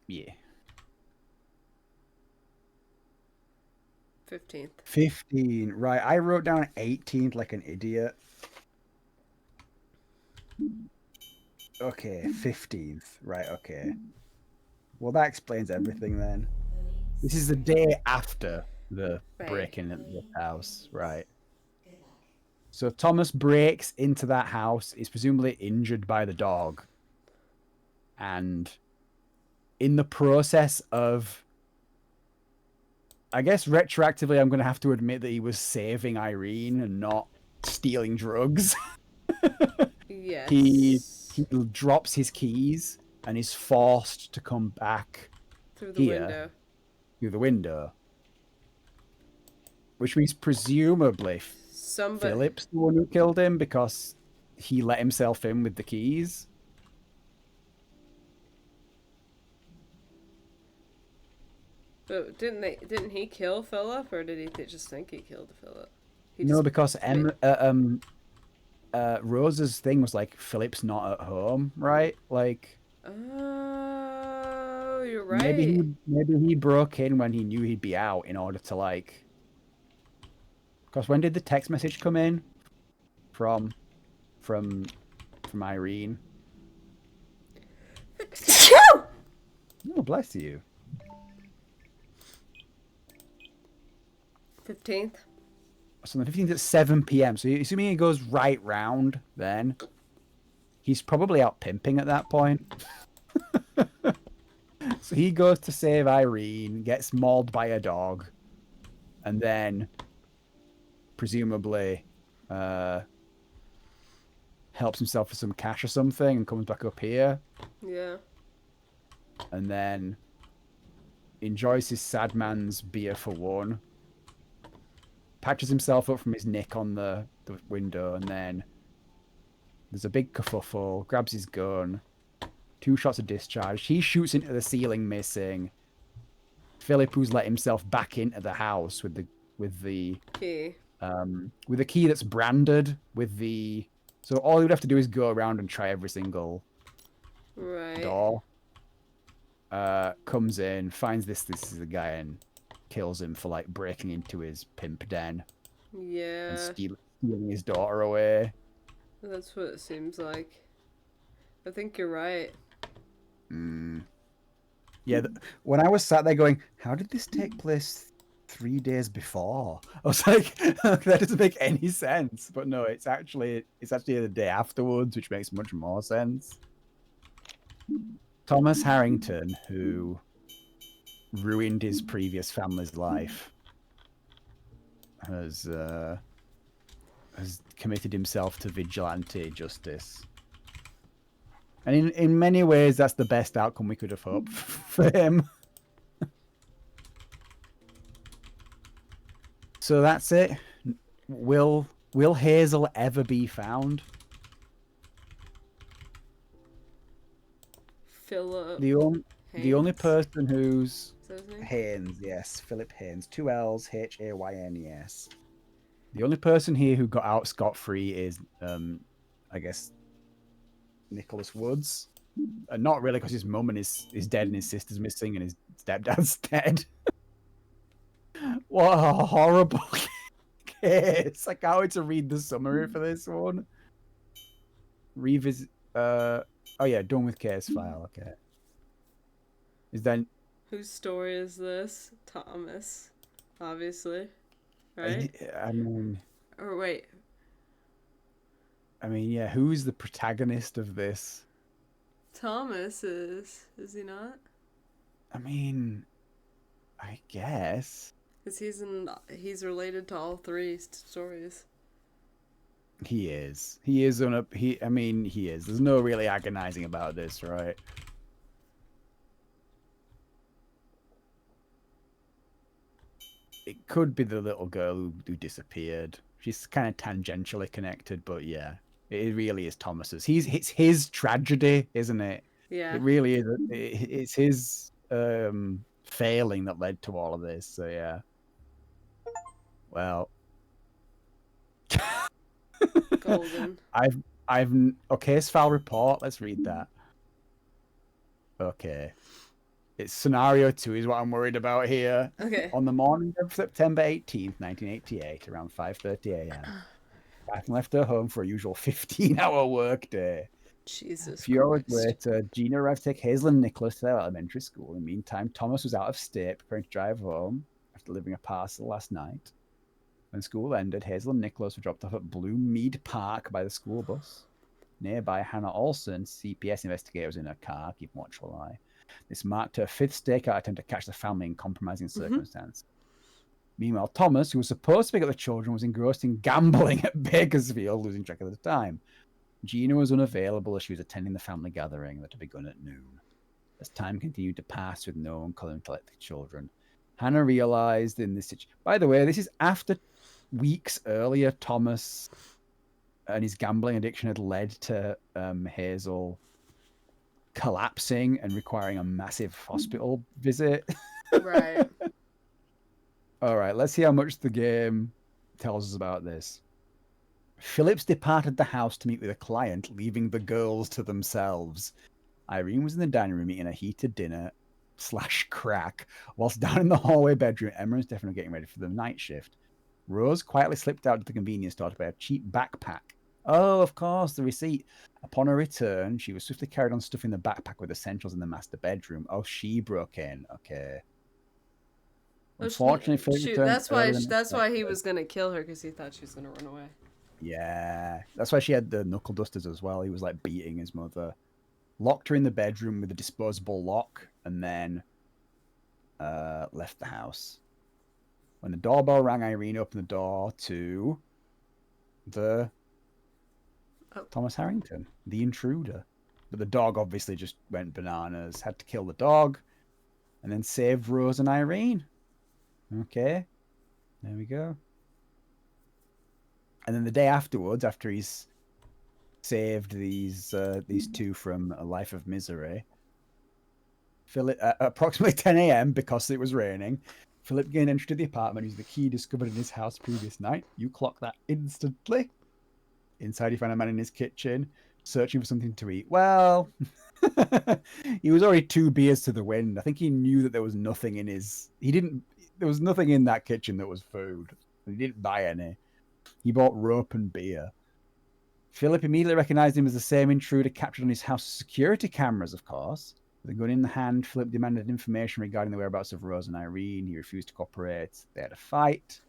Yeah. 15th. 15. Right, I wrote down 18th like an idiot. Okay, 15th. Right, okay. Well, that explains everything then. This is the day after the Right. break-in at the house, right? Good luck. So Thomas breaks into that house. He's presumably injured by the dog. And in the process of, I guess retroactively, I'm going to have to admit that he was saving Irene and not stealing drugs. Yes. he drops his keys and is forced to come back through the here window. through the window, which means presumably Somebody. Philip's the one who killed him because he let himself in with the keys. But didn't he kill Philip, or did he just think he killed Philip? No, because Rose's thing was like, Philip's not at home, right? Like, oh, you're right. maybe he broke in when he knew he'd be out in order to like. Because when did the text message come in from Irene? Oh, bless you. 15th. So the 15th at 7 p.m. So assuming he goes right round, then he's probably out pimping at that point. So he goes to save Irene, gets mauled by a dog, and then presumably helps himself for some cash or something and comes back up here. Yeah. And then enjoys his sad man's beer for one. Patches himself up from his nick on the window, and then there's a big kerfuffle, grabs his gun, 2 shots of discharge. He shoots into the ceiling, missing. Philip, who's let himself back into the house with the Key. With a key that's branded with the. So all he would have to do is go around and try every single door. Comes in, finds this is the guy, and kills him for like breaking into his pimp den. Yeah. And stealing his daughter away. That's what it seems like. I think you're right. Yeah, when I was sat there going, how did this take place 3 days before? I was like, that doesn't make any sense. But no, it's actually the day afterwards, which makes much more sense. Thomas Harrington, who ruined his previous family's life, has committed himself to vigilante justice. And in many ways, that's the best outcome we could have hoped for him. So that's it. Will Hazel ever be found? Philip. The only person who's Is that his name? Haynes, yes, Philip Haynes, 2 L's, Haynes. The only person here who got out scot-free is, I guess, Nicholas Woods. Not really, because his mum is dead and his sister's missing and his stepdad's dead. What a horrible case. I can't wait to read the summary for this one. Revisit. Oh yeah, done with case file. Okay. Is then Whose story is this? Thomas, obviously, right? I mean, Or wait, yeah. Who's the protagonist of this? Thomas is he not? I mean, I guess Because he's related to all three stories. he is. He is on a. He is. There's no really agonizing about this, right? It could be the little girl who disappeared. She's kind of tangentially connected, but yeah, it really is Thomas's. It's his tragedy, isn't it? Yeah. It really is. It's his failing that led to all of this. So yeah. Well, Golden. case file report. Let's read that. Okay. It's scenario 2 is what I'm worried about here. Okay. On the morning of September 18th, 1988, around 5:30 a.m., Catherine left her home for a usual 15-hour workday. Jesus A few hours Christ. later, Gina arrived to take Hazel and Nicholas to their elementary school. In the meantime, Thomas was out of state, preparing to drive home after delivering a parcel last night. When school ended, Hazel and Nicholas were dropped off at Bloommead Park by the school bus. Nearby, Hannah Olsen, CPS investigator, was in her car, keeping watchful eye. This marked her 5th stakeout attempt to catch the family in compromising circumstance. Meanwhile, Thomas, who was supposed to pick up the children, was engrossed in gambling at Bakersfield, losing track of the time. Gina was unavailable as she was attending the family gathering that had begun at noon. As time continued to pass with no one coming to collect the children, Hannah realized in this situation. By the way, this is after weeks earlier, Thomas and his gambling addiction had led to Hazel collapsing and requiring a massive hospital visit. Right. All right, let's see how much the game tells us about this. Phillips departed the house to meet with a client, leaving the girls to themselves. Irene was in the dining room eating a heated dinner / crack, whilst down in the hallway bedroom, Emma and Stefan were getting ready for the night shift. Rose quietly slipped out to the convenience store to buy a cheap backpack. Oh, of course, the receipt. Upon her return, she was swiftly carried on stuffing the backpack with essentials in the master bedroom. Oh, she broke in. Okay. Unfortunately, Philip Shoot, returned that's why earlier than that's why he expected. was gonna kill her because he thought she was gonna run away. Yeah, that's why she had the knuckle dusters as well. He was like beating his mother. Locked her in the bedroom with a disposable lock, and then left the house. When the doorbell rang, Irene opened the door to the Thomas Harrington, the intruder. But the dog obviously just went bananas, had to kill the dog, and then saved Rose and Irene. Okay, there we go. And then the day afterwards, after he's saved these two from a life of misery, Philip, approximately 10 a.m. because it was raining, Philip gained entry to the apartment using the key discovered in his house previous night. You clock that instantly. Inside, he found a man in his kitchen searching for something to eat. Well, he was already 2 beers to the wind. I think he knew that there was nothing in his. There was nothing in that kitchen that was food. He didn't buy any. He bought rope and beer. Philip immediately recognized him as the same intruder captured on his house security cameras, of course. With a gun in the hand, Philip demanded information regarding the whereabouts of Rose and Irene. He refused to cooperate. They had a fight.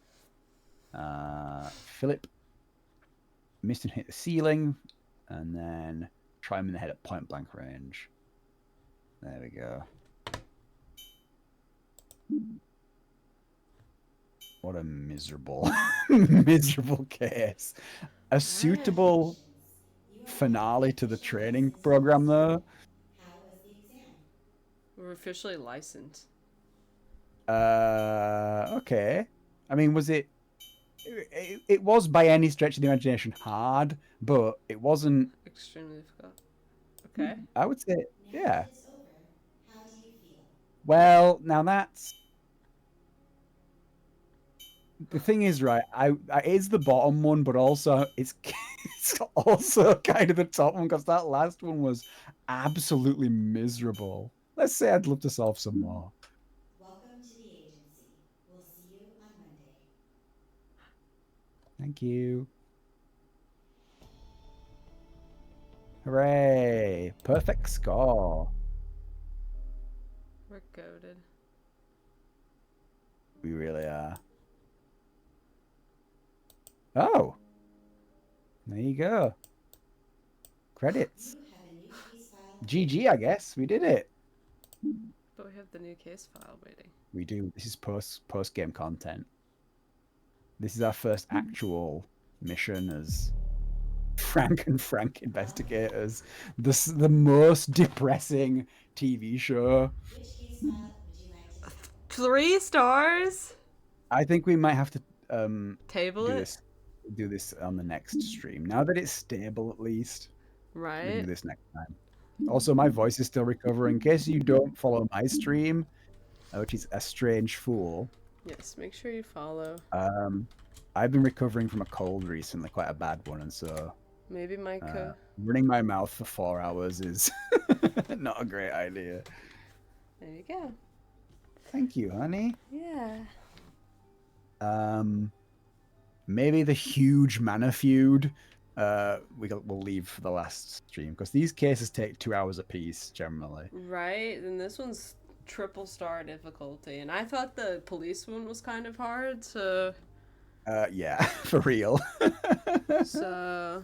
Philip missed and hit the ceiling, and then try him in the head at point blank range. There we go. What a miserable, miserable case. A suitable finale to the training program, though. We're officially licensed. Okay. I mean, was it? It was by any stretch of the imagination hard, but it wasn't Extremely difficult. Okay. I would say, yeah. Well, now that's the thing is, right? I it's the bottom one, but also it's also kind of the top one because that last one was absolutely miserable. Let's say I'd love to solve some more. Welcome to the agency. We'll see you on Monday. Thank you. Hooray! Perfect score. We're goated. We really are. Oh. There you go. Credits. You have a new case file. GG, I guess. We did it. But we have the new case file waiting. We do. This is post game content. This is our first actual mission as Frank and Frank investigators. The most depressing TV show. Which case file would you like to see? 3 stars? I think we might have to Table do it? this on the next stream. Now that it's stable, at least. We can Right? do this next time. Also, my voice is still recovering. In case you don't follow my stream, which is A Strange Fool, Yes, make sure you follow. I've been recovering from a cold recently, quite a bad one, and so Maybe Mike. running my mouth for 4 hours is not a great idea. There you go. Thank you, honey. Yeah. Maybe the huge mana feud we'll leave for the last stream because these cases take 2 hours apiece generally. Right? And this one's triple star difficulty. And I thought the police one was kind of hard, so. Yeah, for real. So.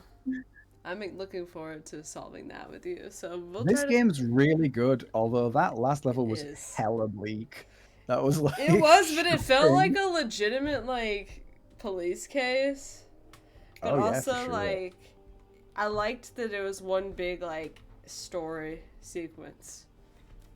I'm looking forward to solving that with you. So we'll This try to. game's really good, although that last level was Is. hella bleak. That was like It was, but it felt like shocking. a legitimate like police case. But Oh yeah, for also sure. like I liked that it was one big like story sequence.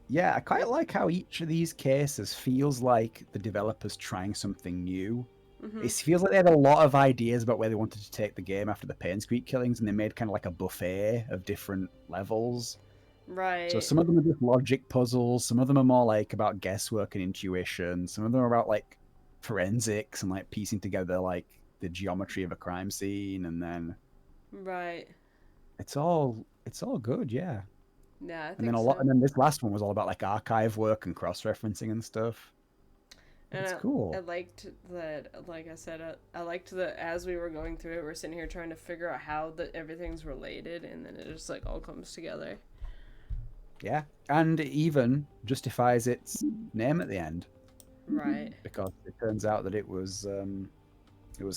Yeah, I quite like how each of these cases feels like the developers trying something new. Hmm. It feels like they had a lot of ideas about where they wanted to take the game after the Pain Street killings, and they made kind of like a buffet of different levels. So Right. some of them are just logic puzzles, some of them are more like about guesswork and intuition, some of them are about like forensics and like piecing together like the geometry of a crime scene, and then Right. it's all good, yeah. Yeah, I And then think a lot, so. and then this last one was all about like archive work and cross-referencing and stuff. And It's I cool. liked that, like I said, I liked that as we were going through it, we're sitting here trying to figure out how everything's related, and then it just like all comes together. Yeah. And it even justifies its name at the end, Right. because it turns out that it was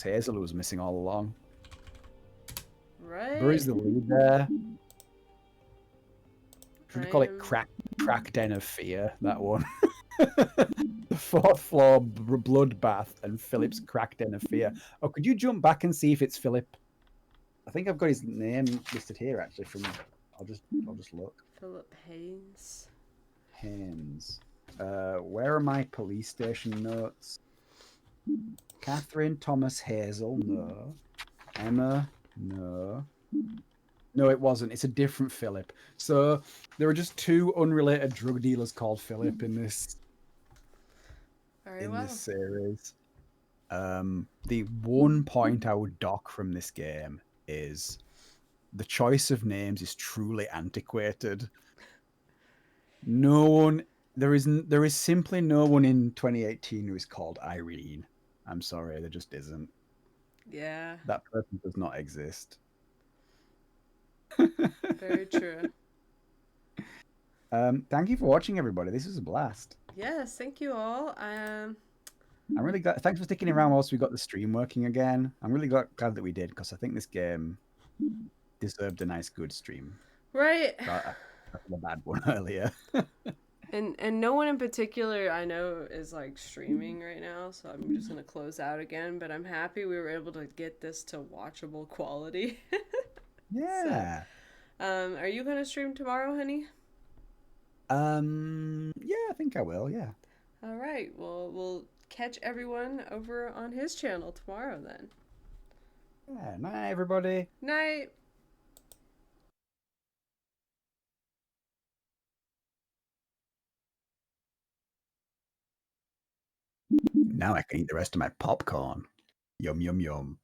Hazel who was missing all along. Right. Burry's the lead there. Should we I call it am. Crack Den of Fear? That one. The fourth floor bloodbath and Philip's Crack Den of Fear. Oh, could you jump back and see if it's Philip? I think I've got his name listed here actually. I'll just look. Philip Haynes. Haynes. Where are my police station notes? Catherine Thomas Hazel, no. Emma, no. No, it wasn't. It's a different Philip. So there are just two unrelated drug dealers called Philip in this Very well. series. The one point I would dock from this game is the choice of names is truly antiquated. There is simply no one in 2018 who is called Irene. I'm sorry, there just isn't. Yeah. That person does not exist. Very true. Thank you for watching, everybody. This was a blast. Yes. Thank you all. I'm really glad. Thanks for sticking around whilst we got the stream working again. I'm really glad that we did, because I think this game deserved a nice, good stream. Right. After the bad one earlier. And no one in particular I know is like streaming right now, so I'm just gonna close out again. But I'm happy we were able to get this to watchable quality. Yeah. Are you gonna stream tomorrow, honey? Yeah, I think I will. Yeah. All right. Well, we'll catch everyone over on his channel tomorrow then. Yeah. Night, everybody. Night. Now I can eat the rest of my popcorn. Yum, yum, yum.